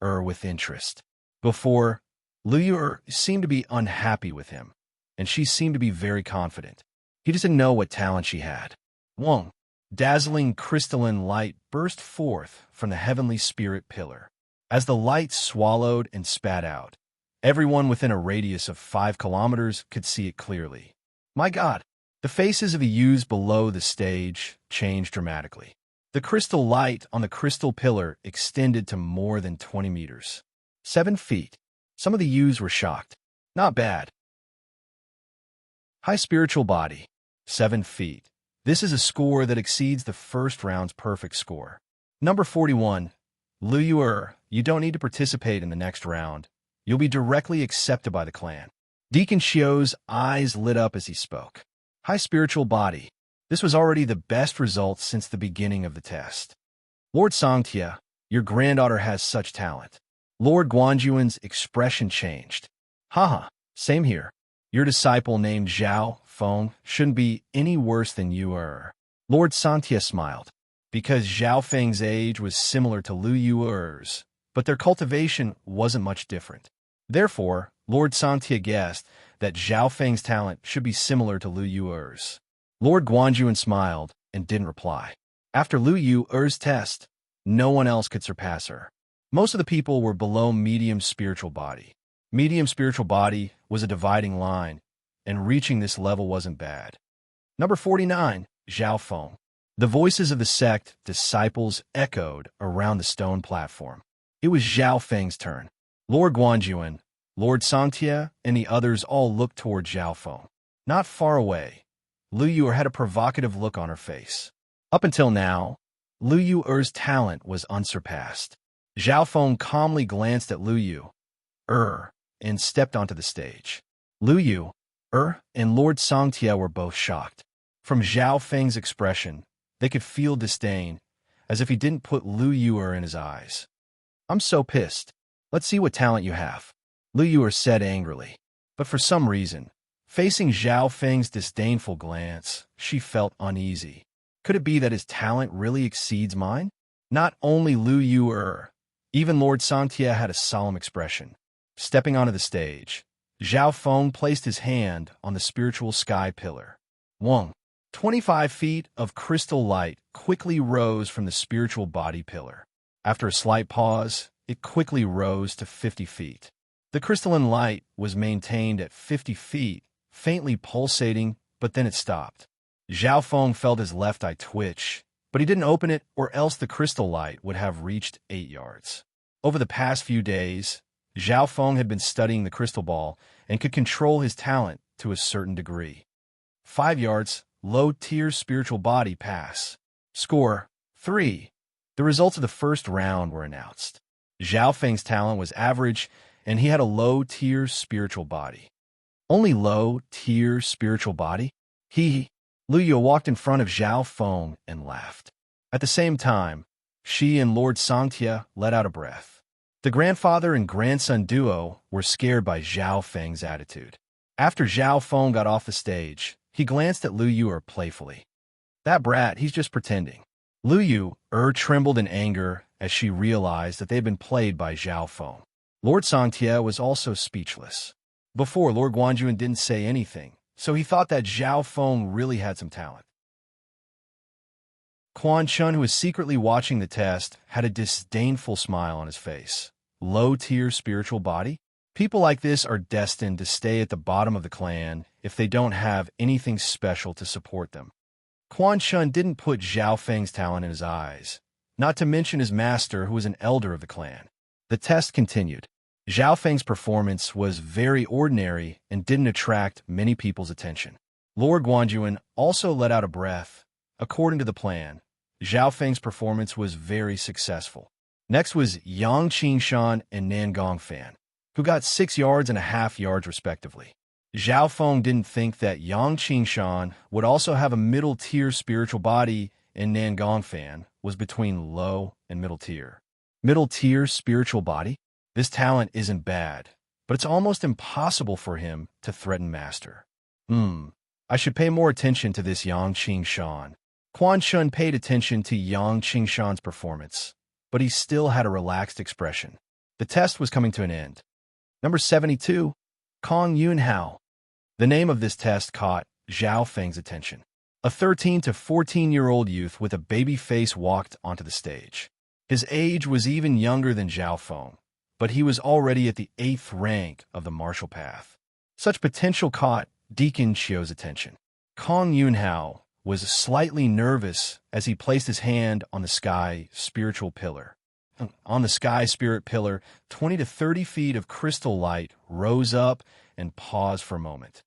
with interest. Before, Lu Yue seemed to be unhappy with him, and she seemed to be very confident. He just didn't know what talent she had. Dazzling crystalline light burst forth from the heavenly spirit pillar. As the light swallowed and spat out, everyone within a radius of 5 kilometers could see it clearly. My God! The faces of the youths below the stage changed dramatically. The crystal light on the crystal pillar extended to more than 20 meters. 7 feet. Some of the youths were shocked. Not bad. High spiritual body. 7 feet. This is a score that exceeds the first round's perfect score. Number 41. Lu Yue, you don't need to participate in the next round. You'll be directly accepted by the clan. Deacon Xiu's eyes lit up as he spoke. High spiritual body. This was already the best result since the beginning of the test. Lord Songtia, your granddaughter has such talent. Lord Guanjuan's expression changed. Haha, same here. Your disciple named Zhao Feng shouldn't be any worse than you are. Lord Songtia smiled, because Zhao Feng's age was similar to Lu Yuer's, but their cultivation wasn't much different. Therefore, Lord Songtia guessed that Zhao Feng's talent should be similar to Lu Yuer's. Lord Guanjuan smiled and didn't reply. After Lu Yuer's test, no one else could surpass her. Most of the people were below medium spiritual body. Medium spiritual body was a dividing line, and reaching this level wasn't bad. Number 49, Zhao Feng. The voices of the sect disciples echoed around the stone platform. It was Zhao Feng's turn. Lord Guanjuan, Lord Songtia, and the others all looked toward Zhao Feng. Not far away, Lu Yuer had a provocative look on her face. Up until now, Lu Yuer's talent was unsurpassed. Zhao Feng calmly glanced at Lu Yuer and stepped onto the stage. Lu Yuer and Lord Songtia were both shocked. From Zhao Feng's expression, they could feel disdain, as if he didn't put Lu Yuer in his eyes. I'm so pissed. Let's see what talent you have, Lu Yuer said angrily. But for some reason, facing Zhao Feng's disdainful glance, she felt uneasy. Could it be that his talent really exceeds mine? Not only Lu Yuer, even Lord Songtia had a solemn expression. Stepping onto the stage, Zhao Feng placed his hand on the spiritual sky pillar. 25 feet of crystal light quickly rose from the spiritual body pillar. After a slight pause, it quickly rose to 50 feet. The crystalline light was maintained at 50 feet, faintly pulsating, but then it stopped. Zhao Feng felt his left eye twitch, but he didn't open it or else the crystal light would have reached 8 yards. Over the past few days, Zhao Feng had been studying the crystal ball and could control his talent to a certain degree. 5 yards, low-tier spiritual body pass. Score, 3. The results of the first round were announced. Zhao Feng's talent was average, and he had a low-tier spiritual body. Only low-tier spiritual body? Lu Yu walked in front of Zhao Feng and laughed. At the same time, she and Lord Songtia let out a breath. The grandfather and grandson duo were scared by Zhao Feng's attitude. After Zhao Feng got off the stage, he glanced at Lu Yuer playfully. That brat, he's just pretending. Lu Yuer trembled in anger as she realized that they had been played by Zhao Feng. Lord Songtia was also speechless. Before, Lord Guanjuan didn't say anything, so he thought that Zhao Feng really had some talent. Quan Chun, who was secretly watching the test, had a disdainful smile on his face. Low-tier spiritual body? People like this are destined to stay at the bottom of the clan if they don't have anything special to support them. Quan Chun didn't put Zhao Feng's talent in his eyes, not to mention his master, who was an elder of the clan. The test continued. Zhao Feng's performance was very ordinary and didn't attract many people's attention. Lord Guanjuan also let out a breath. According to the plan, Zhao Feng's performance was very successful. Next was Yang Qingshan and Nan Gongfan, who got 6.5 yards respectively. Zhao Feng didn't think that Yang Qingshan would also have a middle-tier spiritual body, and Nan Gongfan was between low and middle tier. Middle-tier spiritual body? This talent isn't bad, but it's almost impossible for him to threaten master. I should pay more attention to this Yang Qingshan. Quan Chun paid attention to Yang Qingshan's performance, but he still had a relaxed expression. The test was coming to an end. Number 72, Kong Yunhao. The name of this test caught Zhao Feng's attention. A 13 to 14-year-old youth with a baby face walked onto the stage. His age was even younger than Zhao Feng, but he was already at the 8th rank of the martial path. Such potential caught Deacon Chio's attention. Kong Yunhao was slightly nervous as he placed his hand on the sky spiritual pillar. On the sky spirit pillar, 20 to 30 feet of crystal light rose up and paused for a moment.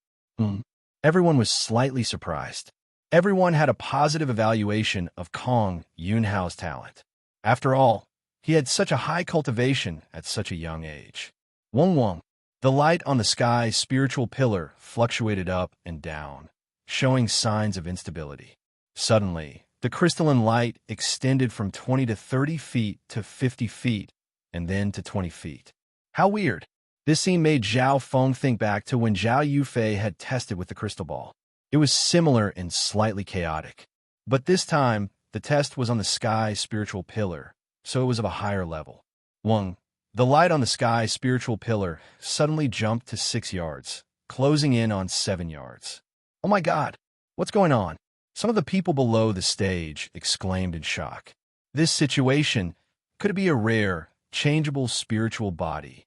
Everyone was slightly surprised. Everyone had a positive evaluation of Kong Yunhao's talent. After all, he had such a high cultivation at such a young age. Wong. The light on the sky spiritual pillar fluctuated up and down, showing signs of instability. Suddenly, The crystalline light extended from 20 to 30 feet to 50 feet, and then to 20 feet. How weird. This scene made Zhao Feng think back to when Zhao Yufei had tested with the crystal ball. It was similar and slightly chaotic. But this time, the test was on the sky spiritual pillar, so it was of a higher level. 1. The light on the sky spiritual pillar suddenly jumped to 6 yards, closing in on 7 yards. Oh my God, what's going on? Some of the people below the stage exclaimed in shock. This situation, could it be a rare, changeable spiritual body?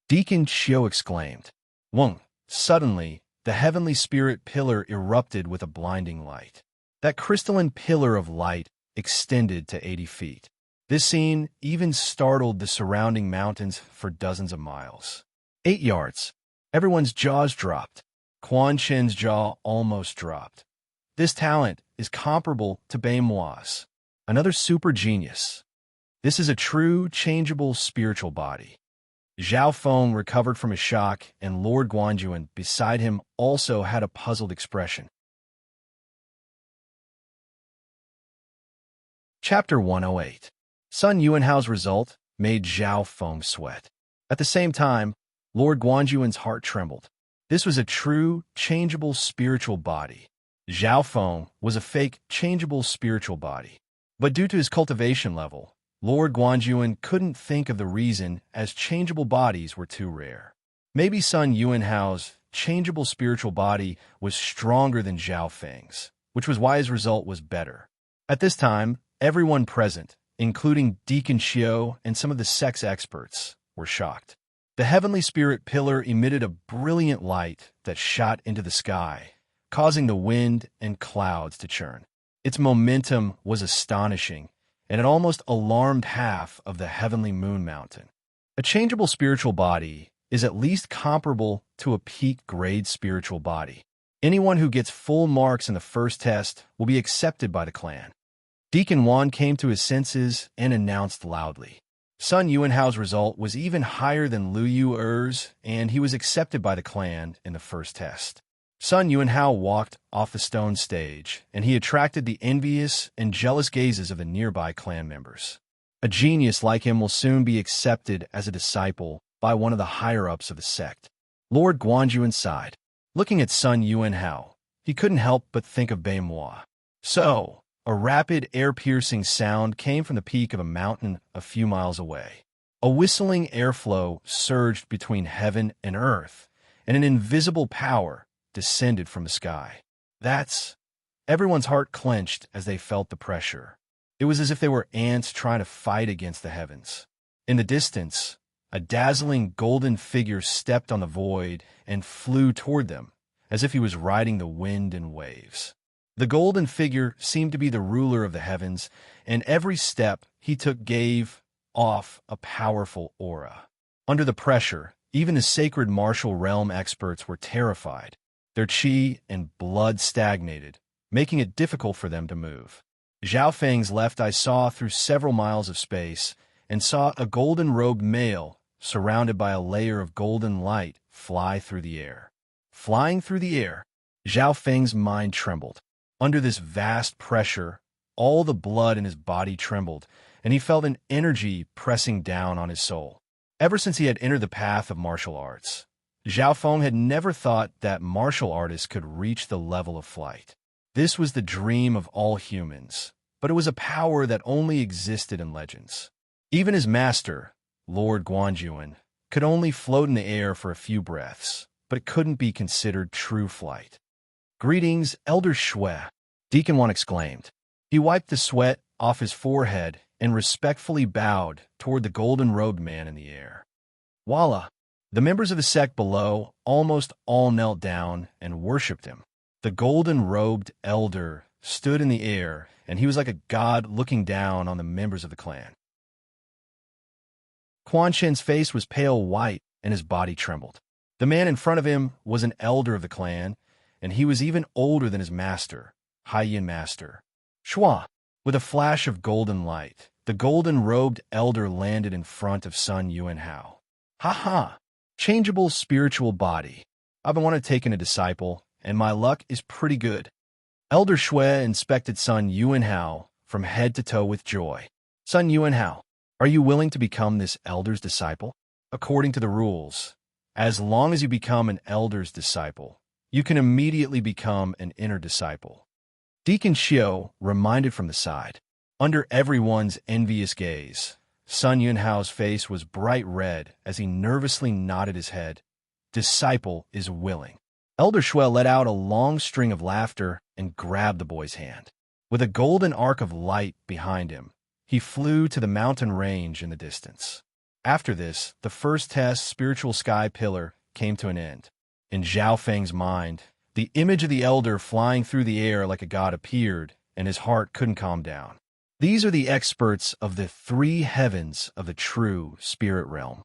Deacon Xiu exclaimed. 1. Suddenly, the heavenly spirit pillar erupted with a blinding light. That crystalline pillar of light extended to 80 feet. This scene even startled the surrounding mountains for dozens of miles. 8 yards. Everyone's jaws dropped. Quan Chen's jaw almost dropped. This talent is comparable to Baimuo's, another super genius. This is a true, changeable spiritual body. Zhao Feng recovered from his shock, and Lord Guanjuan beside him also had a puzzled expression. Chapter 108. Sun Yuanhao's result made Zhao Feng sweat. At the same time, Lord Guanjuan's heart trembled. This was a true, changeable spiritual body. Zhao Feng was a fake, changeable spiritual body. But due to his cultivation level, Lord Guanjuan couldn't think of the reason, as changeable bodies were too rare. Maybe Sun Yuanhao's changeable spiritual body was stronger than Zhao Feng's, which was why his result was better. At this time, everyone present, including Deacon Xiu and some of the sex experts, were shocked. The heavenly spirit pillar emitted a brilliant light that shot into the sky, causing the wind and clouds to churn. Its momentum was astonishing, and it almost alarmed half of the heavenly moon mountain. A changeable spiritual body is at least comparable to a peak-grade spiritual body. Anyone who gets full marks in the first test will be accepted by the clan. Deacon Wan came to his senses and announced loudly. Sun Yuanhao's result was even higher than Lu Yuer's, and he was accepted by the clan in the first test. Sun Yuanhao walked off the stone stage, and he attracted the envious and jealous gazes of the nearby clan members. A genius like him will soon be accepted as a disciple by one of the higher-ups of the sect. Lord Guanjuan sighed. Looking at Sun Yuanhao, he couldn't help but think of Baimuo. So, a rapid, air-piercing sound came from the peak of a mountain a few miles away. A whistling airflow surged between heaven and earth, and an invisible power descended from the sky. Everyone's heart clenched as they felt the pressure. It was as if they were ants trying to fight against the heavens. In the distance, a dazzling golden figure stepped on the void and flew toward them, as if he was riding the wind and waves. The golden figure seemed to be the ruler of the heavens, and every step he took gave off a powerful aura. Under the pressure, even the sacred martial realm experts were terrified. Their chi and blood stagnated, making it difficult for them to move. Zhao Feng's left eye saw through several miles of space and saw a golden-robed male surrounded by a layer of golden light fly through the air. Flying through the air, Zhao Feng's mind trembled. Under this vast pressure, all the blood in his body trembled, and he felt an energy pressing down on his soul. Ever since he had entered the path of martial arts, Zhao Feng had never thought that martial artists could reach the level of flight. This was the dream of all humans, but it was a power that only existed in legends. Even his master, Lord Guanjuan, could only float in the air for a few breaths, but it couldn't be considered true flight. "Greetings, Elder Shui," Deacon Wan exclaimed. He wiped the sweat off his forehead and respectfully bowed toward the golden-robed man in the air. Voila! The members of the sect below almost all knelt down and worshipped him. The golden-robed elder stood in the air, and he was like a god looking down on the members of the clan. Quan Chen's face was pale white, and his body trembled. The man in front of him was an elder of the clan, and he was even older than his master, Haiyan Master. Shua! With a flash of golden light, the golden-robed elder landed in front of Sun Yuanhao. "Ha ha! Changeable spiritual body. I've been wanting to take in a disciple, and my luck is pretty good." Elder Shui inspected Sun Yuanhao from head to toe with joy. Sun Yuanhao, are you willing to become this elder's disciple? According to the rules, as long as you become an elder's disciple, you can immediately become an inner disciple. Deacon Xiao reminded from the side. Under everyone's envious gaze, Sun Yunhao's face was bright red as he nervously nodded his head. Disciple is willing. Elder Shui let out a long string of laughter and grabbed the boy's hand. With a golden arc of light behind him, he flew to the mountain range in the distance. After this, the first test, spiritual sky pillar, came to an end. In Zhao Feng's mind, the image of the elder flying through the air like a god appeared, and his heart couldn't calm down. These are the experts of the three heavens of the true spirit realm.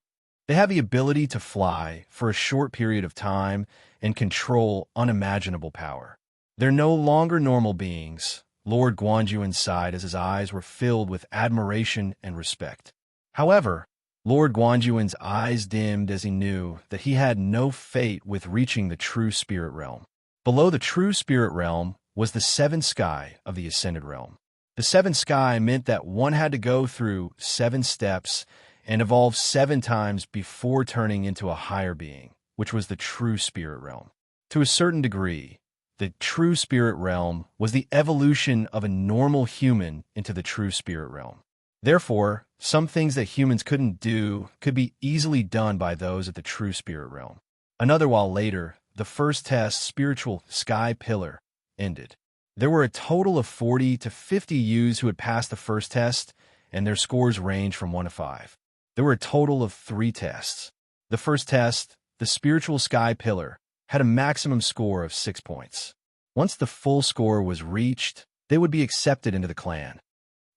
They have the ability to fly for a short period of time and control unimaginable power. They're no longer normal beings, Lord Guanyu sighed as his eyes were filled with admiration and respect. However, Lord Guanyuan's eyes dimmed as he knew that he had no fate with reaching the true spirit realm. Below the true spirit realm was the seventh sky of the ascended realm. The seventh sky meant that one had to go through 7 steps and evolve 7 times before turning into a higher being, which was the true spirit realm. To a certain degree, the true spirit realm was the evolution of a normal human into the true spirit realm. Therefore, some things that humans couldn't do could be easily done by those at the true spirit realm. Another while later, the first test, spiritual sky pillar, ended. There were a total of 40 to 50 youths who had passed the first test, and their scores ranged from 1 to 5. There were a total of 3 tests. The first test, the spiritual sky pillar, had a maximum score of 6 points. Once the full score was reached, they would be accepted into the clan.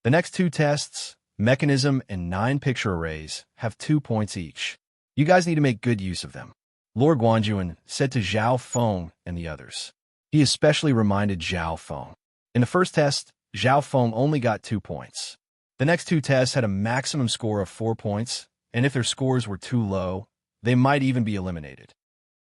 The next 2 tests, mechanism and 9 picture arrays, have 2 points each. You guys need to make good use of them, Lord Guanjuan said to Zhao Feng and the others. He especially reminded Zhao Feng. In the first test, Zhao Feng only got 2 points. The next 2 tests had a maximum score of 4 points, and if their scores were too low, they might even be eliminated.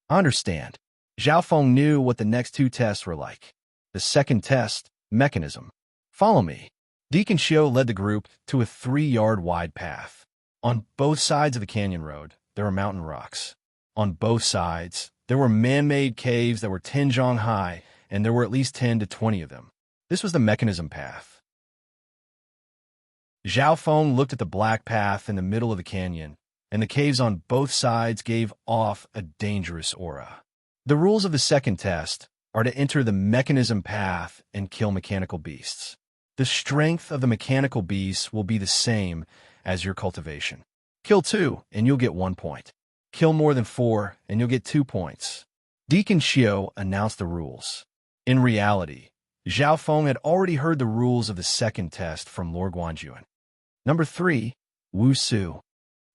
I understand. Zhao Feng knew what the next 2 tests were like. The second test, mechanism. Follow me. Deacon Xiao led the group to a 3-yard wide path. On both sides of the canyon road, there were mountain rocks. On both sides, there were man-made caves that were 10 zhong high, and there were at least 10 to 20 of them. This was the mechanism path. Zhao Feng looked at the black path in the middle of the canyon, and the caves on both sides gave off a dangerous aura. The rules of the second test are to enter the mechanism path and kill mechanical beasts. The strength of the mechanical beasts will be the same as your cultivation. Kill 2, and you'll get 1 point. Kill more than 4, and you'll get 2 points. Deacon Xiao announced the rules. In reality, Zhao Feng had already heard the rules of the second test from Lord Guanjuan. Number 3, Wu Su.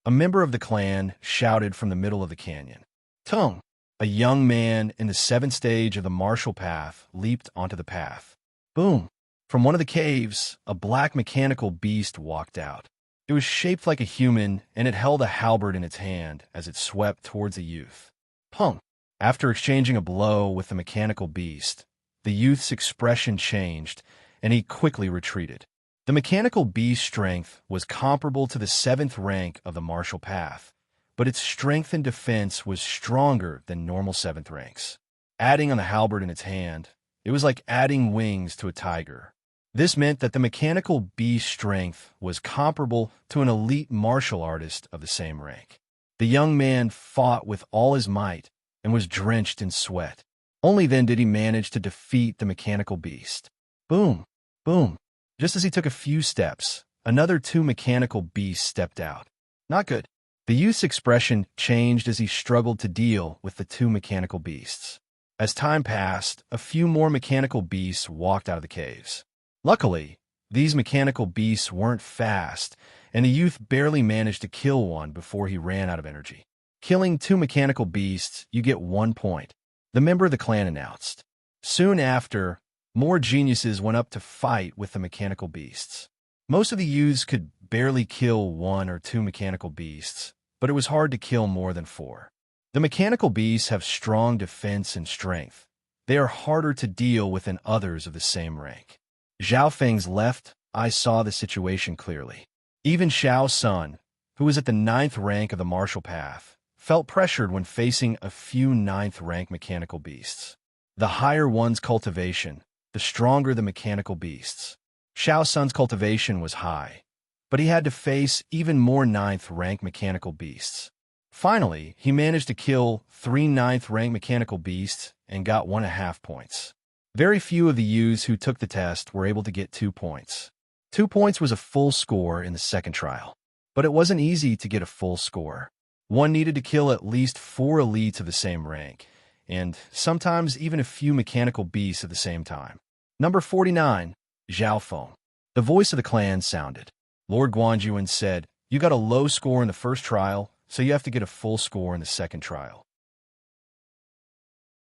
A member of the clan shouted from the middle of the canyon. Tung, a young man in the 7th stage of the martial path, leaped onto the path. Boom! From one of the caves, a black mechanical beast walked out. It was shaped like a human, and it held a halberd in its hand as it swept towards the youth. Punk! After exchanging a blow with the mechanical beast, the youth's expression changed, and he quickly retreated. The mechanical beast's strength was comparable to the 7th rank of the martial path, but its strength and defense was stronger than normal 7th ranks. Adding on the halberd in its hand, it was like adding wings to a tiger. This meant that the mechanical beast's strength was comparable to an elite martial artist of the same rank. The young man fought with all his might and was drenched in sweat. Only then did he manage to defeat the mechanical beast. Boom! Boom! Just as he took a few steps, another 2 mechanical beasts stepped out. Not good. The youth's expression changed as he struggled to deal with the 2 mechanical beasts. As time passed, a few more mechanical beasts walked out of the caves. Luckily, these mechanical beasts weren't fast, and the youth barely managed to kill one before he ran out of energy. Killing 2 mechanical beasts, you get 1 point, the member of the clan announced. Soon after, more geniuses went up to fight with the mechanical beasts. Most of the youths could barely kill 1 or 2 mechanical beasts, but it was hard to kill more than 4. The mechanical beasts have strong defense and strength, They are harder to deal with than others of the same rank. Zhao Feng's left eye saw the situation clearly. Even Xiao Sun, who was at the 9th rank of the martial path, felt pressured when facing a few 9th rank mechanical beasts. The higher one's cultivation, the stronger the mechanical beasts. Xiao Sun's cultivation was high, but he had to face even more 9th rank mechanical beasts. Finally, he managed to kill 3 9th rank mechanical beasts and got 1.5 points. Very few of the youths who took the test were able to get 2 points. 2 points was a full score in the second trial, but it wasn't easy to get a full score. One needed to kill at least 4 elites of the same rank, and sometimes even a few mechanical beasts at the same time. Number 49, Zhao Feng. The voice of the clan sounded. Lord Guanjuan said, "You got a low score in the first trial, so you have to get a full score in the second trial."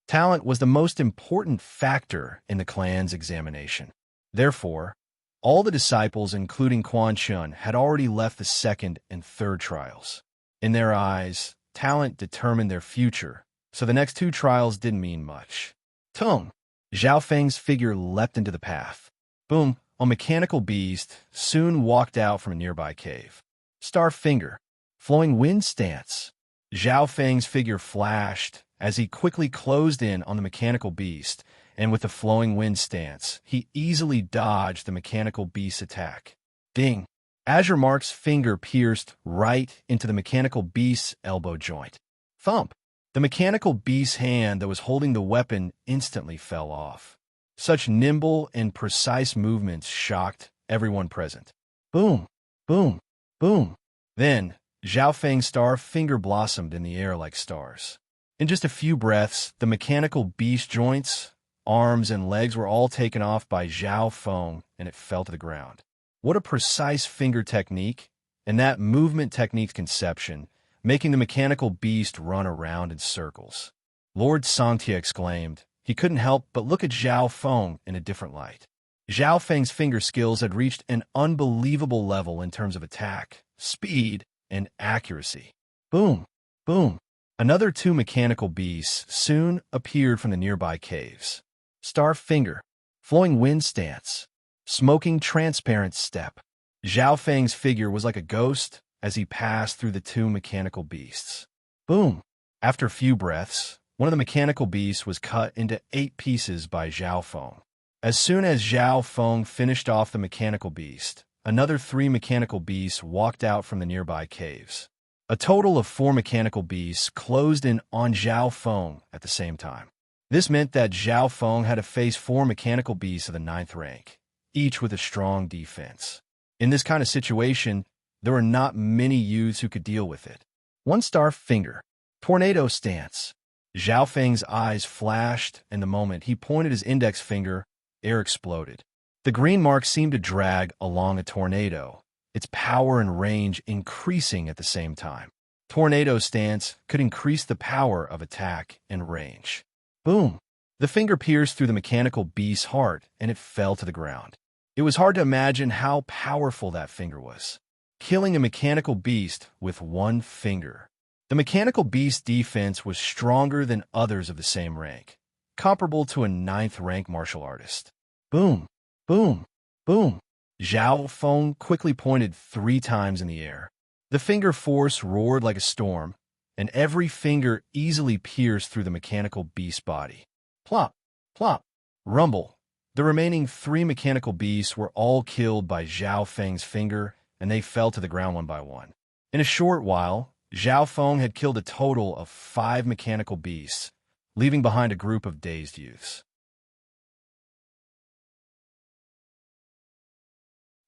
Talent was the most important factor in the clan's examination. Therefore, all the disciples, including Quan Chun, had already left the second and third trials. In their eyes, talent determined their future, so the next 2 trials didn't mean much. Tung! Zhao Feng's figure leapt into the path. Boom! A mechanical beast soon walked out from a nearby cave. Star Finger. Flowing wind stance. Zhao Feng's figure flashed as he quickly closed in on the mechanical beast, and with the flowing wind stance, he easily dodged the mechanical beast's attack. Ding! Azure Mark's finger pierced right into the mechanical beast's elbow joint. Thump! The mechanical beast's hand that was holding the weapon instantly fell off. Such nimble and precise movements shocked everyone present. Boom! Boom! Boom! Then, Zhao Feng's star finger blossomed in the air like stars. In just a few breaths, the mechanical beast joints, arms, and legs were all taken off by Zhao Feng, and it fell to the ground. What a precise finger technique, and that movement technique's conception, making the mechanical beast run around in circles. Lord Sangtia exclaimed. He couldn't help but look at Zhao Feng in a different light. Zhao Feng's finger skills had reached an unbelievable level in terms of attack, speed, and accuracy. Boom! Boom! Another 2 mechanical beasts soon appeared from the nearby caves. Star Finger. Flowing wind stance. Smoking transparent step. Zhao Feng's figure was like a ghost as he passed through the 2 mechanical beasts. Boom! After a few breaths, one of the mechanical beasts was cut into 8 pieces by Zhao Feng. As soon as Zhao Feng finished off the mechanical beast, another 3 mechanical beasts walked out from the nearby caves. A total of 4 mechanical beasts closed in on Zhao Feng at the same time. This meant that Zhao Feng had to face 4 mechanical beasts of the 9th rank, each with a strong defense. In this kind of situation, there were not many youths who could deal with it. 1 Star Finger. Tornado stance. Zhao Feng's eyes flashed, and the moment he pointed his index finger, air exploded. The green mark seemed to drag along a tornado, its power and range increasing at the same time. Tornado stance could increase the power of attack and range. Boom! The finger pierced through the mechanical beast's heart, and it fell to the ground. It was hard to imagine how powerful that finger was. Killing a mechanical beast with 1 finger. The mechanical beast's defense was stronger than others of the same rank, comparable to a 9th rank martial artist. Boom! Boom! Boom! Zhao Feng quickly pointed 3 times in the air. The finger force roared like a storm, and every finger easily pierced through the mechanical beast's body. Plop! Plop! Rumble! The remaining 3 mechanical beasts were all killed by Zhao Feng's finger, and they fell to the ground one by one. In a short while, Zhao Feng had killed a total of 5 mechanical beasts, leaving behind a group of dazed youths.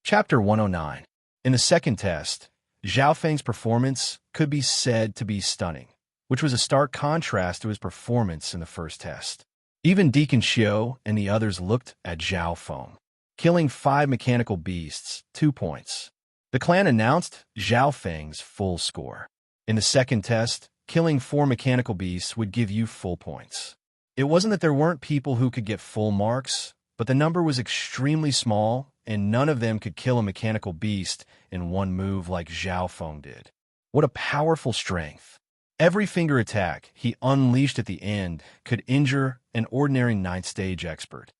Chapter 109. In the second test, Zhao Feng's performance could be said to be stunning, which was a stark contrast to his performance in the first test. Even Deacon Xiu and the others looked at Zhao Feng, killing 5 mechanical beasts, 2 points. The clan announced Zhao Feng's full score. In the second test, killing 4 mechanical beasts would give you full points. It wasn't that there weren't people who could get full marks, but the number was extremely small, and none of them could kill a mechanical beast in 1 move like Zhao Feng did. What a powerful strength! Every finger attack he unleashed at the end could injure an ordinary ninth-stage expert.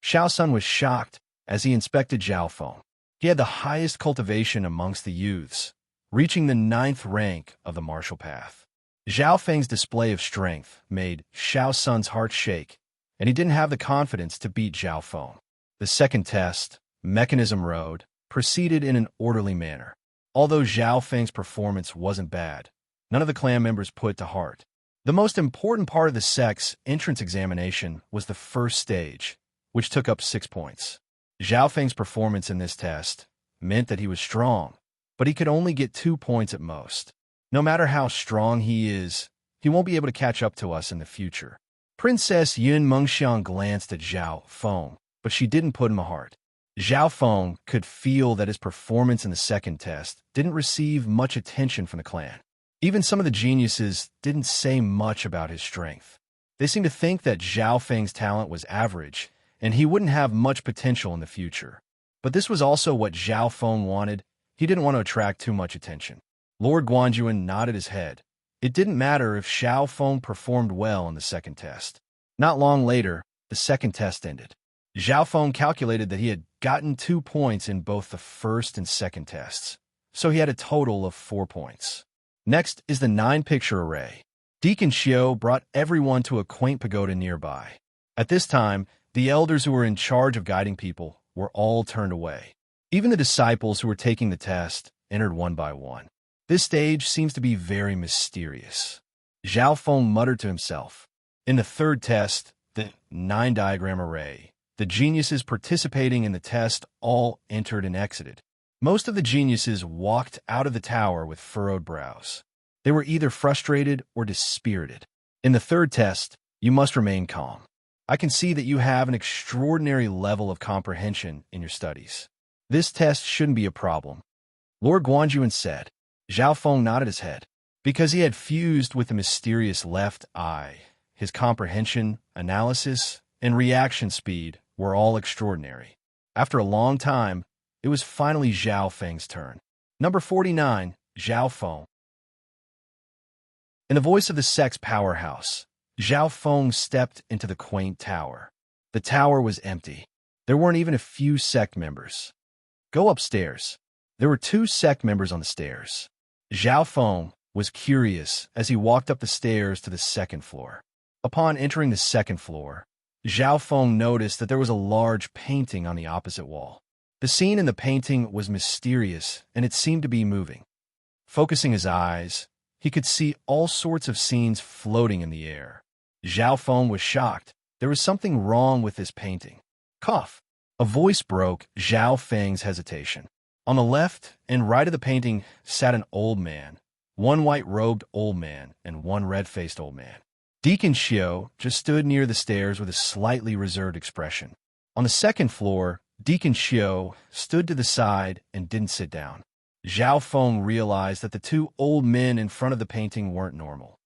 Xiao Sun was shocked as he inspected Zhao Feng. He had the highest cultivation amongst the youths, reaching the 9th rank of the martial path. Zhao Feng's display of strength made Xiao Sun's heart shake, and he didn't have the confidence to beat Zhao Feng. The second test, Mechanism Road, proceeded in an orderly manner. Although Zhao Feng's performance wasn't bad, none of the clan members put it to heart. The most important part of the sect's entrance examination was the first stage, which took up 6 points. Zhao Feng's performance in this test meant that he was strong, but he could only get 2 points at most. No matter how strong he is, he won't be able to catch up to us in the future. Princess Yun Mengxiang glanced at Zhao Feng, but she didn't put him a heart. Zhao Feng could feel that his performance in the second test didn't receive much attention from the clan. Even some of the geniuses didn't say much about his strength. They seemed to think that Zhao Feng's talent was average, and he wouldn't have much potential in the future. But this was also what Zhao Feng wanted. He didn't want to attract too much attention. Lord Guanjuan nodded his head. It didn't matter if Zhao Feng performed well in the second test. Not long later, the second test ended. Zhao Feng calculated that he had gotten 2 points in both the first and second tests, so he had a total of 4 points. Next is the 9-picture array. Deacon Xiao brought everyone to a quaint pagoda nearby. At this time, the elders who were in charge of guiding people were all turned away. Even the disciples who were taking the test entered one by one. This stage seems to be very mysterious. Zhao Feng muttered to himself. In the third test, the 9-diagram array, the geniuses participating in the test all entered and exited. Most of the geniuses walked out of the tower with furrowed brows. They were either frustrated or dispirited. In the third test, you must remain calm. I can see that you have an extraordinary level of comprehension in your studies. This test shouldn't be a problem. Lord Guanjuan said. Zhao Feng nodded his head. Because he had fused with the mysterious left eye, his comprehension, analysis, and reaction speed were all extraordinary. After a long time, it was finally Zhao Feng's turn. Number 49, Zhao Feng. In the voice of the sect's powerhouse, Zhao Feng stepped into the quaint tower. The tower was empty. There weren't even a few sect members. Go upstairs. There were 2 sect members on the stairs. Zhao Feng was curious as he walked up the stairs to the second floor. Upon entering the second floor, Zhao Feng noticed that there was a large painting on the opposite wall. The scene in the painting was mysterious, and it seemed to be moving. Focusing his eyes, he could see all sorts of scenes floating in the air. Zhao Feng was shocked. There was something wrong with this painting. Cough. A voice broke Zhao Feng's hesitation. On the left and right of the painting sat an old man, one white-robed old man and one red-faced old man. Deacon Xiao just stood near the stairs with a slightly reserved expression. On the second floor, Deacon Xiao stood to the side and didn't sit down. Zhao Feng realized that the 2 old men in front of the painting weren't normal.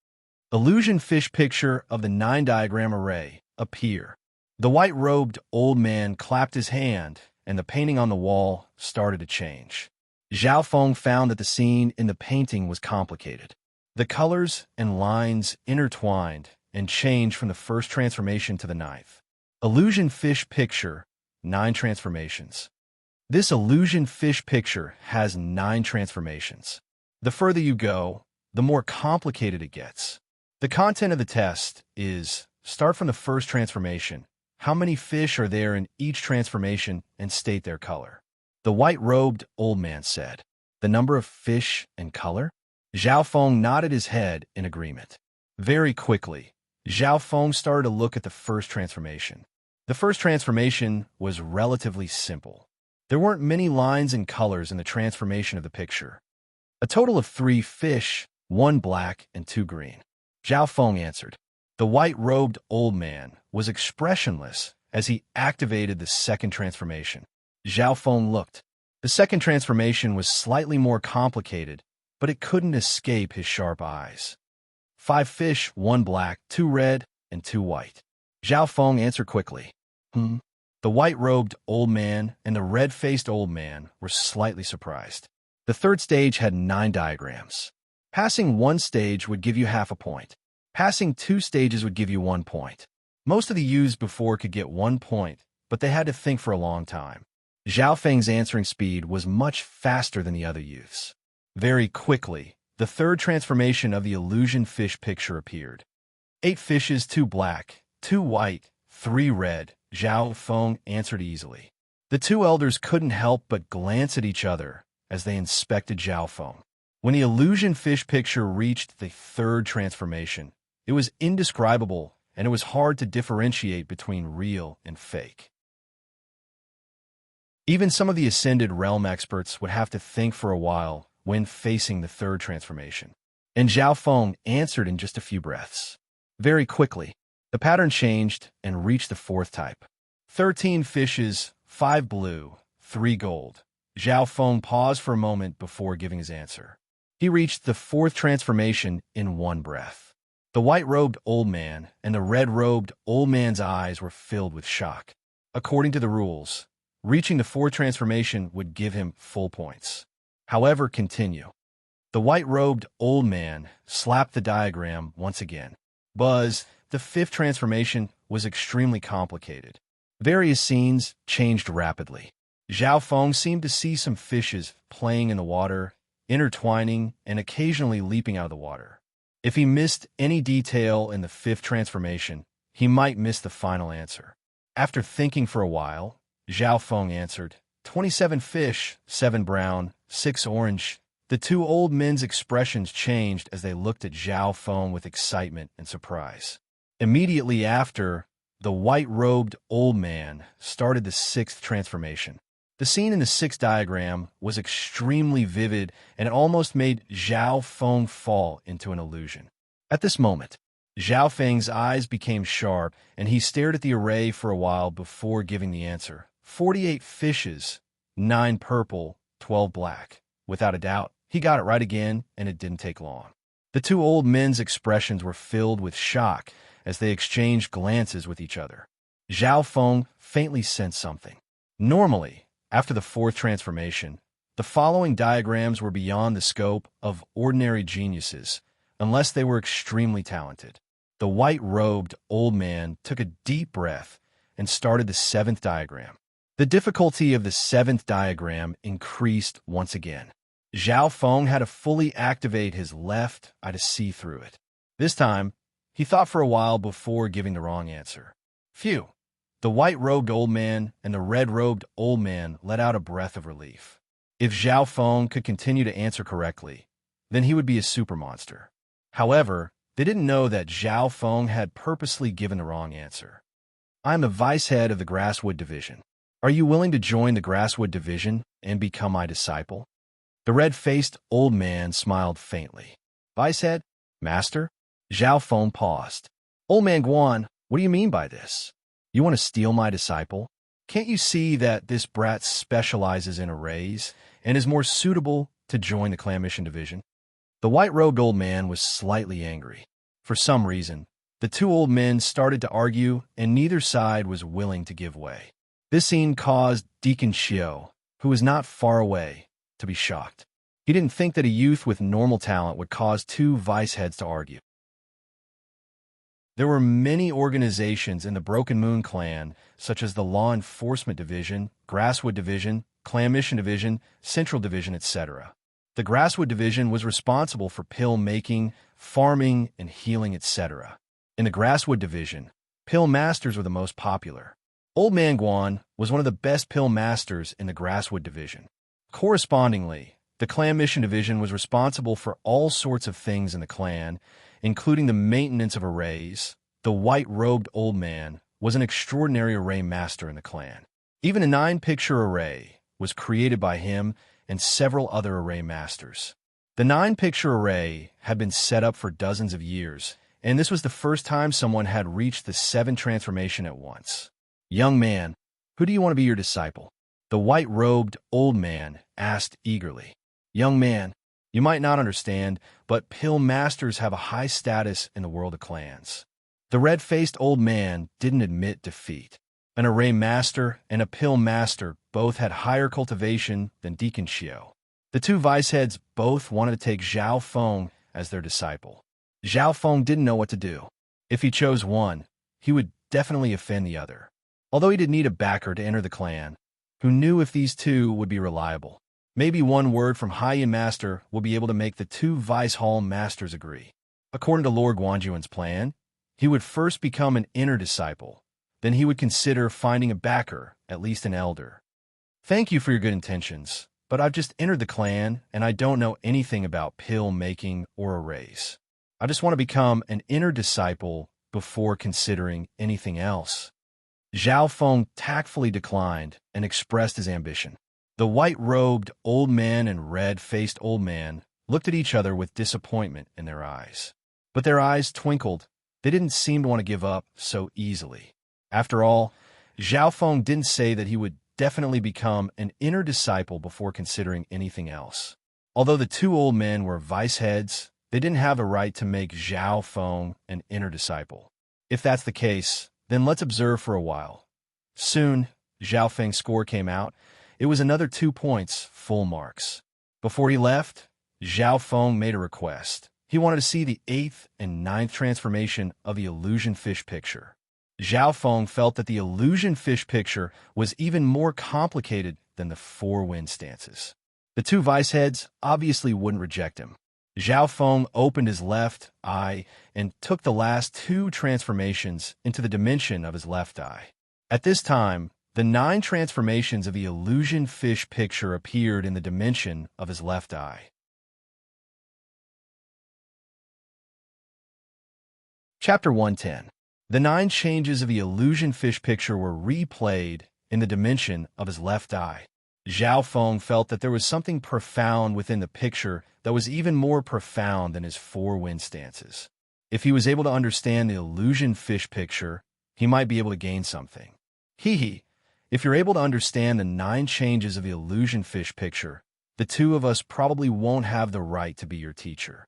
Illusion fish picture of the 9-diagram array appear. The white-robed old man clapped his hand, and the painting on the wall started to change. Zhao Feng found that the scene in the painting was complicated. The colors and lines intertwined and changed from the first transformation to the 9th. Illusion fish picture, 9 transformations. This illusion fish picture has 9 transformations. The further you go, the more complicated it gets. The content of the test is, start from the first transformation. How many fish are there in each transformation and state their color? The white-robed old man said. The number of fish and color? Zhao Feng nodded his head in agreement. Very quickly, Zhao Feng started to look at the first transformation. The first transformation was relatively simple. There weren't many lines and colors in the transformation of the picture. A total of 3 fish, 1 black and 2 green. Zhao Feng answered. The white-robed old man was expressionless as he activated the second transformation. Zhao Feng looked. The second transformation was slightly more complicated, but it couldn't escape his sharp eyes. 5 fish, 1 black, 2 red, and 2 white. Zhao Feng answered quickly. The white-robed old man and the red-faced old man were slightly surprised. The third stage had 9 diagrams. Passing 1 stage would give you half a point. Passing 2 stages would give you 1 point. Most of the youths before could get 1 point, but they had to think for a long time. Zhao Feng's answering speed was much faster than the other youths. Very quickly, the third transformation of the illusion fish picture appeared. 8 fishes, 2 black, 2 white, 3 red. Zhao Feng answered easily. The 2 elders couldn't help but glance at each other as they inspected Zhao Feng. When the illusion fish picture reached the third transformation, it was indescribable, and it was hard to differentiate between real and fake. Even some of the Ascended Realm experts would have to think for a while when facing the third transformation. And Zhao Feng answered in just a few breaths. Very quickly, the pattern changed and reached the fourth type. 13 fishes, 5 blue, 3 gold. Zhao Feng paused for a moment before giving his answer. He reached the fourth transformation in one breath. The white-robed old man and the red-robed old man's eyes were filled with shock. According to the rules, reaching the fourth transformation would give him full points. However, continue. The white-robed old man slapped the diagram once again. Buzz, the fifth transformation was extremely complicated. Various scenes changed rapidly. Zhao Feng seemed to see some fishes playing in the water, intertwining, and occasionally leaping out of the water. If he missed any detail in the fifth transformation, he might miss the final answer. After thinking for a while, Zhao Feng answered, 27 fish, 7 brown, 6 orange. The 2 old men's expressions changed as they looked at Zhao Feng with excitement and surprise. Immediately after, the white-robed old man started the sixth transformation. The scene in the sixth diagram was extremely vivid, and it almost made Zhao Feng fall into an illusion. At this moment, Zhao Feng's eyes became sharp, and he stared at the array for a while before giving the answer. 48 fishes, 9 purple, 12 black. Without a doubt, he got it right again, and it didn't take long. The 2 old men's expressions were filled with shock as they exchanged glances with each other. Zhao Feng faintly sensed something. Normally, after the fourth transformation, the following diagrams were beyond the scope of ordinary geniuses, unless they were extremely talented. The white-robed old man took a deep breath and started the seventh diagram. The difficulty of the seventh diagram increased once again. Zhao Feng had to fully activate his left eye to see through it. This time, he thought for a while before giving the wrong answer. Phew! The white-robed old man and the red-robed old man let out a breath of relief. If Zhao Feng could continue to answer correctly, then he would be a super monster. However, they didn't know that Zhao Feng had purposely given the wrong answer. I'm the vice head of the Grasswood Division. Are you willing to join the Grasswood Division and become my disciple? The red-faced old man smiled faintly. Vice head? Master? Zhao Feng paused. Old man Guan, what do you mean by this? You want to steal my disciple? Can't you see that this brat specializes in arrays and is more suitable to join the Clan Mission Division? The white-robed old man was slightly angry. For some reason, the 2 old men started to argue, and neither side was willing to give way. This scene caused Deacon Xiao, who was not far away, to be shocked. He didn't think that a youth with normal talent would cause 2 vice heads to argue. There were many organizations in the Broken Moon clan, such as the Law Enforcement Division, Grasswood Division, Clan Mission Division, Central Division, etc. The Grasswood Division was responsible for pill making, farming, and healing, etc. In the Grasswood Division, pill masters were the most popular. Old Man Guan was one of the best pill masters in the Grasswood Division. Correspondingly, the Clan Mission Division was responsible for all sorts of things in the clan, including the maintenance of arrays. The white-robed old man was an extraordinary array master in the clan. Even a 9-picture array was created by him and several other array masters. The 9-picture array had been set up for dozens of years, and this was the first time someone had reached the 7 transformation at once. Young man, who do you want to be your disciple? The white-robed old man asked eagerly. Young man, you might not understand, but pill masters have a high status in the world of clans. The red-faced old man didn't admit defeat. An array master and a pill master both had higher cultivation than Deacon Xiao. The 2 vice heads both wanted to take Zhao Feng as their disciple. Zhao Feng didn't know what to do. If he chose one, he would definitely offend the other. Although he did need a backer to enter the clan, who knew if these two would be reliable. Maybe one word from High Master will be able to make the two Vice Hall Masters agree. According to Lord Guanjuan's plan, he would first become an inner disciple. Then he would consider finding a backer, at least an elder. Thank you for your good intentions, but I've just entered the clan and I don't know anything about pill making or a race. I just want to become an inner disciple before considering anything else. Zhao Feng tactfully declined and expressed his ambition. The white-robed old man and red-faced old man looked at each other with disappointment in their eyes. But their eyes twinkled. They didn't seem to want to give up so easily. After all, Zhao Feng didn't say that he would definitely become an inner disciple before considering anything else. Although the two old men were vice heads, they didn't have the right to make Zhao Feng an inner disciple. If that's the case, then let's observe for a while. Soon, Zhao Feng's score came out. It was another 2 points, full marks. Before he left, Zhao Feng made a request. He wanted to see the 8th and 9th transformation of the illusion fish picture. Zhao Feng felt that the illusion fish picture was even more complicated than the 4 wind stances. The two vice heads obviously wouldn't reject him. Zhao Feng opened his left eye and took the last 2 transformations into the dimension of his left eye. At this time, the 9 transformations of the illusion fish picture appeared in the dimension of his left eye. Chapter 110. The 9 changes of the illusion fish picture were replayed in the dimension of his left eye. Zhao Feng felt that there was something profound within the picture that was even more profound than his 4 wind stances. If he was able to understand the illusion fish picture, he might be able to gain something. If you're able to understand the 9 changes of the illusion fish picture, the two of us probably won't have the right to be your teacher.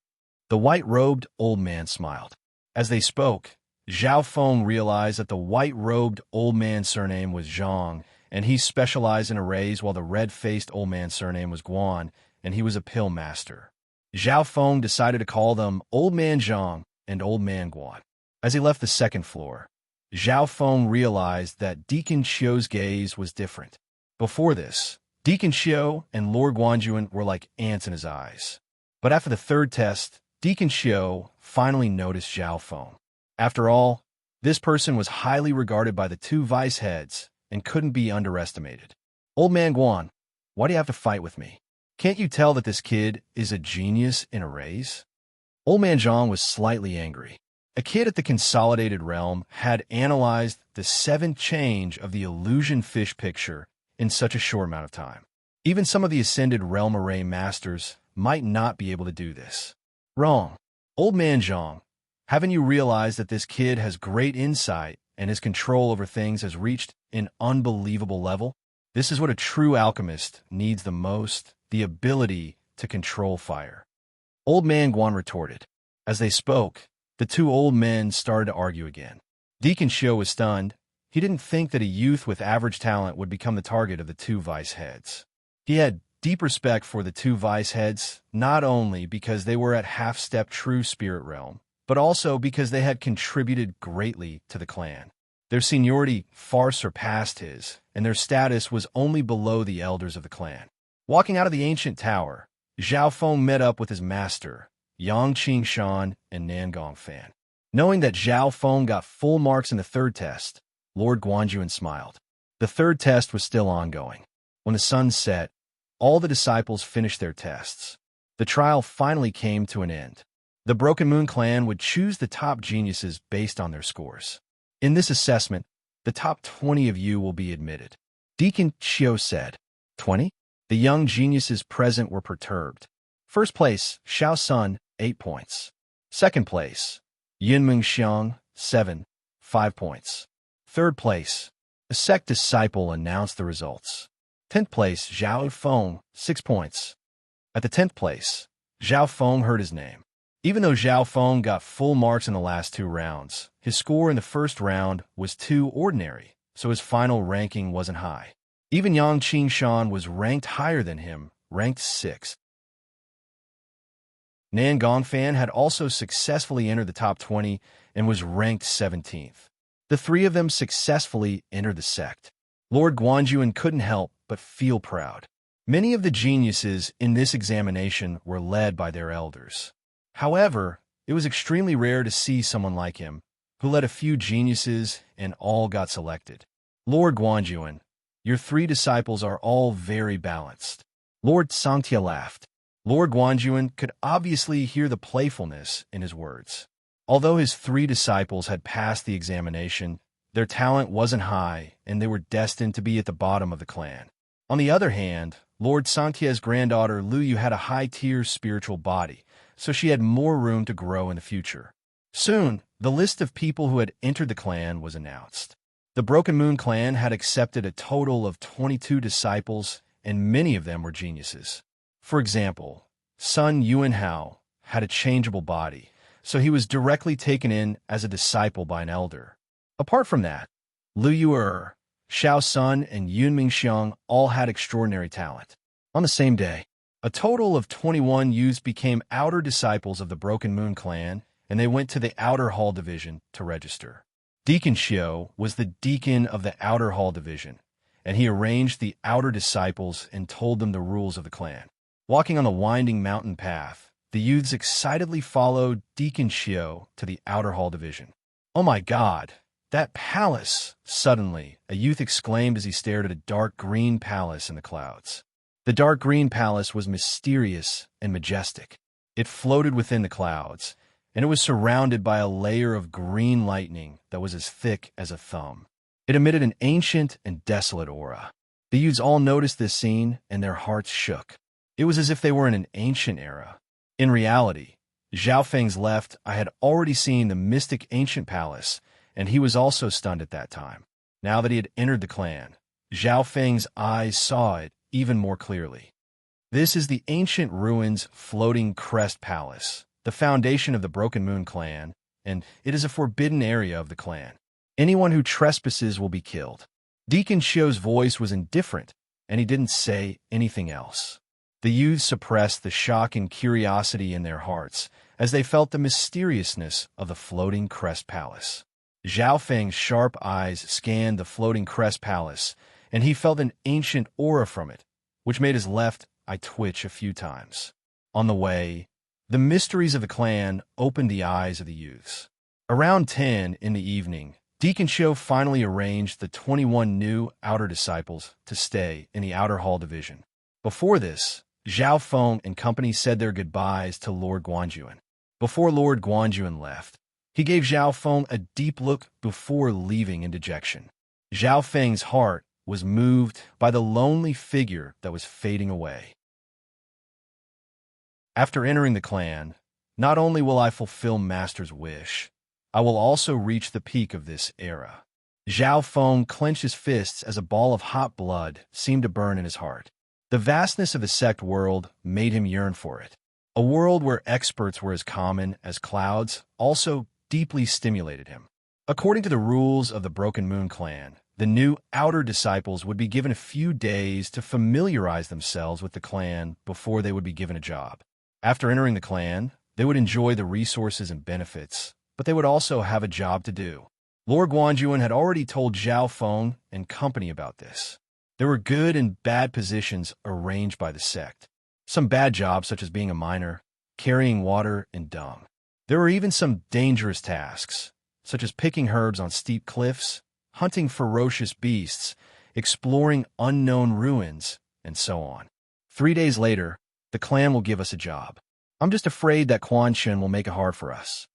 The white-robed old man smiled. As they spoke, Zhao Feng realized that the white-robed old man's surname was Zhang, and he specialized in arrays, while the red-faced old man's surname was Guan, and he was a pill master. Zhao Feng decided to call them Old Man Zhang and Old Man Guan. As he left the 2nd floor, Zhao Feng realized that Deacon Xiu's gaze was different. Before this, Deacon Xiu and Lord Guanjuan were like ants in his eyes. But after the 3rd test, Deacon Xiu finally noticed Zhao Feng. After all, this person was highly regarded by the 2 vice heads and couldn't be underestimated. Old Man Guan, why do you have to fight with me? Can't you tell that this kid is a genius in arrays? Old Man Zhang was slightly angry. A kid at the Consolidated Realm had analyzed the 7th change of the illusion fish picture in such a short amount of time. Even some of the Ascended Realm Array Masters might not be able to do this. Wrong. Old Man Zhang, haven't you realized that this kid has great insight and his control over things has reached an unbelievable level? This is what a true alchemist needs the most, the ability to control fire. Old Man Guan retorted. As they spoke, the 2 old men started to argue again. Deacon Xiu was stunned. He didn't think that a youth with average talent would become the target of the 2 vice heads. He had deep respect for the 2 vice heads, not only because they were at half-step true spirit realm, but also because they had contributed greatly to the clan. Their seniority far surpassed his, and their status was only below the elders of the clan. Walking out of the ancient tower, Zhao Feng met up with his master, Yang Qingshan and Nan Gongfan. Knowing that Zhao Feng got full marks in the 3rd test, Lord Guanjuan smiled. The 3rd test was still ongoing. When the sun set, all the disciples finished their tests. The trial finally came to an end. The Broken Moon clan would choose the top geniuses based on their scores. In this assessment, the top 20 of you will be admitted. Deacon Xiu said. 20? The young geniuses present were perturbed. First place, Xiao Sun, 8 points. Second place, Yinming Xiang, 5 points. Third place, a sect disciple announced the results. 10th place, Zhao Feng, 6 points. At the 10th place, Zhao Feng heard his name. Even though Zhao Feng got full marks in the last 2 rounds, his score in the first round was too ordinary, so his final ranking wasn't high. Even Yang Qingshan was ranked higher than him, ranked 6th. Nan Gongfan had also successfully entered the top 20 and was ranked 17th. The three of them successfully entered the sect. Lord Guanjuan couldn't help but feel proud. Many of the geniuses in this examination were led by their elders. However, it was extremely rare to see someone like him, who led a few geniuses and all got selected. Lord Guanjuan, your three disciples are all very balanced. Lord Sangtia laughed. Lord Guanjuan could obviously hear the playfulness in his words. Although his three disciples had passed the examination, their talent wasn't high, and they were destined to be at the bottom of the clan. On the other hand, Lord Sangtia's granddaughter Lu Yu had a high-tier spiritual body, so she had more room to grow in the future. Soon, the list of people who had entered the clan was announced. The Broken Moon clan had accepted a total of 22 disciples, and many of them were geniuses. For example, Sun Yuan Hao had a changeable body, so he was directly taken in as a disciple by an elder. Apart from that, Lu Yu, Xiao Sun, and Yunming Xiang all had extraordinary talent. On the same day, a total of 21 youths became outer disciples of the Broken Moon clan, and they went to the Outer Hall Division to register. Deacon Xiao was the deacon of the Outer Hall Division, and he arranged the outer disciples and told them the rules of the clan. Walking on the winding mountain path, the youths excitedly followed Deacon Xiao to the Outer Hall Division. "Oh my God, that palace!" Suddenly, a youth exclaimed as he stared at a dark green palace in the clouds. The dark green palace was mysterious and majestic. It floated within the clouds, and it was surrounded by a layer of green lightning that was as thick as a thumb. It emitted an ancient and desolate aura. The youths all noticed this scene, and their hearts shook. It was as if they were in an ancient era. In reality, Zhao Feng's left eye had already seen the mystic ancient palace, and he was also stunned at that time. Now that he had entered the clan, Zhao Feng's eyes saw it even more clearly. This is the ancient ruins floating crest palace, the foundation of the Broken Moon clan, and it is a forbidden area of the clan. Anyone who trespasses will be killed. Deacon Xiao's voice was indifferent, and he didn't say anything else. The youths suppressed the shock and curiosity in their hearts as they felt the mysteriousness of the floating crest palace. Zhao Feng's sharp eyes scanned the floating crest palace, and he felt an ancient aura from it, which made his left eye twitch a few times. On the way, the mysteries of the clan opened the eyes of the youths. Around 10 in the evening, Deacon Xiao finally arranged the 21 new outer disciples to stay in the Outer Hall Division. Before this, Zhao Feng and company said their goodbyes to Lord Guanjuan. Before Lord Guanjuan left, he gave Zhao Feng a deep look before leaving in dejection. Zhao Feng's heart was moved by the lonely figure that was fading away. After entering the clan, not only will I fulfill Master's wish, I will also reach the peak of this era. Zhao Feng clenched his fists as a ball of hot blood seemed to burn in his heart. The vastness of the sect world made him yearn for it. A world where experts were as common as clouds also deeply stimulated him. According to the rules of the Broken Moon clan, the new outer disciples would be given a few days to familiarize themselves with the clan before they would be given a job. After entering the clan, they would enjoy the resources and benefits, but they would also have a job to do. Lord Guanjuan had already told Zhao Feng and company about this. There were good and bad positions arranged by the sect. Some bad jobs such as being a miner, carrying water, and dung. There were even some dangerous tasks, such as picking herbs on steep cliffs, hunting ferocious beasts, exploring unknown ruins, and so on. 3 days later, the clan will give us a job. I'm just afraid that Quan Shen will make it hard for us.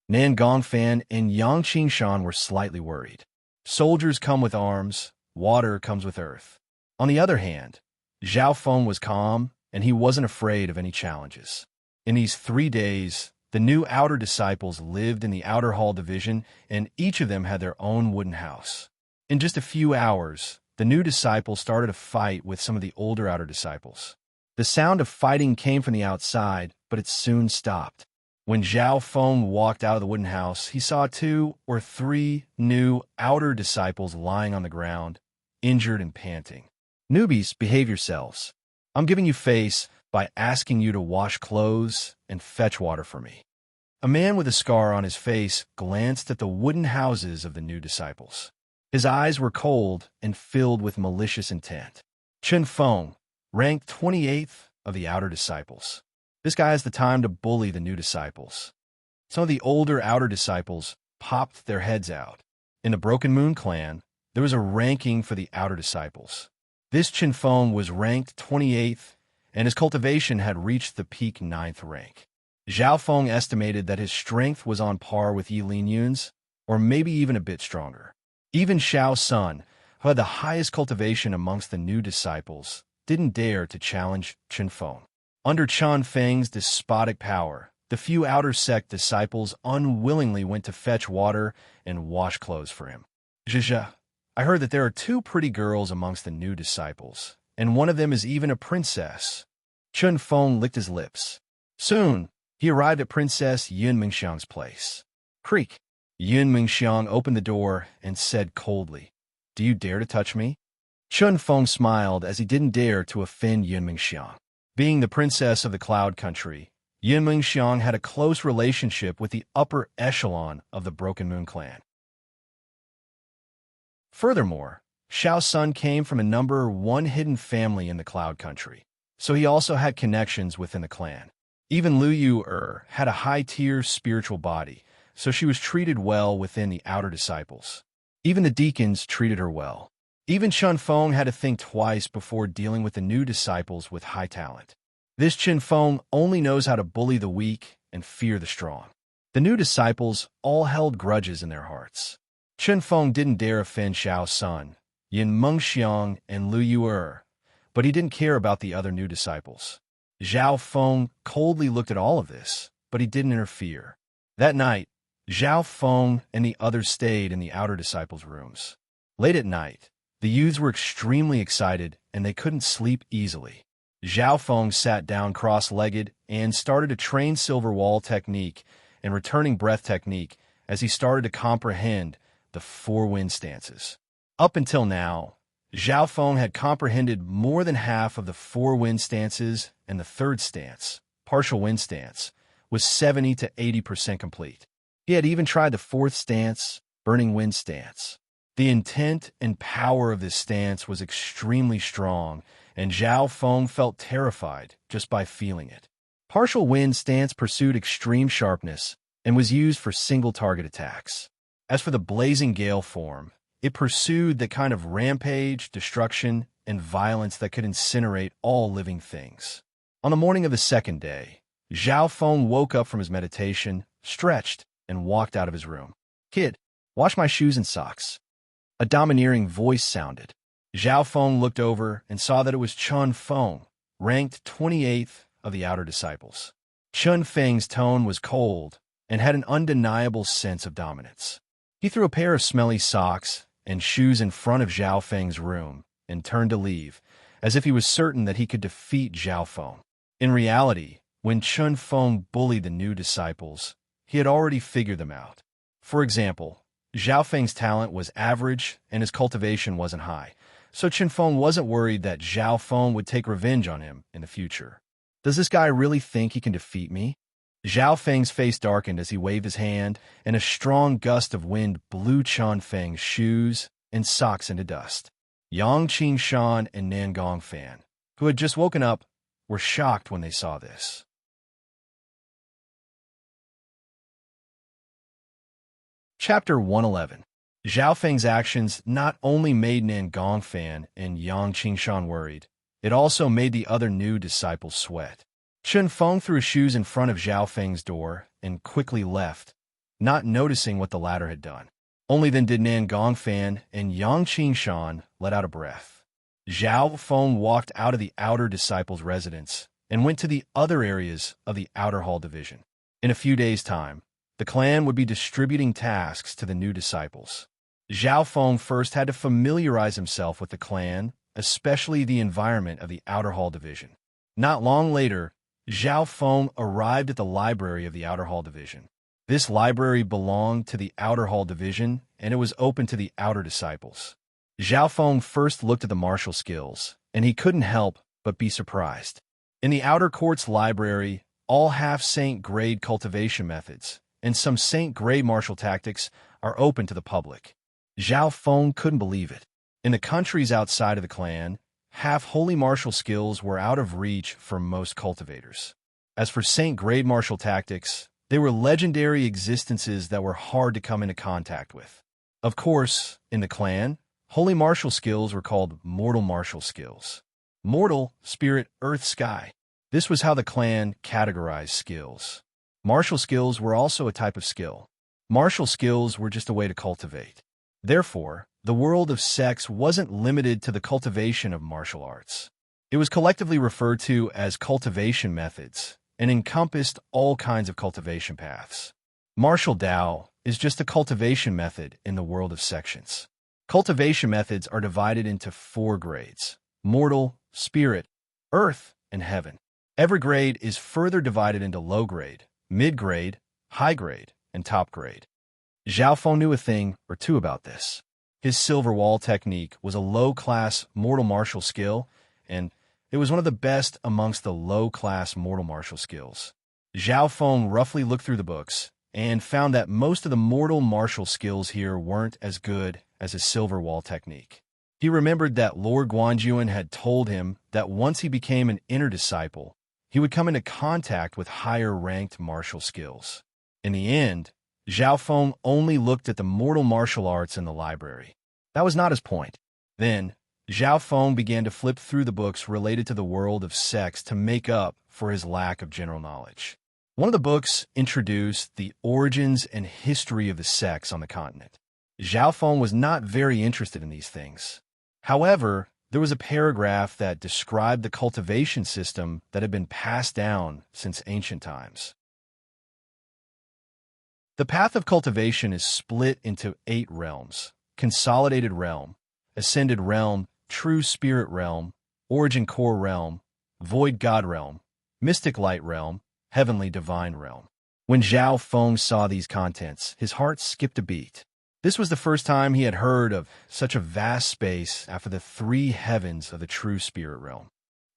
Nan Gongfan and Yang Qingshan were slightly worried. Soldiers come with arms, water comes with earth. On the other hand, Zhao Feng was calm, and he wasn't afraid of any challenges. In these 3 days, the new outer disciples lived in the Outer Hall Division, and each of them had their own wooden house. In just a few hours, the new disciples started a fight with some of the older outer disciples. The sound of fighting came from the outside, but it soon stopped. When Zhao Feng walked out of the wooden house, he saw 2 or 3 new outer disciples lying on the ground, injured and panting. "Newbies, behave yourselves. I'm giving you face by asking you to wash clothes and fetch water for me." A man with a scar on his face glanced at the wooden houses of the new disciples. His eyes were cold and filled with malicious intent. Chen Feng, ranked 28th of the outer disciples. This guy has the time to bully the new disciples. Some of the older outer disciples popped their heads out. In the Broken Moon clan, there was a ranking for the outer disciples. This Chen Feng was ranked 28th, and his cultivation had reached the peak 9th rank. Zhao Feng estimated that his strength was on par with Yi Lin Yun's, or maybe even a bit stronger. Even Xiao Sun, who had the highest cultivation amongst the new disciples, didn't dare to challenge Chen Feng. Under Chan Feng's despotic power, the few outer sect disciples unwillingly went to fetch water and wash clothes for him. Zhizha, I heard that there are 2 pretty girls amongst the new disciples, and one of them is even a princess. Chen Feng licked his lips. Soon, he arrived at Princess Yun Mingxiang's place. Creak. Yun Mingxiang opened the door and said coldly, Do you dare to touch me? Chen Feng smiled as he didn't dare to offend Yun Mingxiang. Being the princess of the Cloud Country, Yun Mingxiang had a close relationship with the upper echelon of the Broken Moon clan. Furthermore, Xiao Sun came from a number 1 hidden family in the Cloud Country, so he also had connections within the clan. Even Lu Yu had a high-tier spiritual body, so she was treated well within the outer disciples. Even the deacons treated her well. Even Chen Feng had to think twice before dealing with the new disciples with high talent. This Chen Feng only knows how to bully the weak and fear the strong. The new disciples all held grudges in their hearts. Chen Feng didn't dare offend Xiao Sun, Yin Mengxiang, and Lu Yu, but he didn't care about the other new disciples. Zhao Feng coldly looked at all of this, but he didn't interfere. That night, Zhao Feng and the others stayed in the outer disciples' rooms. Late at night, the youths were extremely excited and they couldn't sleep easily. Zhao Feng sat down cross-legged and started a train silver wall technique and returning breath technique as he started to comprehend the 4 wind stances. Up until now, Zhao Feng had comprehended more than half of the 4 wind stances, and the 3rd stance, partial wind stance, was 70 to 80% complete. He had even tried the 4th stance, burning wind stance. The intent and power of this stance was extremely strong, and Zhao Feng felt terrified just by feeling it. Partial wind stance pursued extreme sharpness and was used for single target attacks. As for the blazing gale form, it pursued the kind of rampage, destruction, and violence that could incinerate all living things. On the morning of the 2nd day, Zhao Feng woke up from his meditation, stretched, and walked out of his room. Kid, wash my shoes and socks. A domineering voice sounded. Zhao Feng looked over and saw that it was Chen Feng, ranked 28th of the outer disciples. Chen Feng's tone was cold and had an undeniable sense of dominance. He threw a pair of smelly socks and shoes in front of Zhao Feng's room and turned to leave, as if he was certain that he could defeat Zhao Feng. In reality, when Chen Feng bullied the new disciples, he had already figured them out. For example, Zhao Feng's talent was average and his cultivation wasn't high, so Chen Feng wasn't worried that Zhao Feng would take revenge on him in the future. Does this guy really think he can defeat me? Zhao Feng's face darkened as he waved his hand, and a strong gust of wind blew Chen Feng's shoes and socks into dust. Yang Qingshan and Nan Gongfan, who had just woken up, were shocked when they saw this. Chapter 111. Zhao Feng's actions not only made Nan Gongfan and Yang Qingshan worried, it also made the other new disciples sweat. Chen Feng threw his shoes in front of Zhao Feng's door and quickly left, not noticing what the latter had done. Only then did Nan Gongfan and Yang Qingshan let out a breath. Zhao Feng walked out of the outer disciples' residence and went to the other areas of the outer hall division. In a few days' time, the clan would be distributing tasks to the new disciples. Zhao Feng first had to familiarize himself with the clan, especially the environment of the outer hall division. Not long later, Zhao Feng arrived at the library of the outer hall division. This library belonged to the outer hall division, and it was open to the outer disciples. Zhao Feng first looked at the martial skills, and he couldn't help but be surprised. In the outer court's library, all half-saint grade cultivation methods, and some saint grade martial tactics are open to the public. Zhao Feng couldn't believe it. In the countries outside of the clan, half-holy martial skills were out of reach for most cultivators. As for saint grade martial tactics, they were legendary existences that were hard to come into contact with. Of course, in the clan, holy martial skills were called mortal martial skills. Mortal, spirit, earth, sky. This was how the clan categorized skills. Martial skills were also a type of skill. Martial skills were just a way to cultivate. Therefore, the world of sex wasn't limited to the cultivation of martial arts. It was collectively referred to as cultivation methods and encompassed all kinds of cultivation paths. Martial Tao is just a cultivation method in the world of sections. Cultivation methods are divided into 4 grades: mortal, spirit, earth, and heaven. Every grade is further divided into low grade, mid grade, high grade, and top grade. Zhao Feng knew a thing or two about this. His silver wall technique was a low-class mortal martial skill, and it was one of the best amongst the low-class mortal martial skills. Zhao Feng roughly looked through the books and found that most of the mortal martial skills here weren't as good as his silver wall technique. He remembered that Lord Guanjuan had told him that once he became an inner disciple, he would come into contact with higher-ranked martial skills. In the end, Zhao Feng only looked at the mortal martial arts in the library. That was not his point. Then, Zhao Feng began to flip through the books related to the world of sex to make up for his lack of general knowledge. One of the books introduced the origins and history of the sex on the continent. Zhao Feng was not very interested in these things. However, there was a paragraph that described the cultivation system that had been passed down since ancient times. The path of cultivation is split into 8 realms: consolidated realm, ascended realm, true spirit realm, origin core realm, void god realm, mystic light realm, heavenly divine realm. When Zhao Feng saw these contents, his heart skipped a beat. This was the first time he had heard of such a vast space after the 3 heavens of the true spirit realm.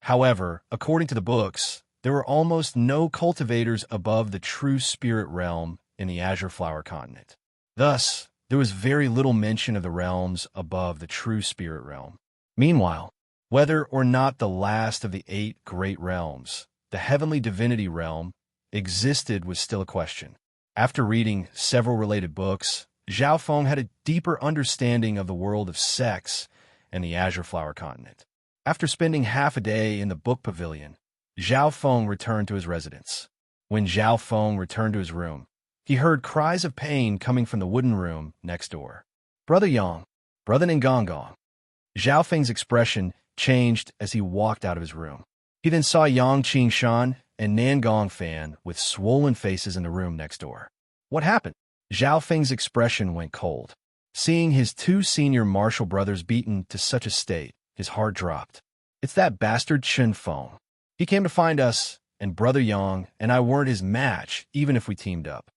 However, according to the books, there were almost no cultivators above the true spirit realm in the Azure Flower continent. Thus, there was very little mention of the realms above the true spirit realm. Meanwhile, whether or not the last of the 8 great realms, the heavenly divinity realm, existed was still a question. After reading several related books, Zhao Feng had a deeper understanding of the world of sex and the Azure Flower continent. After spending half a day in the book pavilion, Zhao Feng returned to his residence. When Zhao Feng returned to his room, he heard cries of pain coming from the wooden room next door. "Brother Yang, Brother Ningongong." Zhao Feng's expression changed as he walked out of his room. He then saw Yang Qingshan and Nan Gongfan with swollen faces in the room next door. What happened? Zhao Feng's expression went cold. Seeing his 2 senior martial brothers beaten to such a state, his heart dropped. "It's that bastard Chen Feng. He came to find us, and Brother Yang and I weren't his match, even if we teamed up."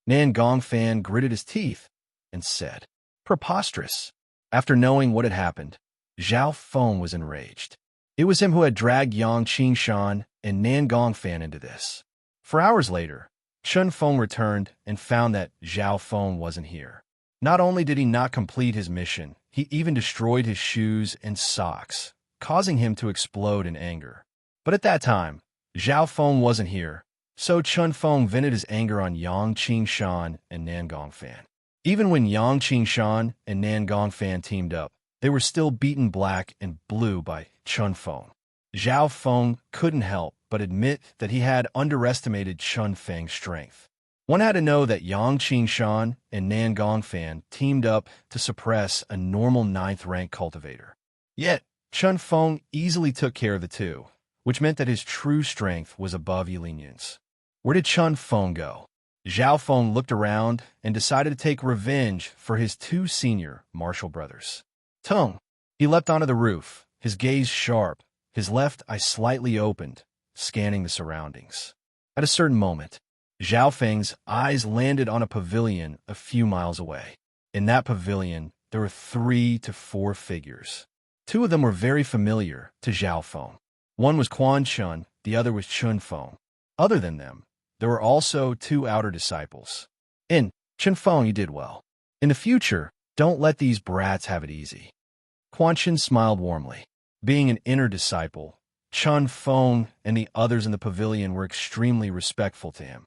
Nan Gongfan gritted his teeth and said, "Preposterous." After knowing what had happened, Zhao Feng was enraged. It was him who had dragged Yang Qingshan and Nan Gongfan into this. For hours later, Chen Feng returned and found that Zhao Feng wasn't here. Not only did he not complete his mission, he even destroyed his shoes and socks, causing him to explode in anger. But at that time, Zhao Feng wasn't here, so Chen Feng vented his anger on Yang Qingshan and Nan Gongfan. Even when Yang Qingshan and Nan Gongfan teamed up, they were still beaten black and blue by Chen Feng. Zhao Feng couldn't help but admit that he had underestimated Chen Feng's strength. One had to know that Yang Qingshan and Nan Gongfan teamed up to suppress a normal 9th-rank cultivator. Yet, Chen Feng easily took care of the 2, which meant that his true strength was above Yilinian's. Where did Chen Feng go? Zhao Feng looked around and decided to take revenge for his 2 senior martial brothers. Tung! He leapt onto the roof, his gaze sharp, his left eye slightly opened, scanning the surroundings. At a certain moment, Zhao Feng's eyes landed on a pavilion a few miles away. In that pavilion, there were 3 to 4 figures. 2 of them were very familiar to Zhao Feng. One was Quan Chun, the other was Chun Feng. Other than them, there were also two outer disciples. In Chen Feng, you did well. In the future, don't let these brats have it easy. Quan Chen smiled warmly. Being an inner disciple, Chen Feng and the others in the pavilion were extremely respectful to him.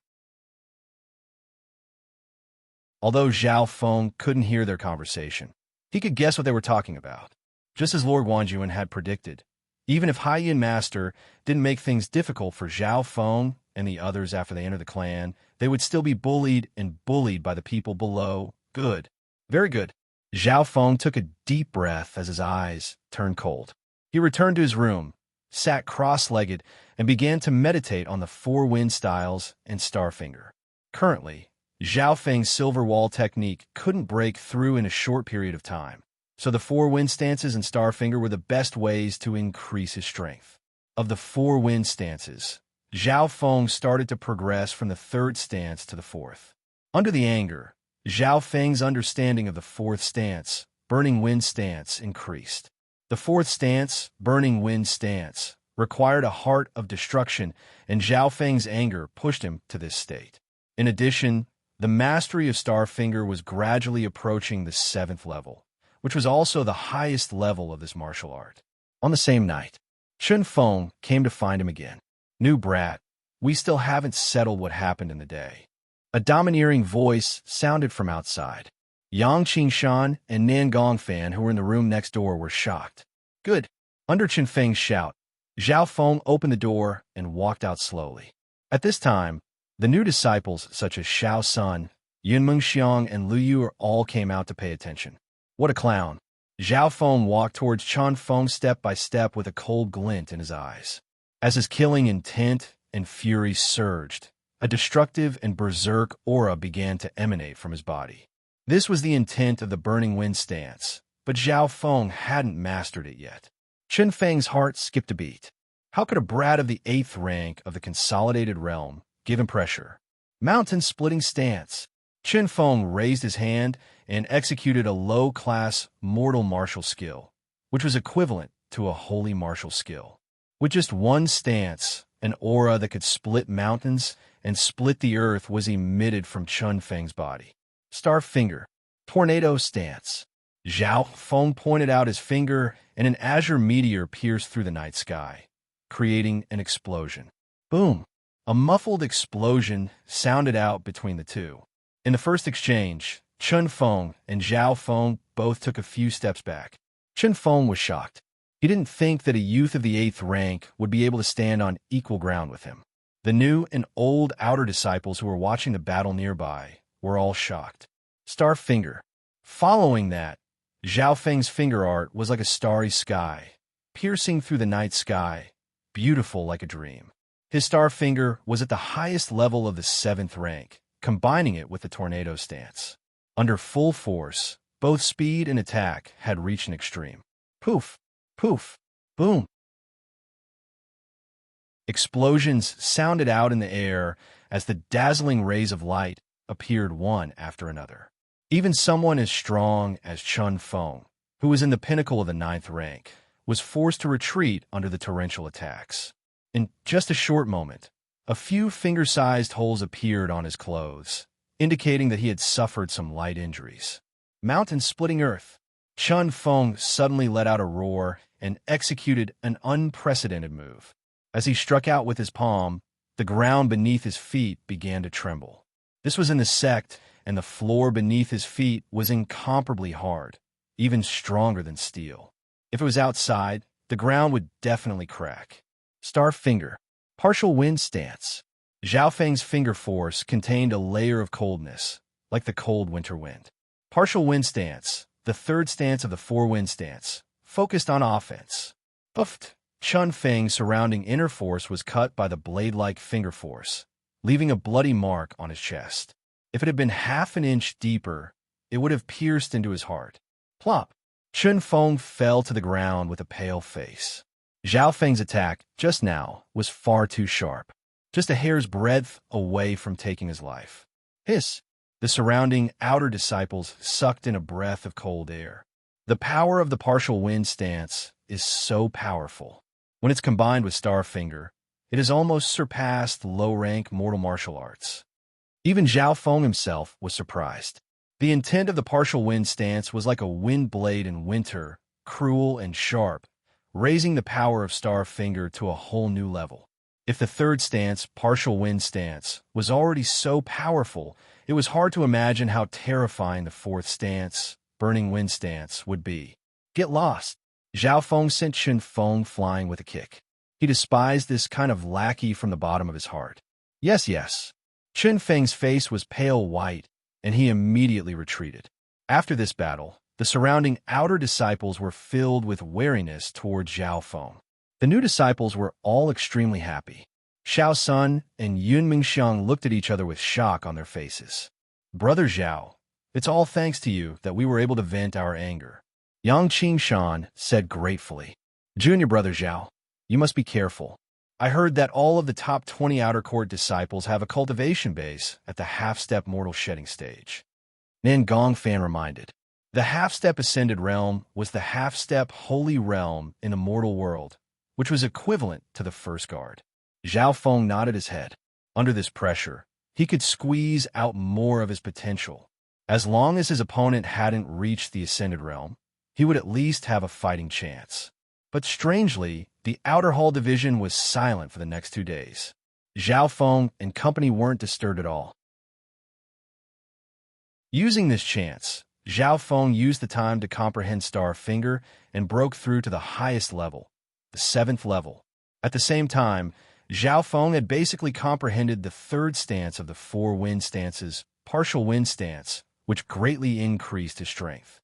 Although Zhao Feng couldn't hear their conversation, he could guess what they were talking about. Just as Lord Guanjuan had predicted, even if Haiyan Master didn't make things difficult for Zhao Feng and the others after they entered the clan, they would still be bullied by the people below. Good. Very good. Zhao Feng took a deep breath as his eyes turned cold. He returned to his room, sat cross-legged, and began to meditate on the four wind styles and Starfinger. Currently, Zhao Feng's silver wall technique couldn't break through in a short period of time, so the four wind stances and Starfinger were the best ways to increase his strength. Of the four wind stances, Zhao Feng started to progress from the third stance to the fourth. Under the anger, Zhao Feng's understanding of the fourth stance, burning wind stance, increased. The fourth stance, burning wind stance, required a heart of destruction, and Zhao Feng's anger pushed him to this state. In addition, the mastery of Starfinger was gradually approaching the 7th level, which was also the highest level of this martial art. On the same night, Chen Feng came to find him again. New brat, we still haven't settled what happened in the day. A domineering voice sounded from outside. Yang Qingshan and Nan Gongfan, who were in the room next door, were shocked. Good. Under Chen Feng's shout, Zhao Feng opened the door and walked out slowly. At this time, the new disciples, such as Xiao Sun, Yun Mengxiang, and Lu Yu all came out to pay attention. What a clown! Zhao Feng walked towards Chen Feng step by step with a cold glint in his eyes. As his killing intent and fury surged, a destructive and berserk aura began to emanate from his body. This was the intent of the burning wind stance, but Zhao Feng hadn't mastered it yet. Chen Feng's heart skipped a beat. How could a brat of the 8th rank of the consolidated realm give him pressure? Mountain-splitting stance. Chen Feng raised his hand and executed a low-class mortal martial skill, which was equivalent to a holy martial skill. With just one stance, an aura that could split mountains and split the earth was emitted from Chen Feng's body. Starfinger. Tornado stance. Zhao Feng pointed out his finger, and an azure meteor pierced through the night sky, creating an explosion. Boom! A muffled explosion sounded out between the two. In the first exchange, Chen Feng and Zhao Feng both took a few steps back. Chen Feng was shocked. He didn't think that a youth of the 8th rank would be able to stand on equal ground with him. The new and old outer disciples who were watching the battle nearby were all shocked. Starfinger. Following that, Zhao Feng's finger art was like a starry sky, piercing through the night sky, beautiful like a dream. His Starfinger was at the highest level of the 7th rank, combining it with the tornado stance. Under full force, both speed and attack had reached an extreme. Poof! Poof! Boom! Explosions sounded out in the air as the dazzling rays of light appeared one after another. Even someone as strong as Chen Feng, who was in the pinnacle of the 9th rank, was forced to retreat under the torrential attacks. In just a short moment, a few finger-sized holes appeared on his clothes, indicating that he had suffered some light injuries. Mountain-splitting earth. Chen Feng suddenly let out a roar and executed an unprecedented move. As he struck out with his palm, the ground beneath his feet began to tremble. This was in the sect, and the floor beneath his feet was incomparably hard, even stronger than steel. If it was outside, the ground would definitely crack. Starfinger. Partial wind stance. Zhao Feng's finger force contained a layer of coldness, like the cold winter wind. Partial wind stance, the third stance of the 4 wind stance, focused on offense. Uft. Chen Feng's surrounding inner force was cut by the blade-like finger force, leaving a bloody mark on his chest. If it had been half an inch deeper, it would have pierced into his heart. Plop! Chen Feng fell to the ground with a pale face. Zhao Feng's attack, just now, was far too sharp, just a hair's breadth away from taking his life. Hiss! The surrounding outer disciples sucked in a breath of cold air. The power of the partial wind stance is so powerful. When it's combined with Starfinger, It has almost surpassed low-rank mortal martial arts. Even Zhao Feng himself was surprised. The intent of the partial wind stance was like a wind blade in winter, cruel and sharp, raising the power of Star Finger to a whole new level. If the third stance, partial wind stance, was already so powerful, it was hard to imagine how terrifying the fourth stance, burning wind stance, would be. Get lost. Zhao Feng sent Chen Feng flying with a kick. He despised this kind of lackey from the bottom of his heart. Yes, yes. Chen Feng's face was pale white, and he immediately retreated. After this battle, the surrounding outer disciples were filled with wariness toward Zhao Feng. The new disciples were all extremely happy. Xiao Sun and Yun Mingxiang looked at each other with shock on their faces. Brother Zhao, it's all thanks to you that we were able to vent our anger. Yang Qingshan said gratefully. Junior brother Zhao, you must be careful. I heard that all of the top 20 outer court disciples have a cultivation base at the half-step mortal shedding stage. Nan Gongfan reminded. The half-step ascended realm was the half-step holy realm in the mortal world, which was equivalent to the first guard. Zhao Feng nodded his head. Under this pressure, he could squeeze out more of his potential. As long as his opponent hadn't reached the ascended realm, he would at least have a fighting chance. But strangely, the outer hall division was silent for the next 2 days. Zhao Feng and company weren't disturbed at all. Using this chance, Zhao Feng used the time to comprehend Star Finger and broke through to the highest level, the 7th level. At the same time, Zhao Feng had basically comprehended the third stance of the 4 wind stances, partial wind stance, which greatly increased his strength.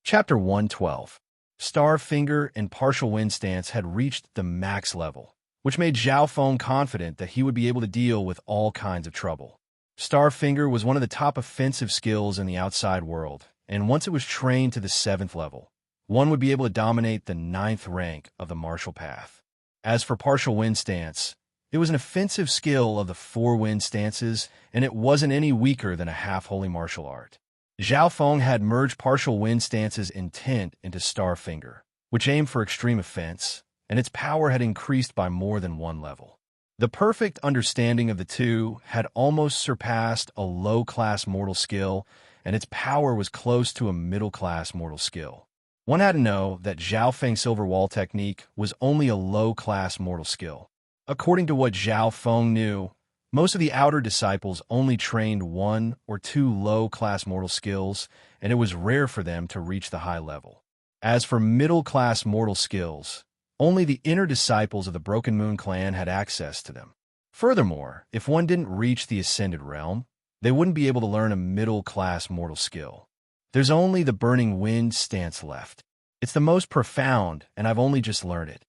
Chapter 112. Star Finger and partial wind stance had reached the max level, which made Zhao Feng confident that he would be able to deal with all kinds of trouble. Star Finger was one of the top offensive skills in the outside world, and once it was trained to the 7th level, one would be able to dominate the 9th rank of the martial path. As for partial wind stance, it was an offensive skill of the 4 wind stances, and it wasn't any weaker than a half-holy martial art. Zhao Feng had merged partial wind stance's intent into Star Finger, which aimed for extreme offense, and its power had increased by more than 1 level. The perfect understanding of the two had almost surpassed a low-class mortal skill, and its power was close to a middle-class mortal skill. One had to know that Zhao Feng's Silver Wall technique was only a low-class mortal skill. According to what Zhao Feng knew, most of the outer disciples only trained 1 or 2 low-class mortal skills, and it was rare for them to reach the high level. As for middle-class mortal skills, only the inner disciples of the Broken Moon clan had access to them. Furthermore, if one didn't reach the Ascended Realm, they wouldn't be able to learn a middle-class mortal skill. There's only the Burning Wind stance left. It's the most profound, and I've only just learned it.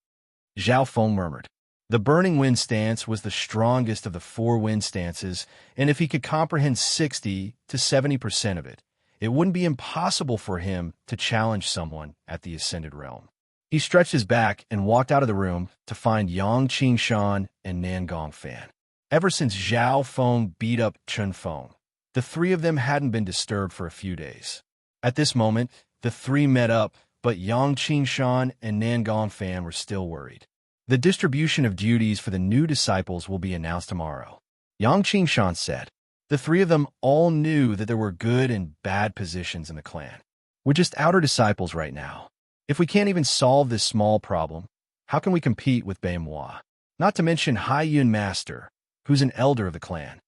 Zhao Feng murmured. The Burning Wind stance was the strongest of the 4 wind stances, and if he could comprehend 60 to 70% of it, it wouldn't be impossible for him to challenge someone at the Ascended Realm. He stretched his back and walked out of the room to find Yang Qingshan and Nan Gongfan. Ever since Zhao Feng beat up Chen Feng, the 3 of them hadn't been disturbed for a few days. At this moment, the 3 met up, but Yang Qingshan and Nan Gongfan were still worried. The distribution of duties for the new disciples will be announced tomorrow, Yang Qingshan said. The 3 of them all knew that there were good and bad positions in the clan. We're just outer disciples right now. If we can't even solve this small problem, how can we compete with Beimhua? Not to mention Hai Yun Master, who's an elder of the clan.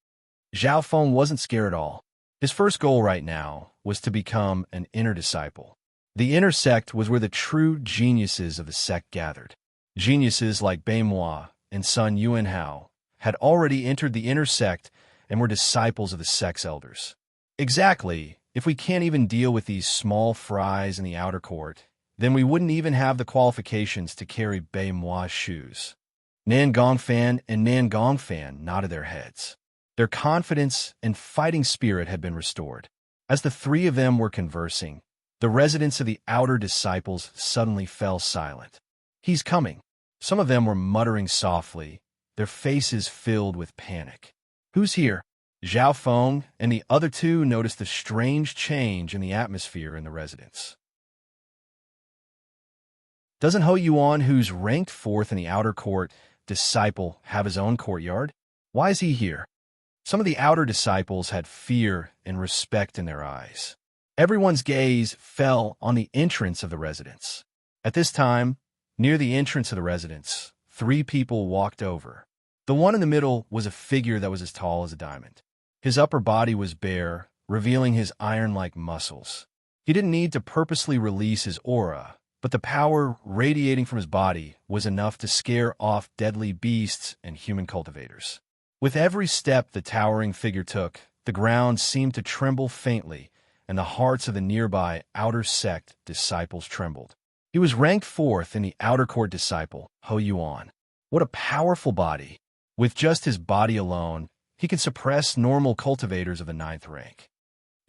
Zhao Feng wasn't scared at all. His first goal right now was to become an inner disciple. The inner sect was where the true geniuses of the sect gathered. Geniuses like Beimhua and Sun Yuanhao had already entered the inner sect and were disciples of the sect's elders. Exactly, if we can't even deal with these small fries in the outer court, then we wouldn't even have the qualifications to carry Beimhua's shoes. Nan Gongfan and Nan Gongfan nodded their heads. Their confidence and fighting spirit had been restored. As the 3 of them were conversing, the residents of the outer disciples suddenly fell silent. He's coming. Some of them were muttering softly, their faces filled with panic. Who's here? Zhao Feng and the other 2 noticed the strange change in the atmosphere in the residence. Doesn't Ho Yuan, who's ranked fourth in the outer court disciple, have his own courtyard? Why is he here? Some of the outer disciples had fear and respect in their eyes. Everyone's gaze fell on the entrance of the residence. At this time, near the entrance of the residence, 3 people walked over. The one in the middle was a figure that was as tall as a diamond. His upper body was bare, revealing his iron-like muscles. He didn't need to purposely release his aura, but the power radiating from his body was enough to scare off deadly beasts and human cultivators. With every step the towering figure took, the ground seemed to tremble faintly, and the hearts of the nearby outer sect disciples trembled. He was ranked fourth in the outer court disciple, Ho Yuan. What a powerful body! With just his body alone, he could suppress normal cultivators of the 9th rank.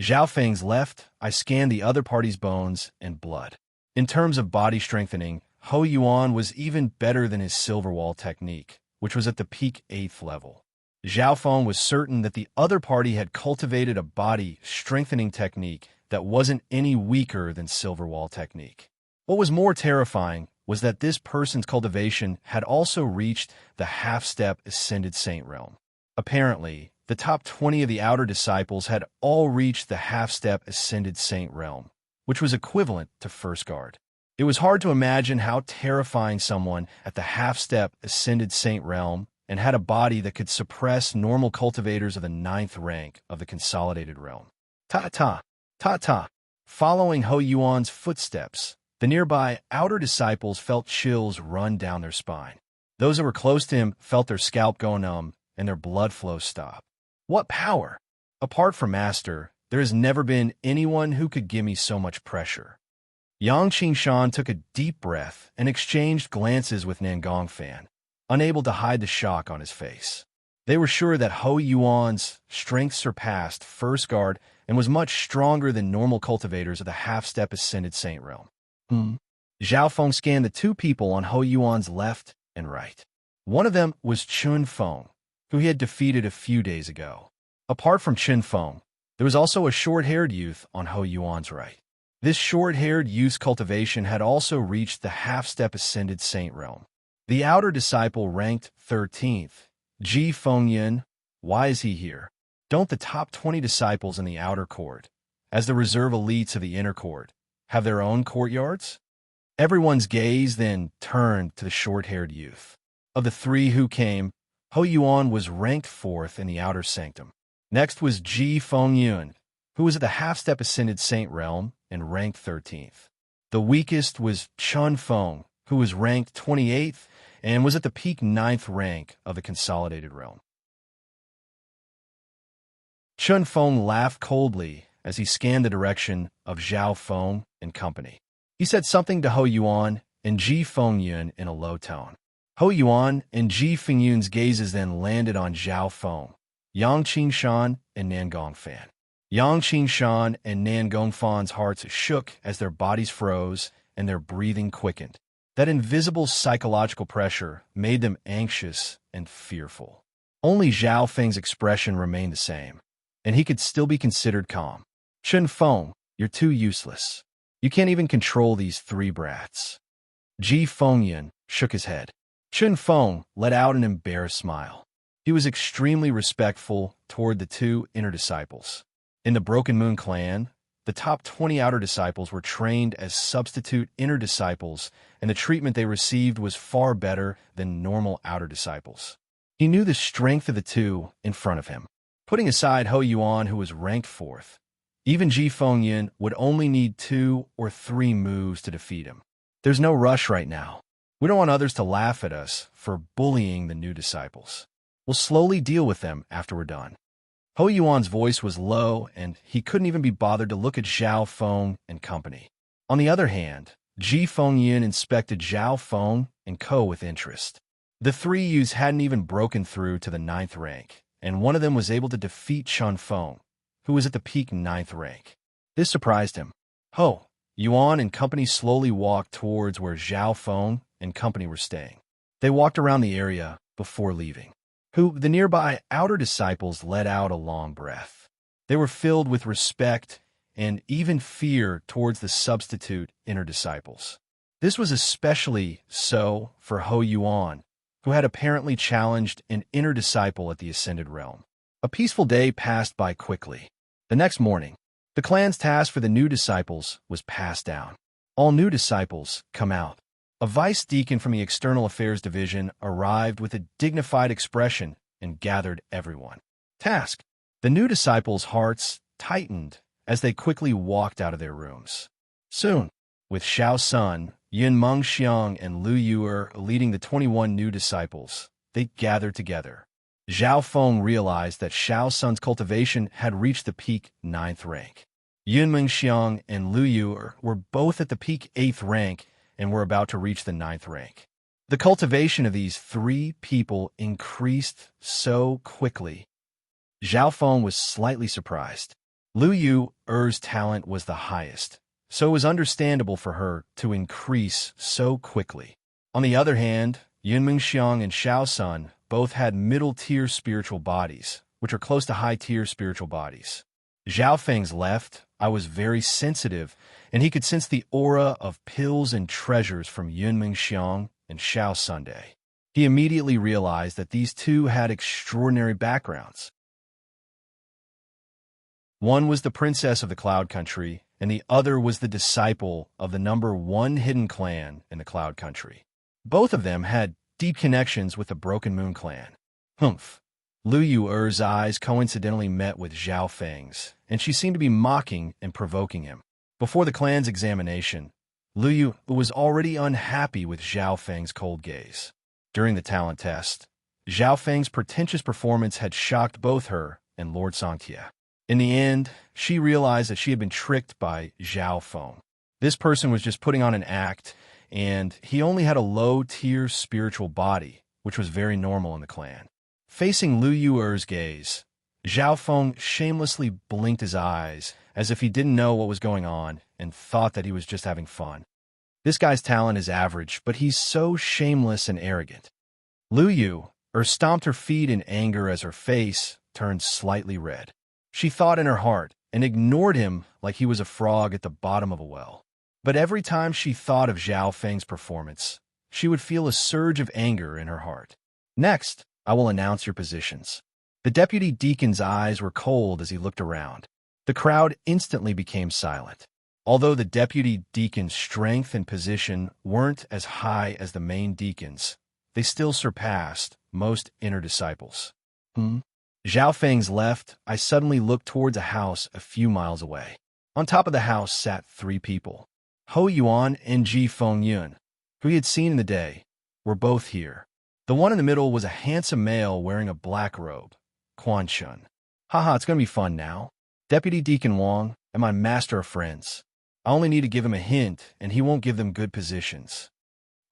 Zhao Feng's left, I scanned the other party's bones and blood. In terms of body strengthening, Ho Yuan was even better than his silver wall technique, which was at the peak 8th level. Zhao Feng was certain that the other party had cultivated a body strengthening technique that wasn't any weaker than silver wall technique. What was more terrifying was that this person's cultivation had also reached the half-step ascended saint realm. Apparently, the top 20 of the outer disciples had all reached the half-step ascended saint realm, which was equivalent to first guard. It was hard to imagine how terrifying someone at the half-step ascended saint realm and had a body that could suppress normal cultivators of the 9th rank of the consolidated realm. Ta-ta, ta-ta. Following Ho Yuan's footsteps, the nearby outer disciples felt chills run down their spine. Those that were close to him felt their scalp go numb and their blood flow stop. What power! Apart from Master, there has never been anyone who could give me so much pressure. Yang Qingshan took a deep breath and exchanged glances with Nangong Fan, unable to hide the shock on his face. They were sure that Ho Yuan's strength surpassed first guard and was much stronger than normal cultivators of the half-step ascended saint realm. Zhao Feng scanned the 2 people on Ho Yuan's left and right. One of them was Chun Feng, who he had defeated a few days ago. Apart from Chun Feng, there was also a short-haired youth on Ho Yuan's right. This short-haired youth's cultivation had also reached the half-step ascended saint realm. The outer disciple ranked 13th, Ji Fengyan. Why is he here? Don't the top 20 disciples in the outer court, as the reserve elites of the inner court, have their own courtyards? Everyone's gaze then turned to the short-haired youth. Of the 3 who came, Ho Yuan was ranked 4th in the outer sanctum. Next was Ji Fengyun, who was at the half-step ascended saint realm and ranked 13th. The weakest was Chun Feng, who was ranked 28th and was at the peak 9th rank of the consolidated realm. Chun Feng laughed coldly as he scanned the direction of Zhao Feng and company. He said something to Ho Yuan and Ji Fengyun in a low tone. Ho Yuan and Ji Fengyun's gazes then landed on Zhao Feng, Yang Qingshan, and Nangong Fan. Yang Qingshan and Nangong Fan's hearts shook as their bodies froze and their breathing quickened. That invisible psychological pressure made them anxious and fearful. Only Zhao Feng's expression remained the same, and he could still be considered calm. Chun Feng, you're too useless. You can't even control these 3 brats. Ji Fengyun shook his head. Chun Feng let out an embarrassed smile. He was extremely respectful toward the 2 inner disciples. In the Broken Moon clan, the top 20 outer disciples were trained as substitute inner disciples, and the treatment they received was far better than normal outer disciples. He knew the strength of the 2 in front of him. Putting aside Ho Yuan, who was ranked 4th, even Ji Fengyun would only need 2 or 3 moves to defeat him. There's no rush right now. We don't want others to laugh at us for bullying the new disciples. We'll slowly deal with them after we're done. Ho Yuan's voice was low, and he couldn't even be bothered to look at Zhao Feng and company. On the other hand, Ji Fengyun inspected Zhao Feng and Co. with interest. The 3 youths hadn't even broken through to the 9th rank, and one of them was able to defeat Chun Feng, who was at the peak 9th rank. This surprised him. Ho Yuan and company slowly walked towards where Zhao Feng and company were staying. They walked around the area before leaving. The nearby outer disciples let out a long breath. They were filled with respect and even fear towards the substitute inner disciples. This was especially so for Ho Yuan, who had apparently challenged an inner disciple at the Ascended Realm. A peaceful day passed by quickly. The next morning, the clan's task for the new disciples was passed down. All new disciples come out. A vice deacon from the External Affairs Division arrived with a dignified expression and gathered everyone. Task. The new disciples' hearts tightened as they quickly walked out of their rooms. Soon, with Xiao Sun, Yun Mengxiang, and Lu Yuer leading the 21 new disciples, they gathered together. Zhao Feng realized that Xiao Sun's cultivation had reached the peak 9th rank. Yun Mengxiang and Lu Yuer were both at the peak 8th rank and were about to reach the 9th rank. The cultivation of these three people increased so quickly. Zhao Feng was slightly surprised. Lu Yuer's talent was the highest, so it was understandable for her to increase so quickly. On the other hand, Yun Mengxiang and Xiao Sun both had middle-tier spiritual bodies, which are close to high-tier spiritual bodies. Zhao Feng's left eye was very sensitive, and he could sense the aura of pills and treasures from Yun Mengxiang and Xiao Sunday. He immediately realized that these two had extraordinary backgrounds. One was the princess of the Cloud Country, and the other was the disciple of the #1 hidden clan in the Cloud Country. Both of them had deep connections with the Broken Moon clan. Humph. Lu Yuer's eyes coincidentally met with Zhao Feng's, and she seemed to be mocking and provoking him. Before the clan's examination, Lu Yu was already unhappy with Zhao Feng's cold gaze. During the talent test, Zhao Feng's pretentious performance had shocked both her and Lord Sangtia. In the end, she realized that she had been tricked by Zhao Feng. This person was just putting on an act, and he only had a low-tier spiritual body, which was very normal in the clan. Facing Lu Yuer's gaze, Zhao Feng shamelessly blinked his eyes as if he didn't know what was going on and thought that he was just having fun. This guy's talent is average, but he's so shameless and arrogant. Lu Yuer stomped her feet in anger as her face turned slightly red. She thought in her heart and ignored him like he was a frog at the bottom of a well. But every time she thought of Zhao Feng's performance, she would feel a surge of anger in her heart. Next, I will announce your positions. The deputy deacon's eyes were cold as he looked around. The crowd instantly became silent. Although the deputy deacon's strength and position weren't as high as the main deacon's, they still surpassed most inner disciples. Zhao Feng's left, I suddenly looked towards a house a few miles away. On top of the house sat three people. Ho Yuan and Ji Fengyun, who he had seen in the day, were both here. The one in the middle was a handsome male wearing a black robe, Quan Shun. Haha, it's going to be fun now. Deputy Deacon Wang and my master are friends. I only need to give him a hint, and he won't give them good positions.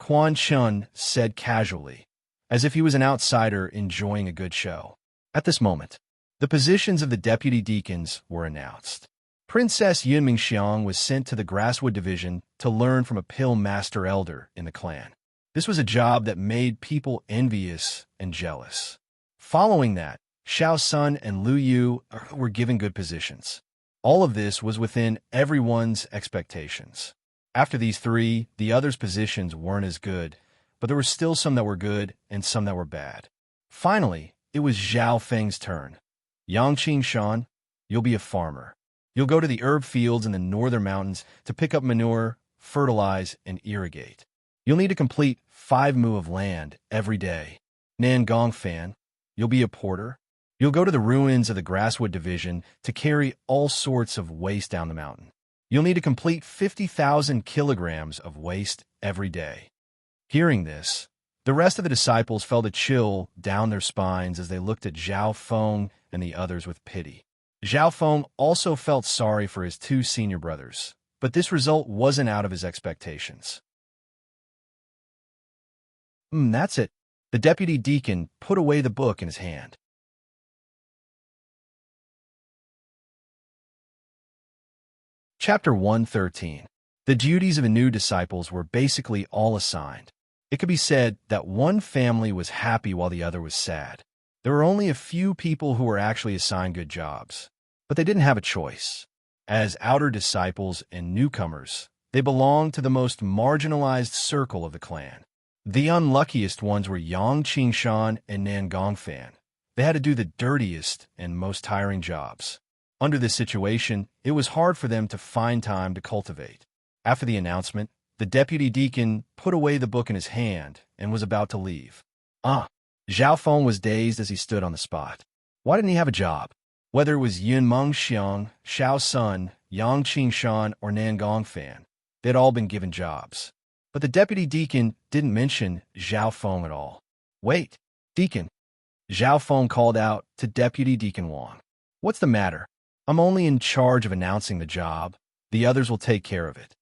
Quan Shun said casually, as if he was an outsider enjoying a good show. At this moment, the positions of the deputy deacons were announced. Princess Yun Mengxiang was sent to the Grasswood Division to learn from a pill master elder in the clan. This was a job that made people envious and jealous. Following that, Xiao Sun and Lu Yu were given good positions. All of this was within everyone's expectations. After these three, the others' positions weren't as good, but there were still some that were good and some that were bad. Finally, it was Zhao Feng's turn. Yangqing Shan, you'll be a farmer. You'll go to the herb fields in the northern mountains to pick up manure, fertilize, and irrigate. You'll need to complete 5 mu of land every day. Nan Gongfan, you'll be a porter. You'll go to the ruins of the Grasswood Division to carry all sorts of waste down the mountain. You'll need to complete 50,000 kilograms of waste every day. Hearing this, the rest of the disciples felt a chill down their spines as they looked at Zhao Feng and the others with pity. Zhao Feng also felt sorry for his 2 senior brothers, but this result wasn't out of his expectations. That's it. The deputy deacon put away the book in his hand. Chapter 113. The duties of the new disciples were basically all assigned. It could be said that one family was happy while the other was sad. There were only a few people who were actually assigned good jobs, but they didn't have a choice. As outer disciples and newcomers, They belonged to the most marginalized circle of the clan. The unluckiest ones were Yang Qingshan and Nan Gongfan. They had to do the dirtiest and most tiring jobs. Under this situation, it was hard for them to find time to cultivate. After the announcement, the deputy deacon put away the book in his hand and was about to leave. Zhao Feng was dazed as he stood on the spot. Why didn't he have a job? Whether it was Yun Mengxiang, Xiao Sun, Yang Qingshan, or Nan Gongfan, they'd all been given jobs. But the deputy deacon didn't mention Zhao Feng at all. Wait, deacon. Zhao Feng called out to Deputy Deacon Wang. What's the matter? I'm only in charge of announcing the job. The others will take care of it.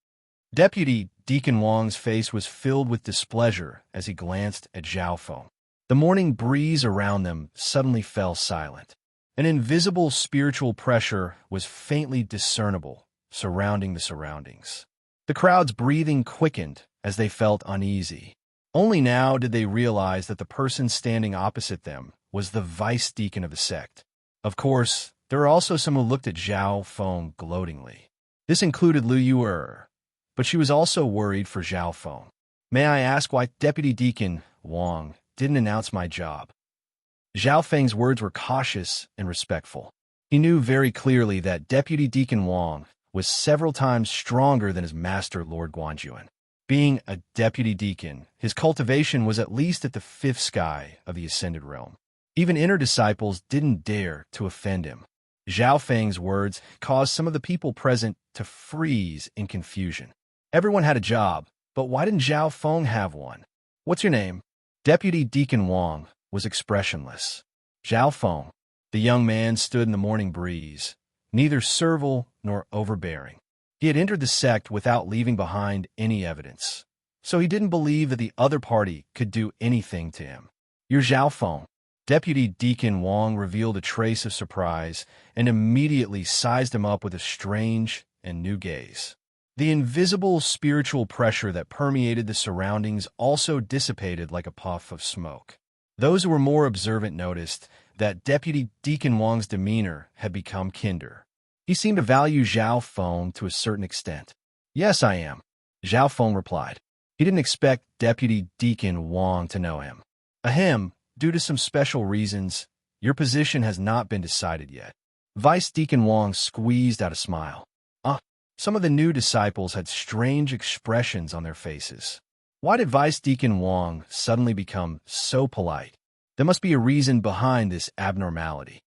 Deputy Deacon Wang's face was filled with displeasure as he glanced at Zhao Feng. The morning breeze around them suddenly fell silent. An invisible spiritual pressure was faintly discernible, surrounding the surroundings. The crowd's breathing quickened as they felt uneasy. Only now did they realize that the person standing opposite them was the vice deacon of the sect. Of course, there were also some who looked at Zhao Feng gloatingly. This included Lu Yu'er, but she was also worried for Zhao Feng. May I ask why Deputy Deacon Wang didn't announce my job? Zhao Feng's words were cautious and respectful. He knew very clearly that Deputy Deacon Wang was several times stronger than his master Lord Guanjuan. Being a deputy deacon, his cultivation was at least at the fifth sky of the ascended realm. Even inner disciples didn't dare to offend him. Zhao Feng's words caused some of the people present to freeze in confusion. Everyone had a job, but why didn't Zhao Feng have one? What's your name? Deputy Deacon Wang was expressionless. Zhao Feng. The young man stood in the morning breeze, neither servile nor overbearing. He had entered the sect without leaving behind any evidence, so he didn't believe that the other party could do anything to him. You're Zhao Feng. Deputy Deacon Wang revealed a trace of surprise and immediately sized him up with a strange and new gaze. The invisible spiritual pressure that permeated the surroundings also dissipated like a puff of smoke. Those who were more observant noticed that Deputy Deacon Wang's demeanor had become kinder. He seemed to value Zhao Feng to a certain extent. Yes, I am, Zhao Feng replied. He didn't expect Deputy Deacon Wang to know him. Ahem, due to some special reasons, your position has not been decided yet. Vice Deacon Wang squeezed out a smile. Some of the new disciples had strange expressions on their faces. Why did Vice Deacon Wang suddenly become so polite? There must be a reason behind this abnormality.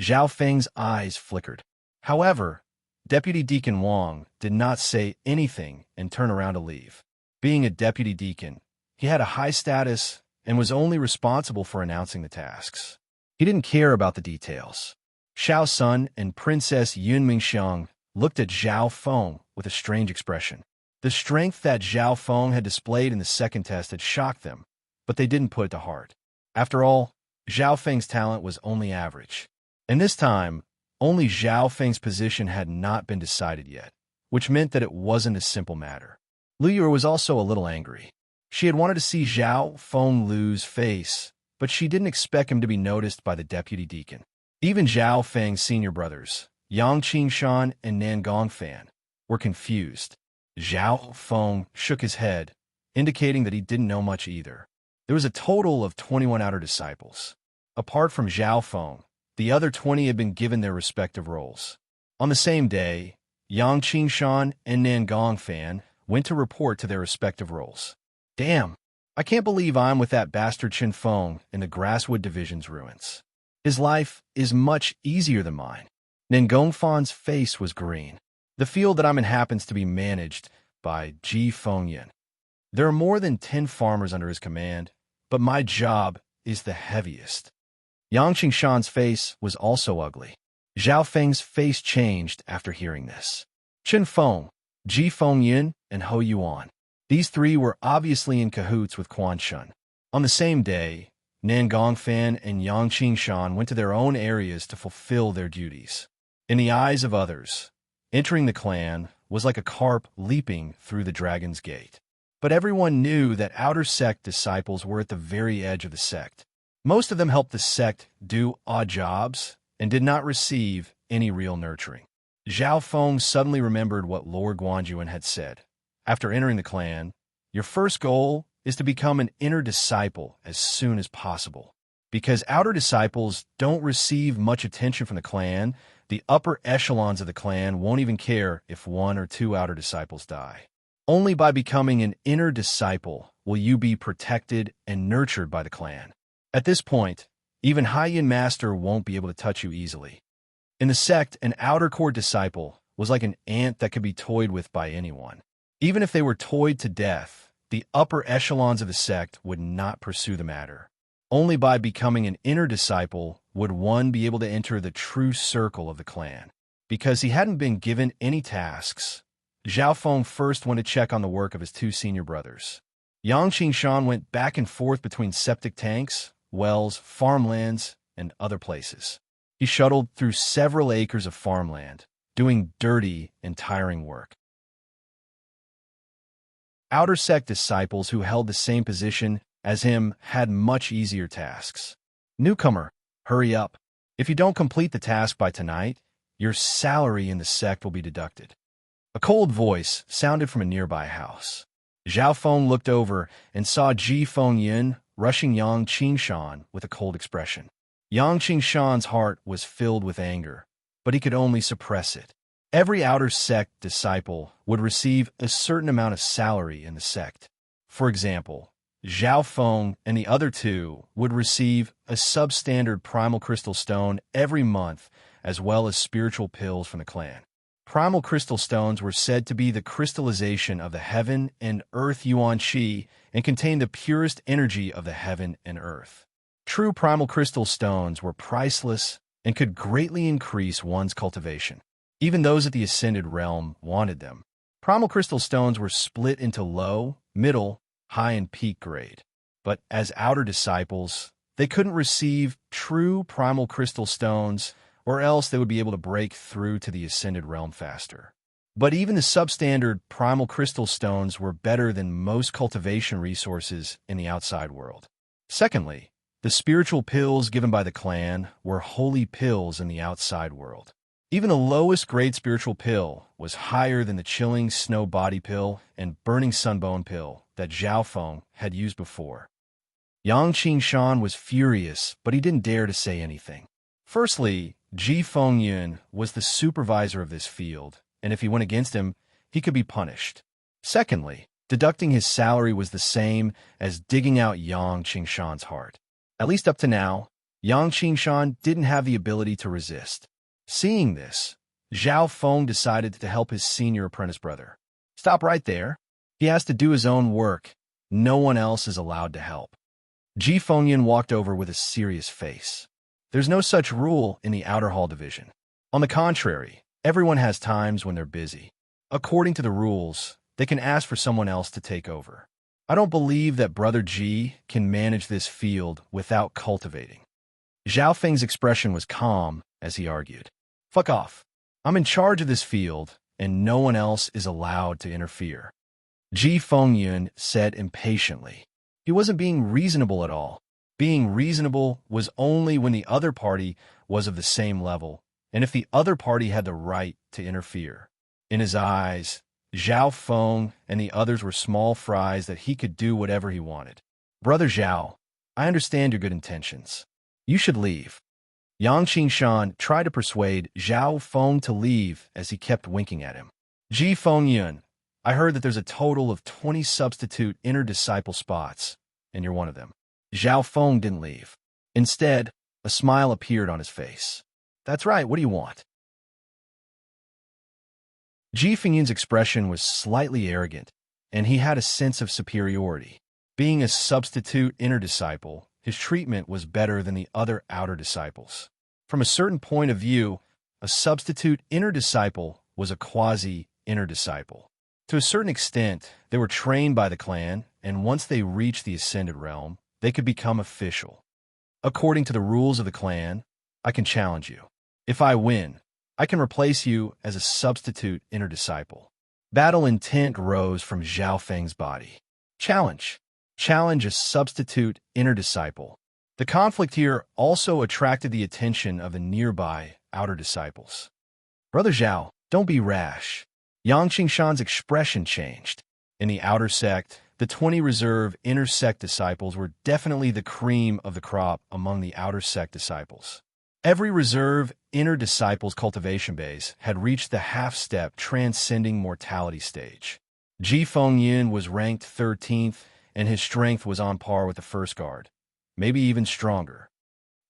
Zhao Feng's eyes flickered. However, Deputy Deacon Wang did not say anything and turn around to leave. Being a deputy deacon, he had a high status and was only responsible for announcing the tasks. He didn't care about the details. Xiao Sun and Princess Yun Mingxiang looked at Zhao Feng with a strange expression. The strength that Zhao Feng had displayed in the second test had shocked them, but they didn't put it to heart. After all, Zhao Feng's talent was only average. And this time, only Zhao Feng's position had not been decided yet, which meant that it wasn't a simple matter. Lu Yu'er was also a little angry. She had wanted to see Zhao Feng lose face, but she didn't expect him to be noticed by the deputy deacon. Even Zhao Feng's senior brothers, Yang Qingshan and Nan Gongfan, were confused. Zhao Feng shook his head, indicating that he didn't know much either. There was a total of 21 outer disciples. Apart from Zhao Feng, the other 20 had been given their respective roles. On the same day, Yang Qingshan and Nan Gongfan went to report to their respective roles. Damn, I can't believe I'm with that bastard Chen Feng in the Grasswood Division's ruins. His life is much easier than mine. Nan Gongfan's face was green. The field that I'm in happens to be managed by Ji Fengyan. There are more than 10 farmers under his command, but my job is the heaviest. Yang Qingshan's face was also ugly. Zhao Feng's face changed after hearing this. Chen Feng, Ji Fengyan, and Ho Yuan. These three were obviously in cahoots with Quan Shun. On the same day, Nan Gongfan and Yang Qingshan went to their own areas to fulfill their duties. In the eyes of others, entering the clan was like a carp leaping through the dragon's gate. But everyone knew that outer sect disciples were at the very edge of the sect. Most of them helped the sect do odd jobs and did not receive any real nurturing. Zhao Feng suddenly remembered what Lord Guanjuan had said. After entering the clan, your first goal is to become an inner disciple as soon as possible. Because outer disciples don't receive much attention from the clan, the upper echelons of the clan won't even care if 1 or 2 outer disciples die. Only by becoming an inner disciple will you be protected and nurtured by the clan. At this point, even High-Yin Master won't be able to touch you easily. In the sect, an outer core disciple was like an ant that could be toyed with by anyone. Even if they were toyed to death, the upper echelons of the sect would not pursue the matter. Only by becoming an inner disciple would one be able to enter the true circle of the clan. Because he hadn't been given any tasks, Zhao Feng first went to check on the work of his 2 senior brothers. Yang Qingshan went back and forth between septic tanks, wells, farmlands, and other places. He shuttled through several acres of farmland, doing dirty and tiring work. Outer sect disciples who held the same position as him had much easier tasks. Newcomer, hurry up. If you don't complete the task by tonight, your salary in the sect will be deducted. A cold voice sounded from a nearby house. Zhao Feng looked over and saw Ji Fengyin rushing Yang Qingshan with a cold expression. Yang Qingshan's heart was filled with anger, but he could only suppress it. Every outer sect disciple would receive a certain amount of salary in the sect. For example, Zhao Feng and the other 2 would receive a substandard primal crystal stone every month, as well as spiritual pills from the clan. Primal crystal stones were said to be the crystallization of the heaven and earth yuan qi and contained the purest energy of the heaven and earth. True primal crystal stones were priceless and could greatly increase one's cultivation. Even those at the ascended realm wanted them. Primal crystal stones were split into low, middle, high, and peak grade. But as outer disciples, they couldn't receive true primal crystal stones, or else they would be able to break through to the ascended realm faster. But even the substandard primal crystal stones were better than most cultivation resources in the outside world. Secondly, the spiritual pills given by the clan were holy pills in the outside world. Even the lowest grade spiritual pill was higher than the chilling snow body pill and burning sunbone pill that Zhao Feng had used before. Yang Qingshan was furious, but he didn't dare to say anything. Firstly, Ji Fengyin was the supervisor of this field, and if he went against him, he could be punished. Secondly, deducting his salary was the same as digging out Yang Qingshan's heart. At least up to now, Yang Qingshan didn't have the ability to resist. Seeing this, Zhao Feng decided to help his senior apprentice brother. Stop right there. He has to do his own work. No one else is allowed to help. Ji Fengyin walked over with a serious face. There's no such rule in the Outer Hall division. On the contrary, everyone has times when they're busy. According to the rules, they can ask for someone else to take over. I don't believe that Brother Ji can manage this field without cultivating. Zhao Feng's expression was calm as he argued. Fuck off. I'm in charge of this field, and no one else is allowed to interfere. Ji Fengyin said impatiently. He wasn't being reasonable at all. Being reasonable was only when the other party was of the same level, and if the other party had the right to interfere. In his eyes, Zhao Feng and the others were small fries that he could do whatever he wanted. Brother Zhao, I understand your good intentions. You should leave. Yang Qingshan tried to persuade Zhao Feng to leave as he kept winking at him. Ji Fengyin, I heard that there's a total of 20 substitute inner disciple spots, and you're one of them. Zhao Feng didn't leave. Instead, a smile appeared on his face. That's right, what do you want? Ji Fengyin's expression was slightly arrogant, and he had a sense of superiority. Being a substitute inner disciple, his treatment was better than the other outer disciples. From a certain point of view, a substitute inner disciple was a quasi-inner disciple. To a certain extent, they were trained by the clan, and once they reached the Ascended Realm, they could become official. According to the rules of the clan, I can challenge you. If I win, I can replace you as a substitute inner disciple. Battle intent rose from Zhao Feng's body. Challenge. Challenge a substitute inner disciple. The conflict here also attracted the attention of the nearby outer disciples. Brother Zhao, don't be rash. Yang Qingshan's expression changed. In the outer sect, the 20 reserve inner sect disciples were definitely the cream of the crop among the outer sect disciples. Every reserve inner disciple's cultivation base had reached the half-step transcending mortality stage. Ji Fengyin was ranked 13th, and his strength was on par with the first guard, maybe even stronger.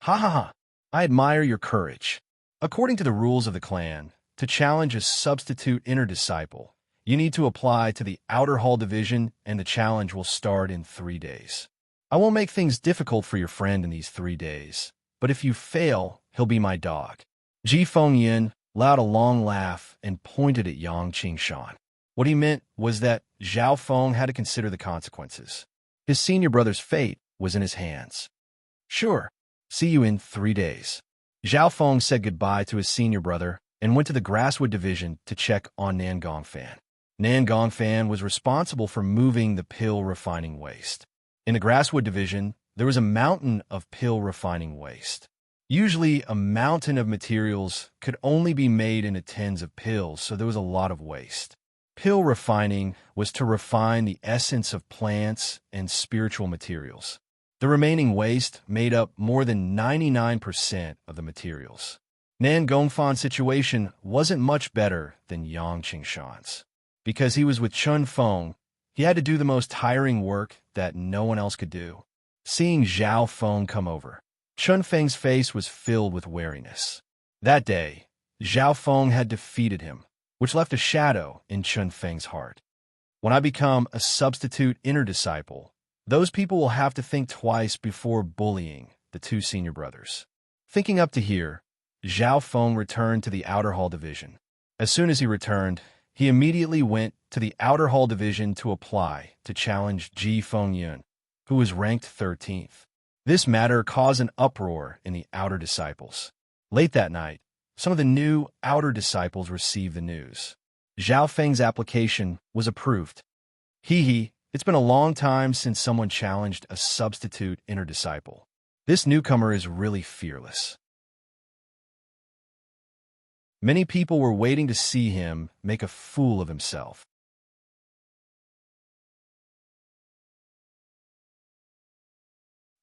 Ha ha ha! I admire your courage. According to the rules of the clan, to challenge a substitute inner disciple, you need to apply to the Outer Hall Division, and the challenge will start in 3 days. I won't make things difficult for your friend in these 3 days, but if you fail, he'll be my dog. Ji Fengyin let out a long laugh and pointed at Yang Qingshan. What he meant was that Zhao Feng had to consider the consequences. His senior brother's fate was in his hands. Sure, see you in 3 days. Zhao Feng said goodbye to his senior brother and went to the Grasswood Division to check on Nan Gongfan. Nan Gongfan was responsible for moving the pill refining waste. In the Grasswood Division, there was a mountain of pill refining waste. Usually, a mountain of materials could only be made into tins of pills, so there was a lot of waste. Pill refining was to refine the essence of plants and spiritual materials. The remaining waste made up more than 99% of the materials. Nan Gongfan's situation wasn't much better than Yang Qingshan's. Because he was with Chun Feng, he had to do the most tiring work that no one else could do. Seeing Zhao Feng come over, Chun Feng's face was filled with wariness. That day, Zhao Feng had defeated him, which left a shadow in Chun Feng's heart. When I become a substitute inner disciple, those people will have to think twice before bullying the 2 senior brothers. Thinking up to here, Zhao Feng returned to the Outer Hall Division. As soon as he returned, he immediately went to the Outer Hall Division to apply to challenge Ji Fengyin, who was ranked 13th. This matter caused an uproar in the outer disciples. Late that night, some of the new outer disciples received the news. Zhao Feng's application was approved. It's been a long time since someone challenged a substitute inner disciple. This newcomer is really fearless. Many people were waiting to see him make a fool of himself.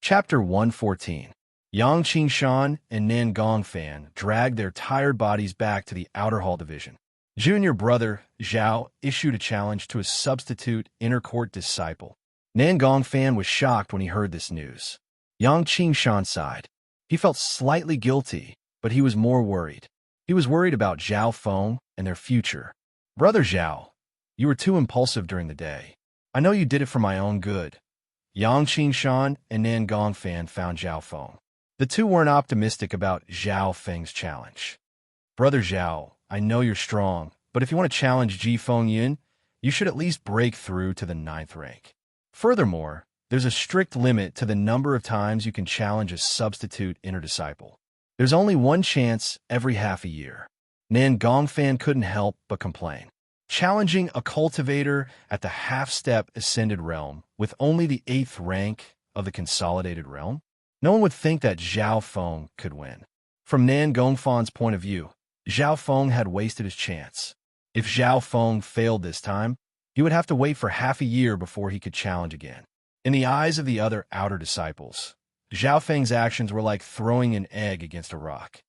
Chapter 114. Yang Qingshan and Nan Gongfan dragged their tired bodies back to the Outer Hall Division. Junior brother Zhao issued a challenge to a substitute inner court disciple. Nan Gongfan was shocked when he heard this news. Yang Qingshan sighed. He felt slightly guilty, but he was more worried. He was worried about Zhao Feng and their future. Brother Zhao, you were too impulsive during the day. I know you did it for my own good. Yang Qingshan and Nan Gongfan found Zhao Feng. The two weren't optimistic about Zhao Feng's challenge. Brother Zhao, I know you're strong, but if you want to challenge Ji Fengyin, you should at least break through to the 9th rank. Furthermore, there's a strict limit to the number of times you can challenge a substitute inner disciple. There's only one chance every half a year. Nan Gongfan couldn't help but complain. Challenging a cultivator at the half-step ascended realm with only the 8th rank of the consolidated realm? No one would think that Zhao Feng could win. From Nan Gongfan's point of view, Zhao Feng had wasted his chance. If Zhao Feng failed this time, he would have to wait for half a year before he could challenge again. In the eyes of the other outer disciples, Zhao Feng's actions were like throwing an egg against a rock.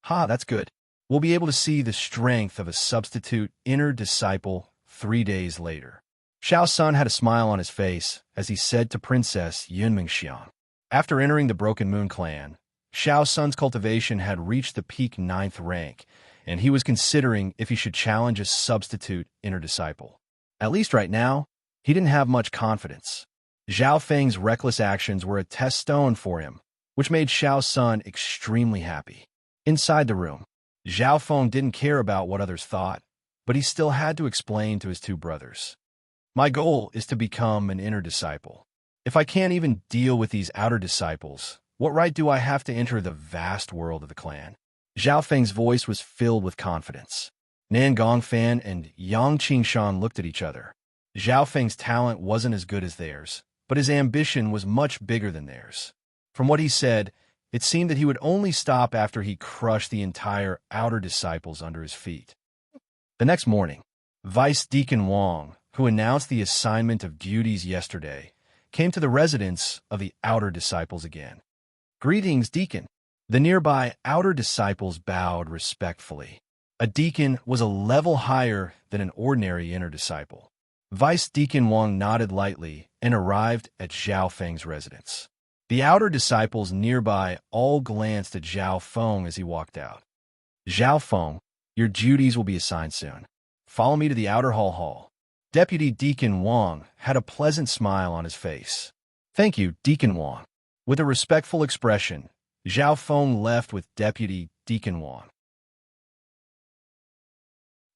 That's good. We'll be able to see the strength of a substitute inner disciple 3 days later. Xiao Sun had a smile on his face as he said to Princess Yunmingxiang. After entering the Broken Moon clan, Xiao Sun's cultivation had reached the peak 9th rank, and he was considering if he should challenge a substitute inner disciple. At least right now, he didn't have much confidence. Zhao Feng's reckless actions were a test stone for him, which made Xiao Sun extremely happy. Inside the room, Zhao Feng didn't care about what others thought, but he still had to explain to his 2 brothers. My goal is to become an inner disciple. If I can't even deal with these outer disciples, what right do I have to enter the vast world of the clan? Zhao Feng's voice was filled with confidence. Nan Gongfan and Yang Qingshan looked at each other. Zhao Feng's talent wasn't as good as theirs, but his ambition was much bigger than theirs. From what he said, It seemed that he would only stop after he crushed the entire outer disciples under his feet. The next morning, Vice Deacon Wang, who announced the assignment of duties yesterday, came to the residence of the outer disciples again. "Greetings, Deacon." The nearby outer disciples bowed respectfully. A deacon was a level higher than an ordinary inner disciple. Vice Deacon Wang nodded lightly and arrived at Zhao Feng's residence. The outer disciples nearby all glanced at Zhao Feng as he walked out. "Zhao Feng, your duties will be assigned soon. Follow me to the outer hall. Deputy Deacon Wang had a pleasant smile on his face. "Thank you, Deacon Wang." With a respectful expression, Zhao Feng left with Deputy Deacon Wang.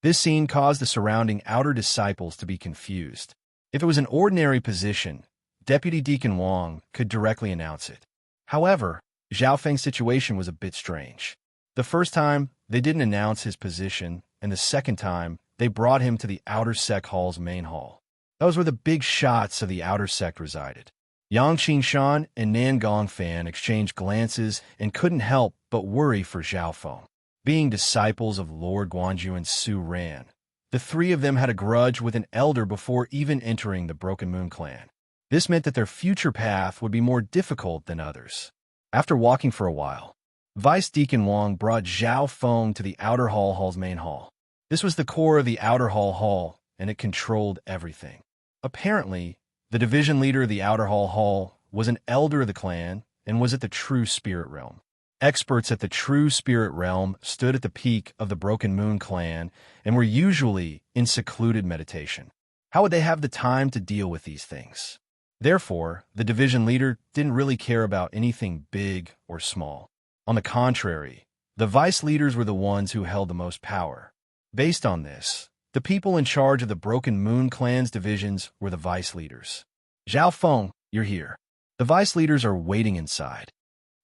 This scene caused the surrounding outer disciples to be confused. If it was an ordinary position, Deputy Deacon Wang could directly announce it. However, Zhao Feng's situation was a bit strange. The first time, they didn't announce his position, and the second time, they brought him to the outer sect hall's main hall. Those were the big shots of the outer sect resided. Yang Qingshan and Nan Gongfan exchanged glances and couldn't help but worry for Zhao Feng. Being disciples of Lord Guanju and Su Ran, the three of them had a grudge with an elder before even entering the Broken Moon clan. This meant that their future path would be more difficult than others. After walking for a while, Vice Deacon Wang brought Zhao Feng to the outer hall's main hall. This was the core of the outer hall, and it controlled everything. Apparently, the division leader of the outer hall was an elder of the clan and was at the True Spirit Realm. Experts at the True Spirit Realm stood at the peak of the Broken Moon clan and were usually in secluded meditation. How would they have the time to deal with these things? Therefore, the division leader didn't really care about anything big or small. On the contrary, the vice leaders were the ones who held the most power. Based on this, the people in charge of the Broken Moon clan's divisions were the vice leaders. "Zhao Feng, you're here." The vice leaders are waiting inside.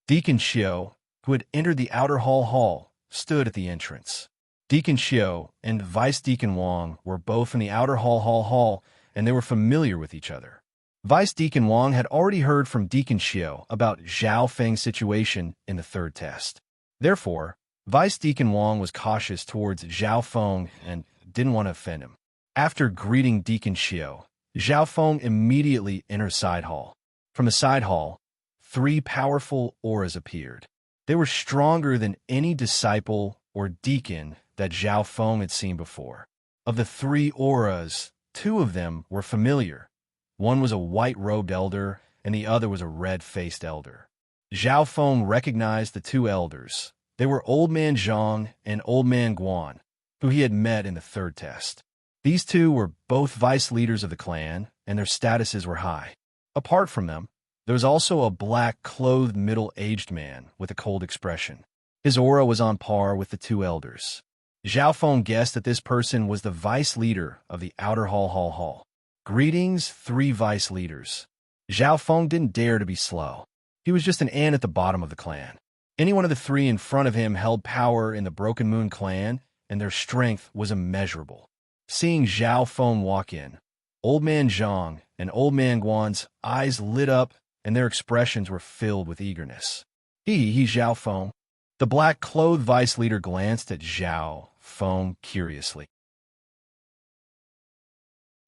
Deacon Xiao, who had entered the outer hall, stood at the entrance. Deacon Xiao and Vice Deacon Wang were both in the outer hall, and they were familiar with each other. Vice Deacon Wang had already heard from Deacon Xiao about Zhao Feng's situation in the third test. Therefore, Vice Deacon Wang was cautious towards Zhao Feng and didn't want to offend him. After greeting Deacon Xiao, Zhao Feng immediately entered side hall. From the side hall, 3 powerful auras appeared. They were stronger than any disciple or deacon that Zhao Feng had seen before. Of the 3 auras, 2 of them were familiar. One was a white-robed elder, and the other was a red-faced elder. Zhao Feng recognized the 2 elders. They were Old Man Zhang and Old Man Guan, who he had met in the third test. These 2 were both vice leaders of the clan, and their statuses were high. Apart from them, there was also a black-clothed middle-aged man with a cold expression. His aura was on par with the 2 elders. Zhao Feng guessed that this person was the vice leader of the outer hall. "Greetings, 3 vice leaders." Zhao Feng didn't dare to be slow. He was just an ant at the bottom of the clan. Any one of the 3 in front of him held power in the Broken Moon clan, and their strength was immeasurable. Seeing Zhao Feng walk in, Old Man Zhang and Old Man Guan's eyes lit up, and their expressions were filled with eagerness. He's Zhao Feng." The black-clothed vice leader glanced at Zhao Feng curiously.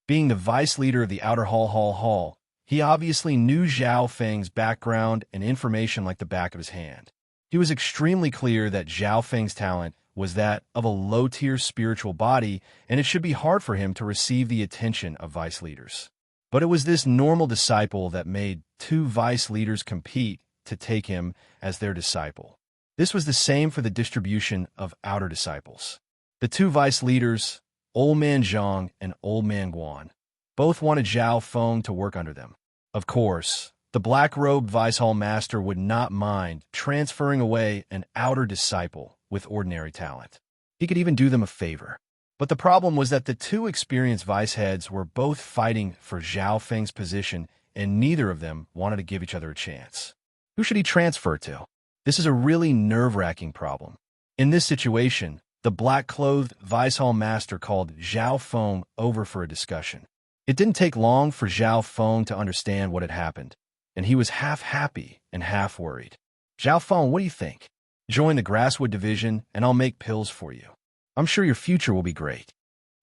Being the vice leader of the outer hall, he obviously knew Zhao Feng's background and information like the back of his hand. He was extremely clear that Zhao Feng's talent was that of a low-tier spiritual body, and it should be hard for him to receive the attention of vice leaders. But it was this normal disciple that made 2 vice leaders compete to take him as their disciple. This was the same for the distribution of outer disciples. The 2 vice leaders, Old Man Zhang and Old Man Guan, both wanted Zhao Feng to work under them. Of course, the black-robed vice hall master would not mind transferring away an outer disciple with ordinary talent. He could even do them a favor. But the problem was that the 2 experienced vice heads were both fighting for Zhao Feng's position, and neither of them wanted to give each other a chance. Who should he transfer to? This is a really nerve-wracking problem. In this situation, the black-clothed vice hall master called Zhao Feng over for a discussion. It didn't take long for Zhao Feng to understand what had happened, and he was half happy and half worried. Zhao Feng, what do you think? Join the Grasswood Division, and I'll make pills for you. I'm sure your future will be great.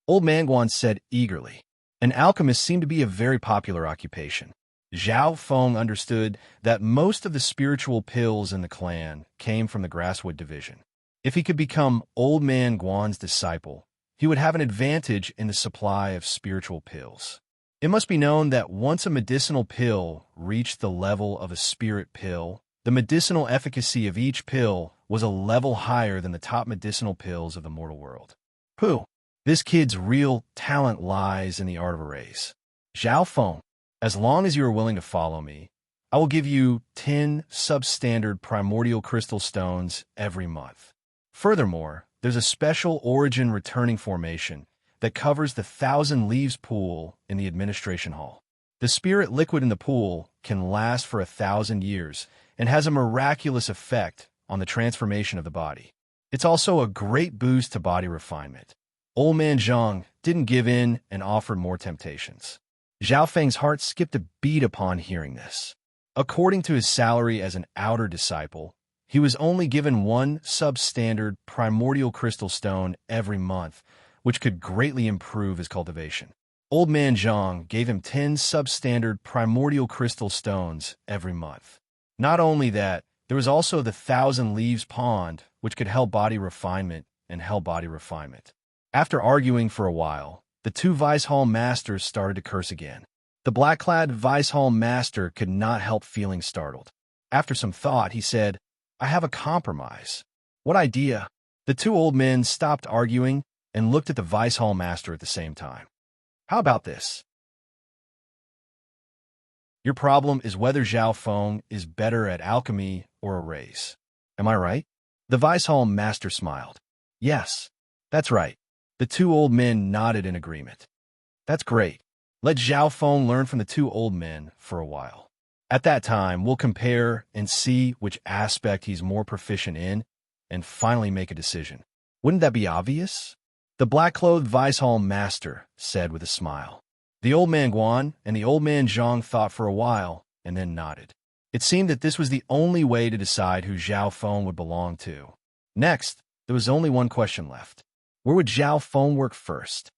Old Man Guan said eagerly. An alchemist seemed to be a very popular occupation. Zhao Feng understood that most of the spiritual pills in the clan came from the Grasswood Division. If he could become Old Man Guan's disciple, he would have an advantage in the supply of spiritual pills. It must be known that once a medicinal pill reached the level of a spirit pill, the medicinal efficacy of each pill was a level higher than the top medicinal pills of the mortal world. Pooh! This kid's real talent lies in the art of arrays. Zhao Feng, as long as you are willing to follow me, I will give you 10 substandard primordial crystal stones every month. Furthermore, there's a special origin returning formation that covers the 1,000 Leaves pool in the administration hall. The spirit liquid in the pool can last for 1,000 years and has a miraculous effect on the transformation of the body. It's also a great boost to body refinement. Old Man Zhang didn't give in and offered more temptations. Zhao Feng's heart skipped a beat upon hearing this. According to his salary as an outer disciple, he was only given 1 substandard primordial crystal stone every month, which could greatly improve his cultivation. Old Man Zhang gave him 10 substandard primordial crystal stones every month. Not only that, there was also the 1,000 Leaves pond, which could help body refinement and help body refinement. After arguing for a while, the 2 Vice Hall masters started to curse again. The black-clad Vice Hall master could not help feeling startled. After some thought, he said, I have a compromise. What idea? The 2 old men stopped arguing and looked at the Vice Hall master at the same time. How about this? Your problem is whether Zhao Feng is better at alchemy or arrays. Am I right? The Vice Hall master smiled. Yes, that's right. The 2 old men nodded in agreement. That's great. Let Zhao Feng learn from the 2 old men for a while. At that time, we'll compare and see which aspect he's more proficient in and finally make a decision. Wouldn't that be obvious? The black-clothed Vice Hall master said with a smile. The Old Man Guan and the Old Man Zhang thought for a while and then nodded. It seemed that this was the only way to decide who Zhao Feng would belong to. Next, there was only one question left. Where would Zhao Feng work first?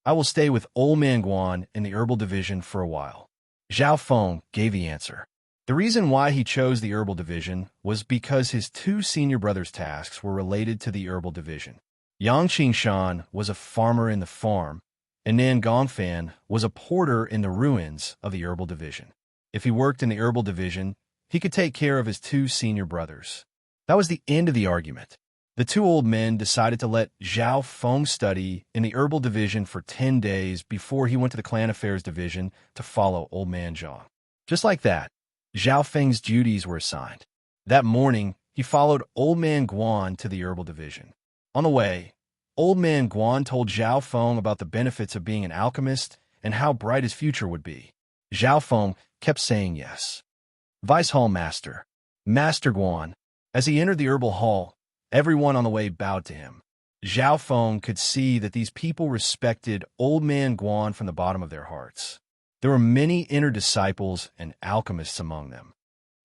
I will stay with Old Man Guan in the herbal division for a while. Zhao Feng gave the answer. The reason why he chose the herbal division was because his 2 senior brothers' tasks were related to the herbal division. Yang Qingshan was a farmer in the farm, and Nan Gongfan was a porter in the ruins of the herbal division. If he worked in the herbal division, he could take care of his 2 senior brothers. That was the end of the argument. The 2 old men decided to let Zhao Feng study in the herbal division for 10 days before he went to the clan affairs division to follow Old Man Zhang. Just like that, Zhao Feng's duties were assigned. That morning, he followed Old Man Guan to the herbal division. On the way, Old Man Guan told Zhao Feng about the benefits of being an alchemist and how bright his future would be. Zhao Feng kept saying yes. Vice Hall Master, Master Guan. As he entered the herbal hall, everyone on the way bowed to him. Zhao Feng could see that these people respected Old Man Guan from the bottom of their hearts. There were many inner disciples and alchemists among them.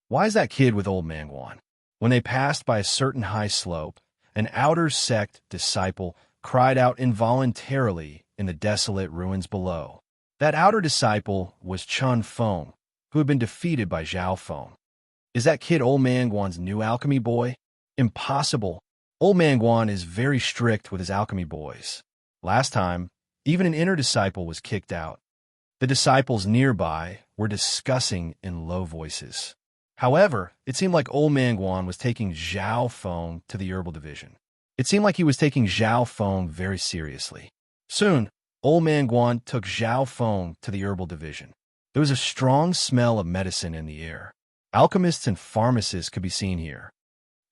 Why is that kid with Old Man Guan? When they passed by a certain high slope, an outer sect disciple cried out involuntarily in the desolate ruins below. That outer disciple was Chun Feng, who had been defeated by Zhao Feng. Is that kid Old Man Guan's new alchemy boy? Impossible. Old Man Guan is very strict with his alchemy boys. Last time, even an inner disciple was kicked out. The disciples nearby were discussing in low voices. However, it seemed like Old Man Guan was taking Zhao Feng to the herbal division. It seemed like he was taking Zhao Feng very seriously. Soon, Old Man Guan took Zhao Feng to the herbal division. There was a strong smell of medicine in the air. Alchemists and pharmacists could be seen here.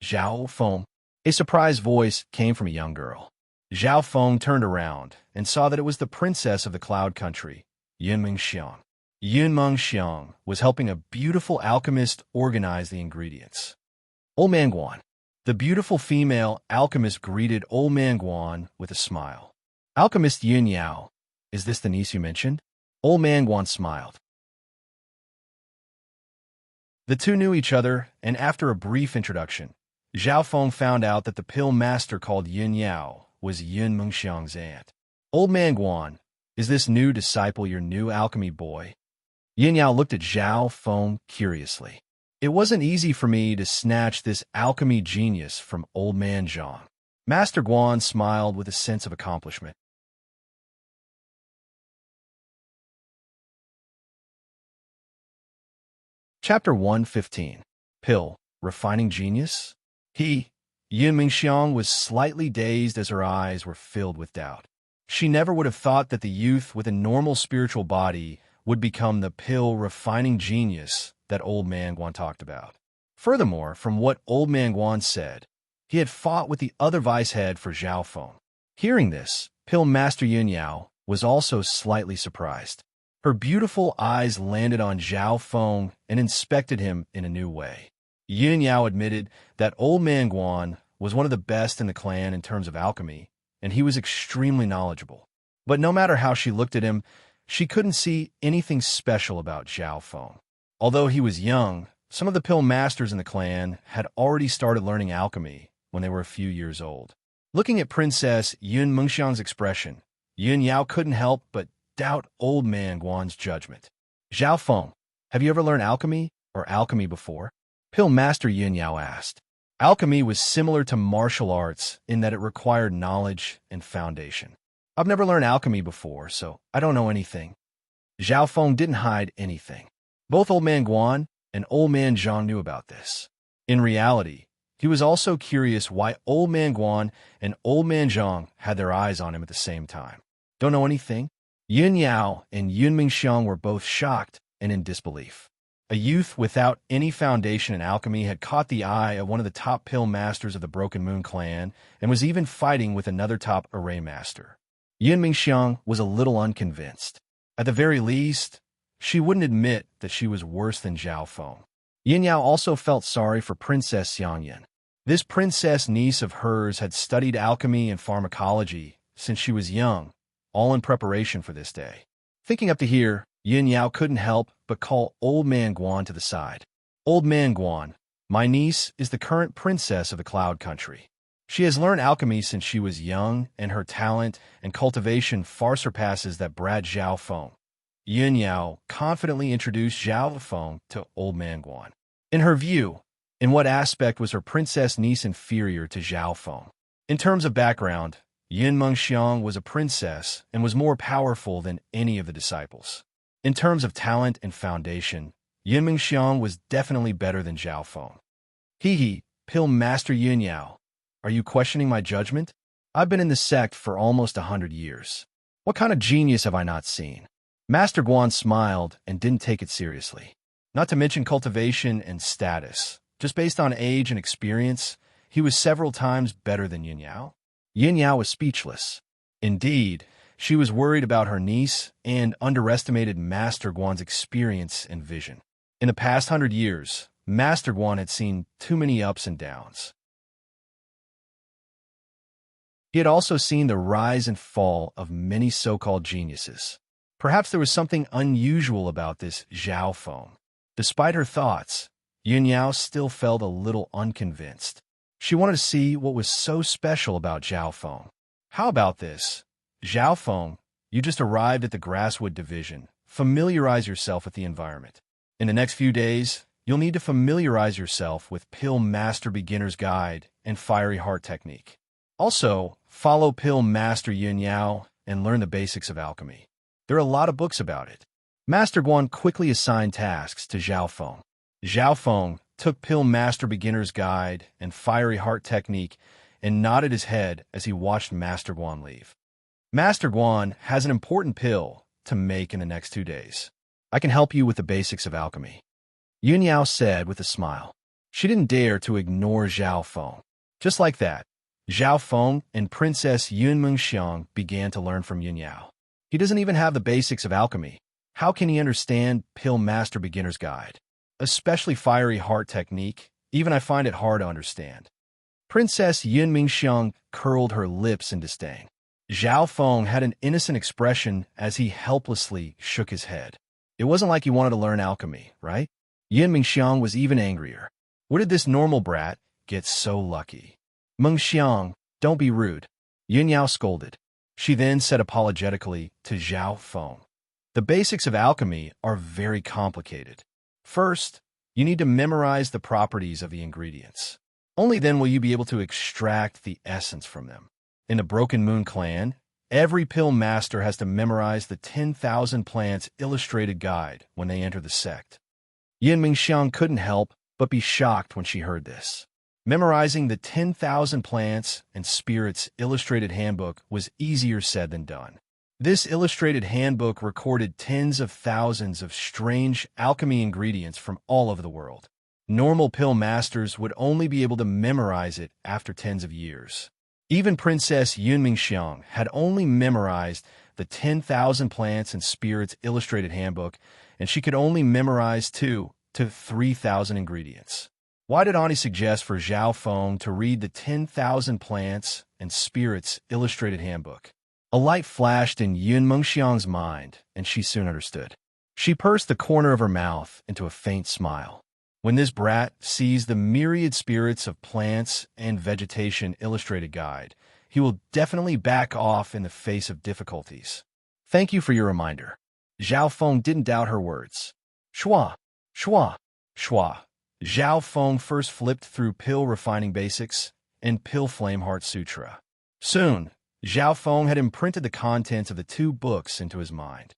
Zhao Feng. A surprised voice came from a young girl. Zhao Feng turned around and saw that it was the princess of the Cloud Country, Yunmeng Xiang. Yunmeng Xiang was helping a beautiful alchemist organize the ingredients. Old Man Guan. The beautiful female alchemist greeted Old Man Guan with a smile. Alchemist Yun Yao, is this the niece you mentioned? Old Man Guan smiled. The two knew each other, and after a brief introduction, Zhao Feng found out that the pill master called Yin Yao was Yun Mengxiang's aunt. Old man Guan, is this new disciple your new alchemy boy? Yin Yao looked at Zhao Feng curiously. It wasn't easy for me to snatch this alchemy genius from old man Zhang. Master Guan smiled with a sense of accomplishment. Chapter 115. Pill, Refining Genius? Yin Mingxiang was slightly dazed as her eyes were filled with doubt. She never would have thought that the youth with a normal spiritual body would become the pill refining genius that Old Man Guan talked about. Furthermore, from what Old Man Guan said, he had fought with the other vice head for Zhao Feng. Hearing this, Pill Master Yin Yao was also slightly surprised. Her beautiful eyes landed on Zhao Feng and inspected him in a new way. Yin Yao admitted that Old Man Guan was one of the best in the clan in terms of alchemy, and he was extremely knowledgeable. But no matter how she looked at him, she couldn't see anything special about Zhao Feng. Although he was young, some of the pill masters in the clan had already started learning alchemy when they were a few years old. Looking at Princess Yun Mengxiang's expression, Yin Yao couldn't help but doubt Old Man Guan's judgment. Zhao Feng, have you ever learned alchemy or alchemy before? Pill Master Yin Yao asked. Alchemy was similar to martial arts in that it required knowledge and foundation. I've never learned alchemy before, so I don't know anything. Zhao Feng didn't hide anything. Both Old Man Guan and Old Man Zhang knew about this. In reality, he was also curious why Old Man Guan and Old Man Zhang had their eyes on him at the same time. Don't know anything? Yin Yao and Yun Mingxiang were both shocked and in disbelief. A youth without any foundation in alchemy had caught the eye of one of the top pill masters of the Broken Moon clan and was even fighting with another top array master. Yun Mingxiang was a little unconvinced. At the very least, she wouldn't admit that she was worse than Zhao Feng. Yin Yao also felt sorry for Princess Xiangyan. This princess niece of hers had studied alchemy and pharmacology since she was young, all in preparation for this day. Thinking up to here, Yin Yao couldn't help but call Old Man Guan to the side. Old Man Guan, my niece is the current princess of the Cloud Country. She has learned alchemy since she was young, and her talent and cultivation far surpasses that brat Zhao Feng. Yin Yao confidently introduced Zhao Feng to Old Man Guan. In her view, in what aspect was her princess niece inferior to Zhao Feng? In terms of background, Yin Mengxiang was a princess and was more powerful than any of the disciples. In terms of talent and foundation, Yin Mengxiang was definitely better than Zhao Feng. Pill Master Yin Yao, are you questioning my judgment? I've been in the sect for almost 100 years. What kind of genius have I not seen? Master Guan smiled and didn't take it seriously. Not to mention cultivation and status. Just based on age and experience, he was several times better than Yin Yao. Yin Yao was speechless. Indeed, she was worried about her niece and underestimated Master Guan's experience and vision. In the past 100 years, Master Guan had seen too many ups and downs. He had also seen the rise and fall of many so-called geniuses. Perhaps there was something unusual about this Zhao Feng. Despite her thoughts, Yin Yao still felt a little unconvinced. She wanted to see what was so special about Zhao Feng. How about this? Zhao Feng, you just arrived at the Grasswood Division. Familiarize yourself with the environment. In the next few days, you'll need to familiarize yourself with Pill Master Beginner's Guide and Fiery Heart Technique. Also, follow Pill Master Yin Yao and learn the basics of alchemy. There are a lot of books about it. Master Guan quickly assigned tasks to Zhao Feng. Zhao Feng took Pill Master Beginner's Guide and Fiery Heart Technique and nodded his head as he watched Master Guan leave. Master Guan has an important pill to make in the next 2 days. I can help you with the basics of alchemy. Yin Yao said with a smile. She didn't dare to ignore Zhao Feng. Just like that, Zhao Feng and Princess Yun Mengxiang began to learn from Yin Yao. He doesn't even have the basics of alchemy. How can he understand Pill Master Beginner's Guide? Especially Fiery Heart Technique, even I find it hard to understand. Princess Yun Mengxiang curled her lips in disdain. Zhao Feng had an innocent expression as he helplessly shook his head. It wasn't like he wanted to learn alchemy, right? Yin Mingxiang was even angrier. Where did this normal brat get so lucky? Mengxiang, don't be rude. Yin Yao scolded. She then said apologetically to Zhao Feng. The basics of alchemy are very complicated. First, you need to memorize the properties of the ingredients. Only then will you be able to extract the essence from them. In the Broken Moon clan, every pill master has to memorize the 10,000 Plants Illustrated Guide when they enter the sect. Yin Mingxiang couldn't help but be shocked when she heard this. Memorizing the 10,000 Plants and Spirits Illustrated Handbook was easier said than done. This illustrated handbook recorded tens of thousands of strange alchemy ingredients from all over the world. Normal pill masters would only be able to memorize it after tens of years. Even Princess Yun Mingxiang had only memorized the 10,000 Plants and Spirits Illustrated Handbook, and she could only memorize 2,000 to 3,000 ingredients. Why did Ani suggest for Zhao Feng to read the 10,000 Plants and Spirits Illustrated Handbook? A light flashed in Yun Mengxiang's mind, and she soon understood. She pursed the corner of her mouth into a faint smile. When this brat sees the myriad spirits of plants and vegetation illustrated guide, he will definitely back off in the face of difficulties. Thank you for your reminder. Zhao Feng didn't doubt her words. Shua, shua, shua. Zhao Feng first flipped through Pill Refining Basics and Pill Flame Heart Sutra. Soon, Zhao Feng had imprinted the contents of the two books into his mind.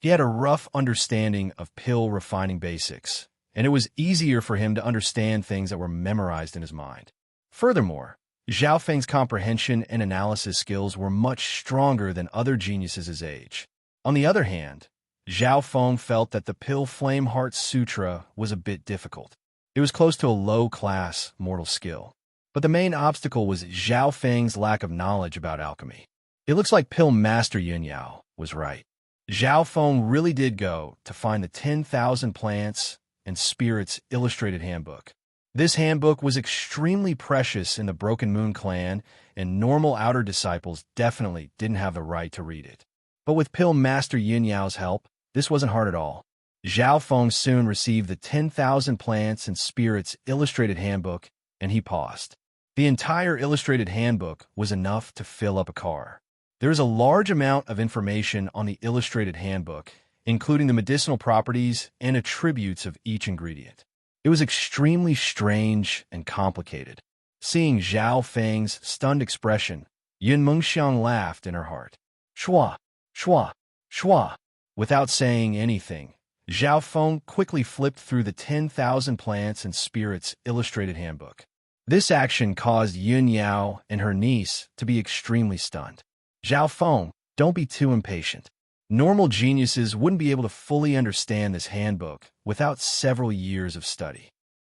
He had a rough understanding of Pill Refining Basics, and it was easier for him to understand things that were memorized in his mind. Furthermore, Zhao Feng's comprehension and analysis skills were much stronger than other geniuses his age. On the other hand, Zhao Feng felt that the Pill Flame Heart Sutra was a bit difficult. It was close to a low-class mortal skill. But the main obstacle was Zhao Feng's lack of knowledge about alchemy. It looks like Pill Master Yin Yao was right. Zhao Feng really did go to find the 10,000 Plants and Spirits Illustrated Handbook. This handbook was extremely precious in the Broken Moon clan, and normal outer disciples definitely didn't have the right to read it. But with Pill Master Yin Yao's help, this wasn't hard at all. Zhao Feng soon received the 10,000 Plants and Spirits Illustrated Handbook, and he paused. The entire illustrated handbook was enough to fill up a car. There is a large amount of information on the illustrated handbook, including the medicinal properties and attributes of each ingredient. It was extremely strange and complicated. Seeing Zhao Feng's stunned expression, Yun Mengxiang laughed in her heart. Shua, shua, shua. Without saying anything, Zhao Feng quickly flipped through the 10,000 Plants and Spirits Illustrated Handbook. This action caused Yun Yao and her niece to be extremely stunned. Zhao Feng, don't be too impatient. Normal geniuses wouldn't be able to fully understand this handbook without several years of study.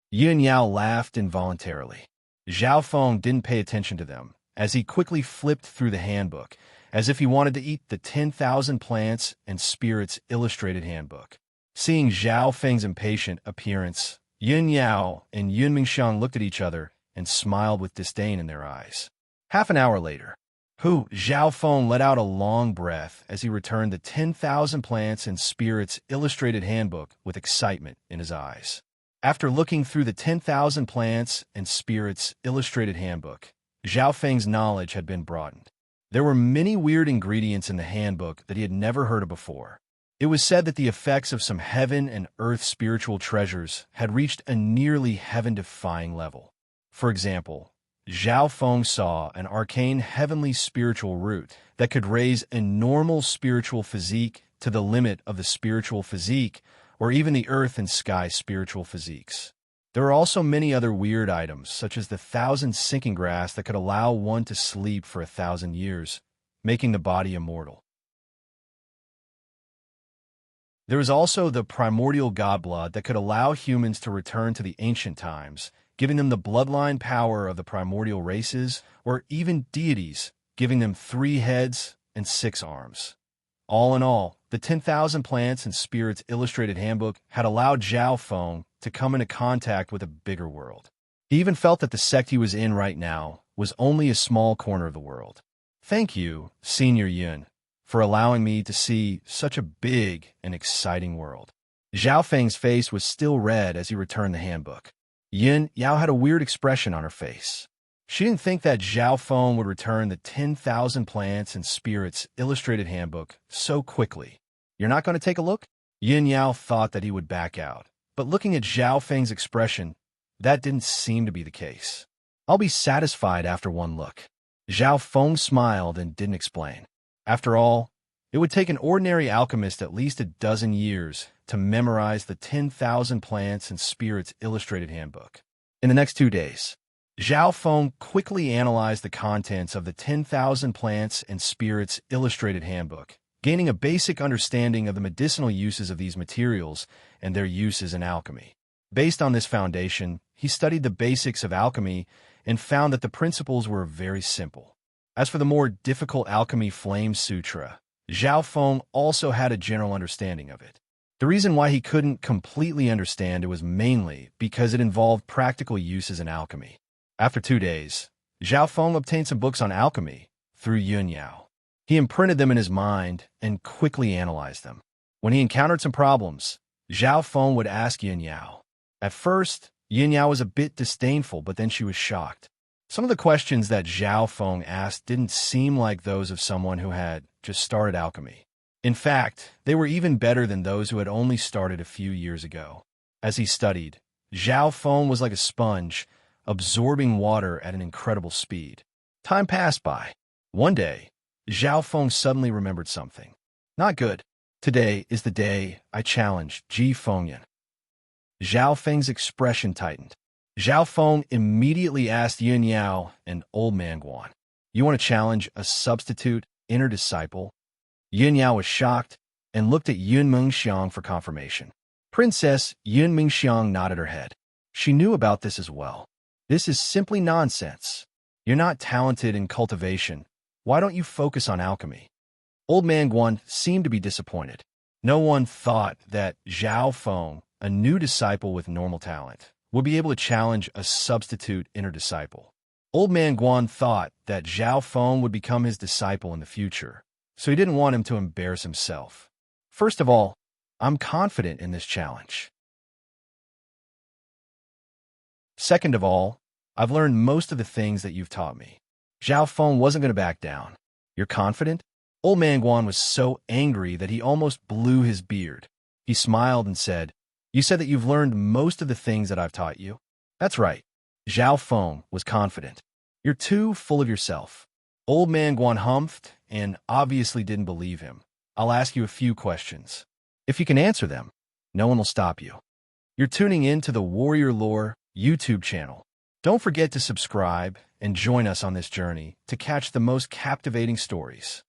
Yun Yao laughed involuntarily. Zhao Feng didn't pay attention to them, as he quickly flipped through the handbook, as if he wanted to eat the 10,000 Plants and Spirits Illustrated Handbook. Seeing Zhao Feng's impatient appearance, Yun Yao and Yun Mingxiang looked at each other and smiled with disdain in their eyes. Half an hour later, Zhao Feng let out a long breath as he returned the 10,000 Plants and Spirits Illustrated Handbook with excitement in his eyes. After looking through the 10,000 Plants and Spirits Illustrated Handbook, Zhao Feng's knowledge had been broadened. There were many weird ingredients in the handbook that he had never heard of before. It was said that the effects of some heaven and earth spiritual treasures had reached a nearly heaven-defying level. For example, Zhao Feng saw an arcane heavenly spiritual root that could raise a normal spiritual physique to the limit of the spiritual physique, or even the earth and sky spiritual physiques. There are also many other weird items, such as the 1,000 sinking grass that could allow one to sleep for 1,000 years, making the body immortal. There is also the primordial godblood that could allow humans to return to the ancient times, giving them the bloodline power of the primordial races, or even deities, giving them 3 heads and 6 arms. All in all, the 10,000 Plants and Spirits Illustrated Handbook had allowed Zhao Feng to come into contact with a bigger world. He even felt that the sect he was in right now was only a small corner of the world. Thank you, Senior Yun, for allowing me to see such a big and exciting world." Zhao Feng's face was still red as he returned the handbook. Yin Yao had a weird expression on her face. She didn't think that Zhao Feng would return the 10,000 Plants and Spirits illustrated handbook so quickly. "You're not going to take a look?" Yin Yao thought that he would back out, but looking at Zhao Feng's expression, that didn't seem to be the case. "I'll be satisfied after one look." Zhao Feng smiled and didn't explain. After all, it would take an ordinary alchemist at least a dozen years to memorize the 10,000 Plants and Spirits illustrated handbook. In the next 2 days, Zhao Feng quickly analyzed the contents of the 10,000 Plants and Spirits illustrated handbook, gaining a basic understanding of the medicinal uses of these materials and their uses in alchemy. Based on this foundation, he studied the basics of alchemy and found that the principles were very simple. As for the more difficult Alchemy Flame Sutra, Zhao Feng also had a general understanding of it. The reason why he couldn't completely understand it was mainly because it involved practical uses in alchemy. After 2 days, Zhao Feng obtained some books on alchemy through Yun Yao. He imprinted them in his mind and quickly analyzed them. When he encountered some problems, Zhao Feng would ask Yun Yao. At first, Yun Yao was a bit disdainful, but then she was shocked. Some of the questions that Zhao Feng asked didn't seem like those of someone who had just started alchemy. In fact, they were even better than those who had only started a few years ago. As he studied, Zhao Feng was like a sponge, absorbing water at an incredible speed. Time passed by. One day, Zhao Feng suddenly remembered something. Not good. "Today is the day I challenge Ji Fengyan." Zhao Feng's expression tightened. Zhao Feng immediately asked Yin Yao and Old Man Guan, "You want to challenge a substitute inner disciple?" Yin Yao was shocked and looked at Yun Mingxiang for confirmation. Princess Yun Mingxiang nodded her head. She knew about this as well. "This is simply nonsense. You're not talented in cultivation. Why don't you focus on alchemy?" Old Man Guan seemed to be disappointed. No one thought that Zhao Feng, a new disciple with normal talent, would be able to challenge a substitute inner disciple. Old Man Guan thought that Zhao Feng would become his disciple in the future, so he didn't want him to embarrass himself. "First of all, I'm confident in this challenge. Second of all, I've learned most of the things that you've taught me." Zhao Feng wasn't going to back down. "You're confident?" Old Man Guan was so angry that he almost blew his beard. He smiled and said, "You said that you've learned most of the things that I've taught you." "That's right." Zhao Feng was confident. "You're too full of yourself." Old Man Guan humphed and obviously didn't believe him. "I'll ask you a few questions. If you can answer them, no one will stop you." You're tuning in to the Warrior Lore YouTube channel. Don't forget to subscribe and join us on this journey to catch the most captivating stories.